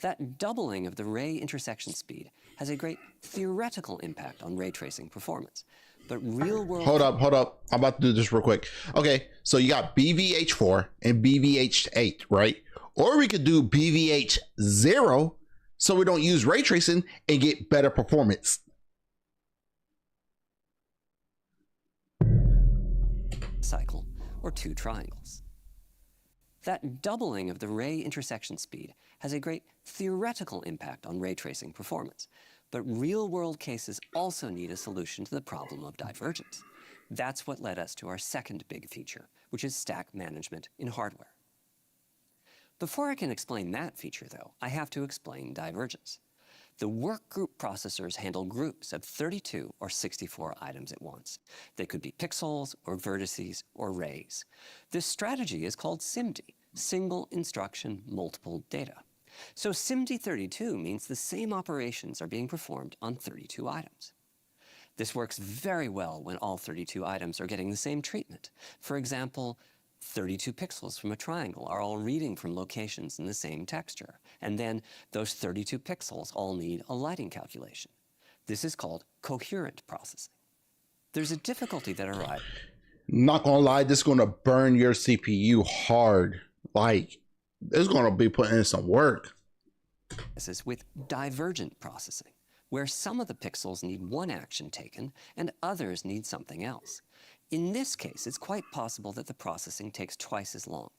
That doubling of the ray intersection speed has a great theoretical impact on ray tracing performance. But real-world... Hold up. I'm about to do this real quick. Okay, so you got BVH4 and BVH8, right? Or we could do BVH0 so we don't use ray tracing and get better performance. Cycle, or 2 triangles. That doubling of the ray intersection speed has a great theoretical impact on ray tracing performance. But real-world cases also need a solution to the problem of divergence. That's what led us to our second big feature, which is stack management in hardware. Before I can explain that feature, though, I have to explain divergence. The workgroup processors handle groups of 32 or 64 items at once. They could be pixels or vertices or rays. This strategy is called SIMD, Single Instruction Multiple Data. So SIMD32 means the same operations are being performed on 32 items. This works very well when all 32 items are getting the same treatment. For example, 32 pixels from a triangle are all reading from locations in the same texture, and then those 32 pixels all need a lighting calculation. This is called coherent processing. There's a difficulty that arises. Not gonna lie, this is gonna burn your CPU hard. Like, it's gonna be putting in some work. This is with divergent processing, where some of the pixels need one action taken and others need something else. In this case, it's quite possible that the processing takes twice as long.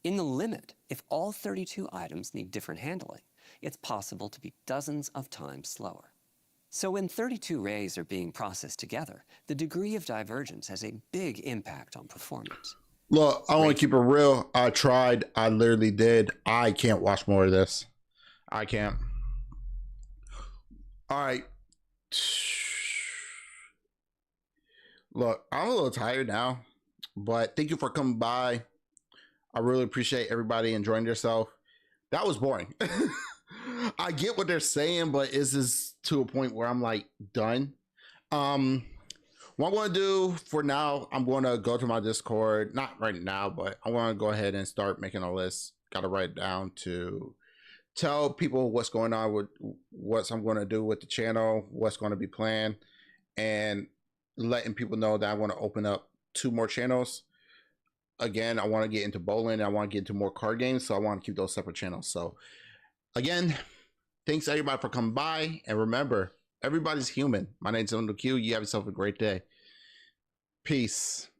In the limit, if all 32 items need different handling, it's possible to be dozens of times slower. So when 32 rays are being processed together, the degree of divergence has a big impact on performance. Look, I want to keep it real. I tried. I literally did. I can't watch more of this. I can't. All right. Look, I'm a little tired now, but thank you for coming by. I really appreciate everybody enjoying themselves. That was boring. I get what they're saying, but is this to a point where I'm like done? What I'm going to do for now, I'm going to go to my Discord, not right now, but I want to go ahead and start making a list. Got to write it down to tell people what's going on with what I'm going to do with the channel, what's going to be planned, and letting people know that I want to open up 2 more channels. Again, I want to get into bowling. I want to get into more card games, so I want to keep those separate channels. So again, thanks everybody for coming by, and remember, everybody's human. My name's Sendou. You have yourself a great day. Peace.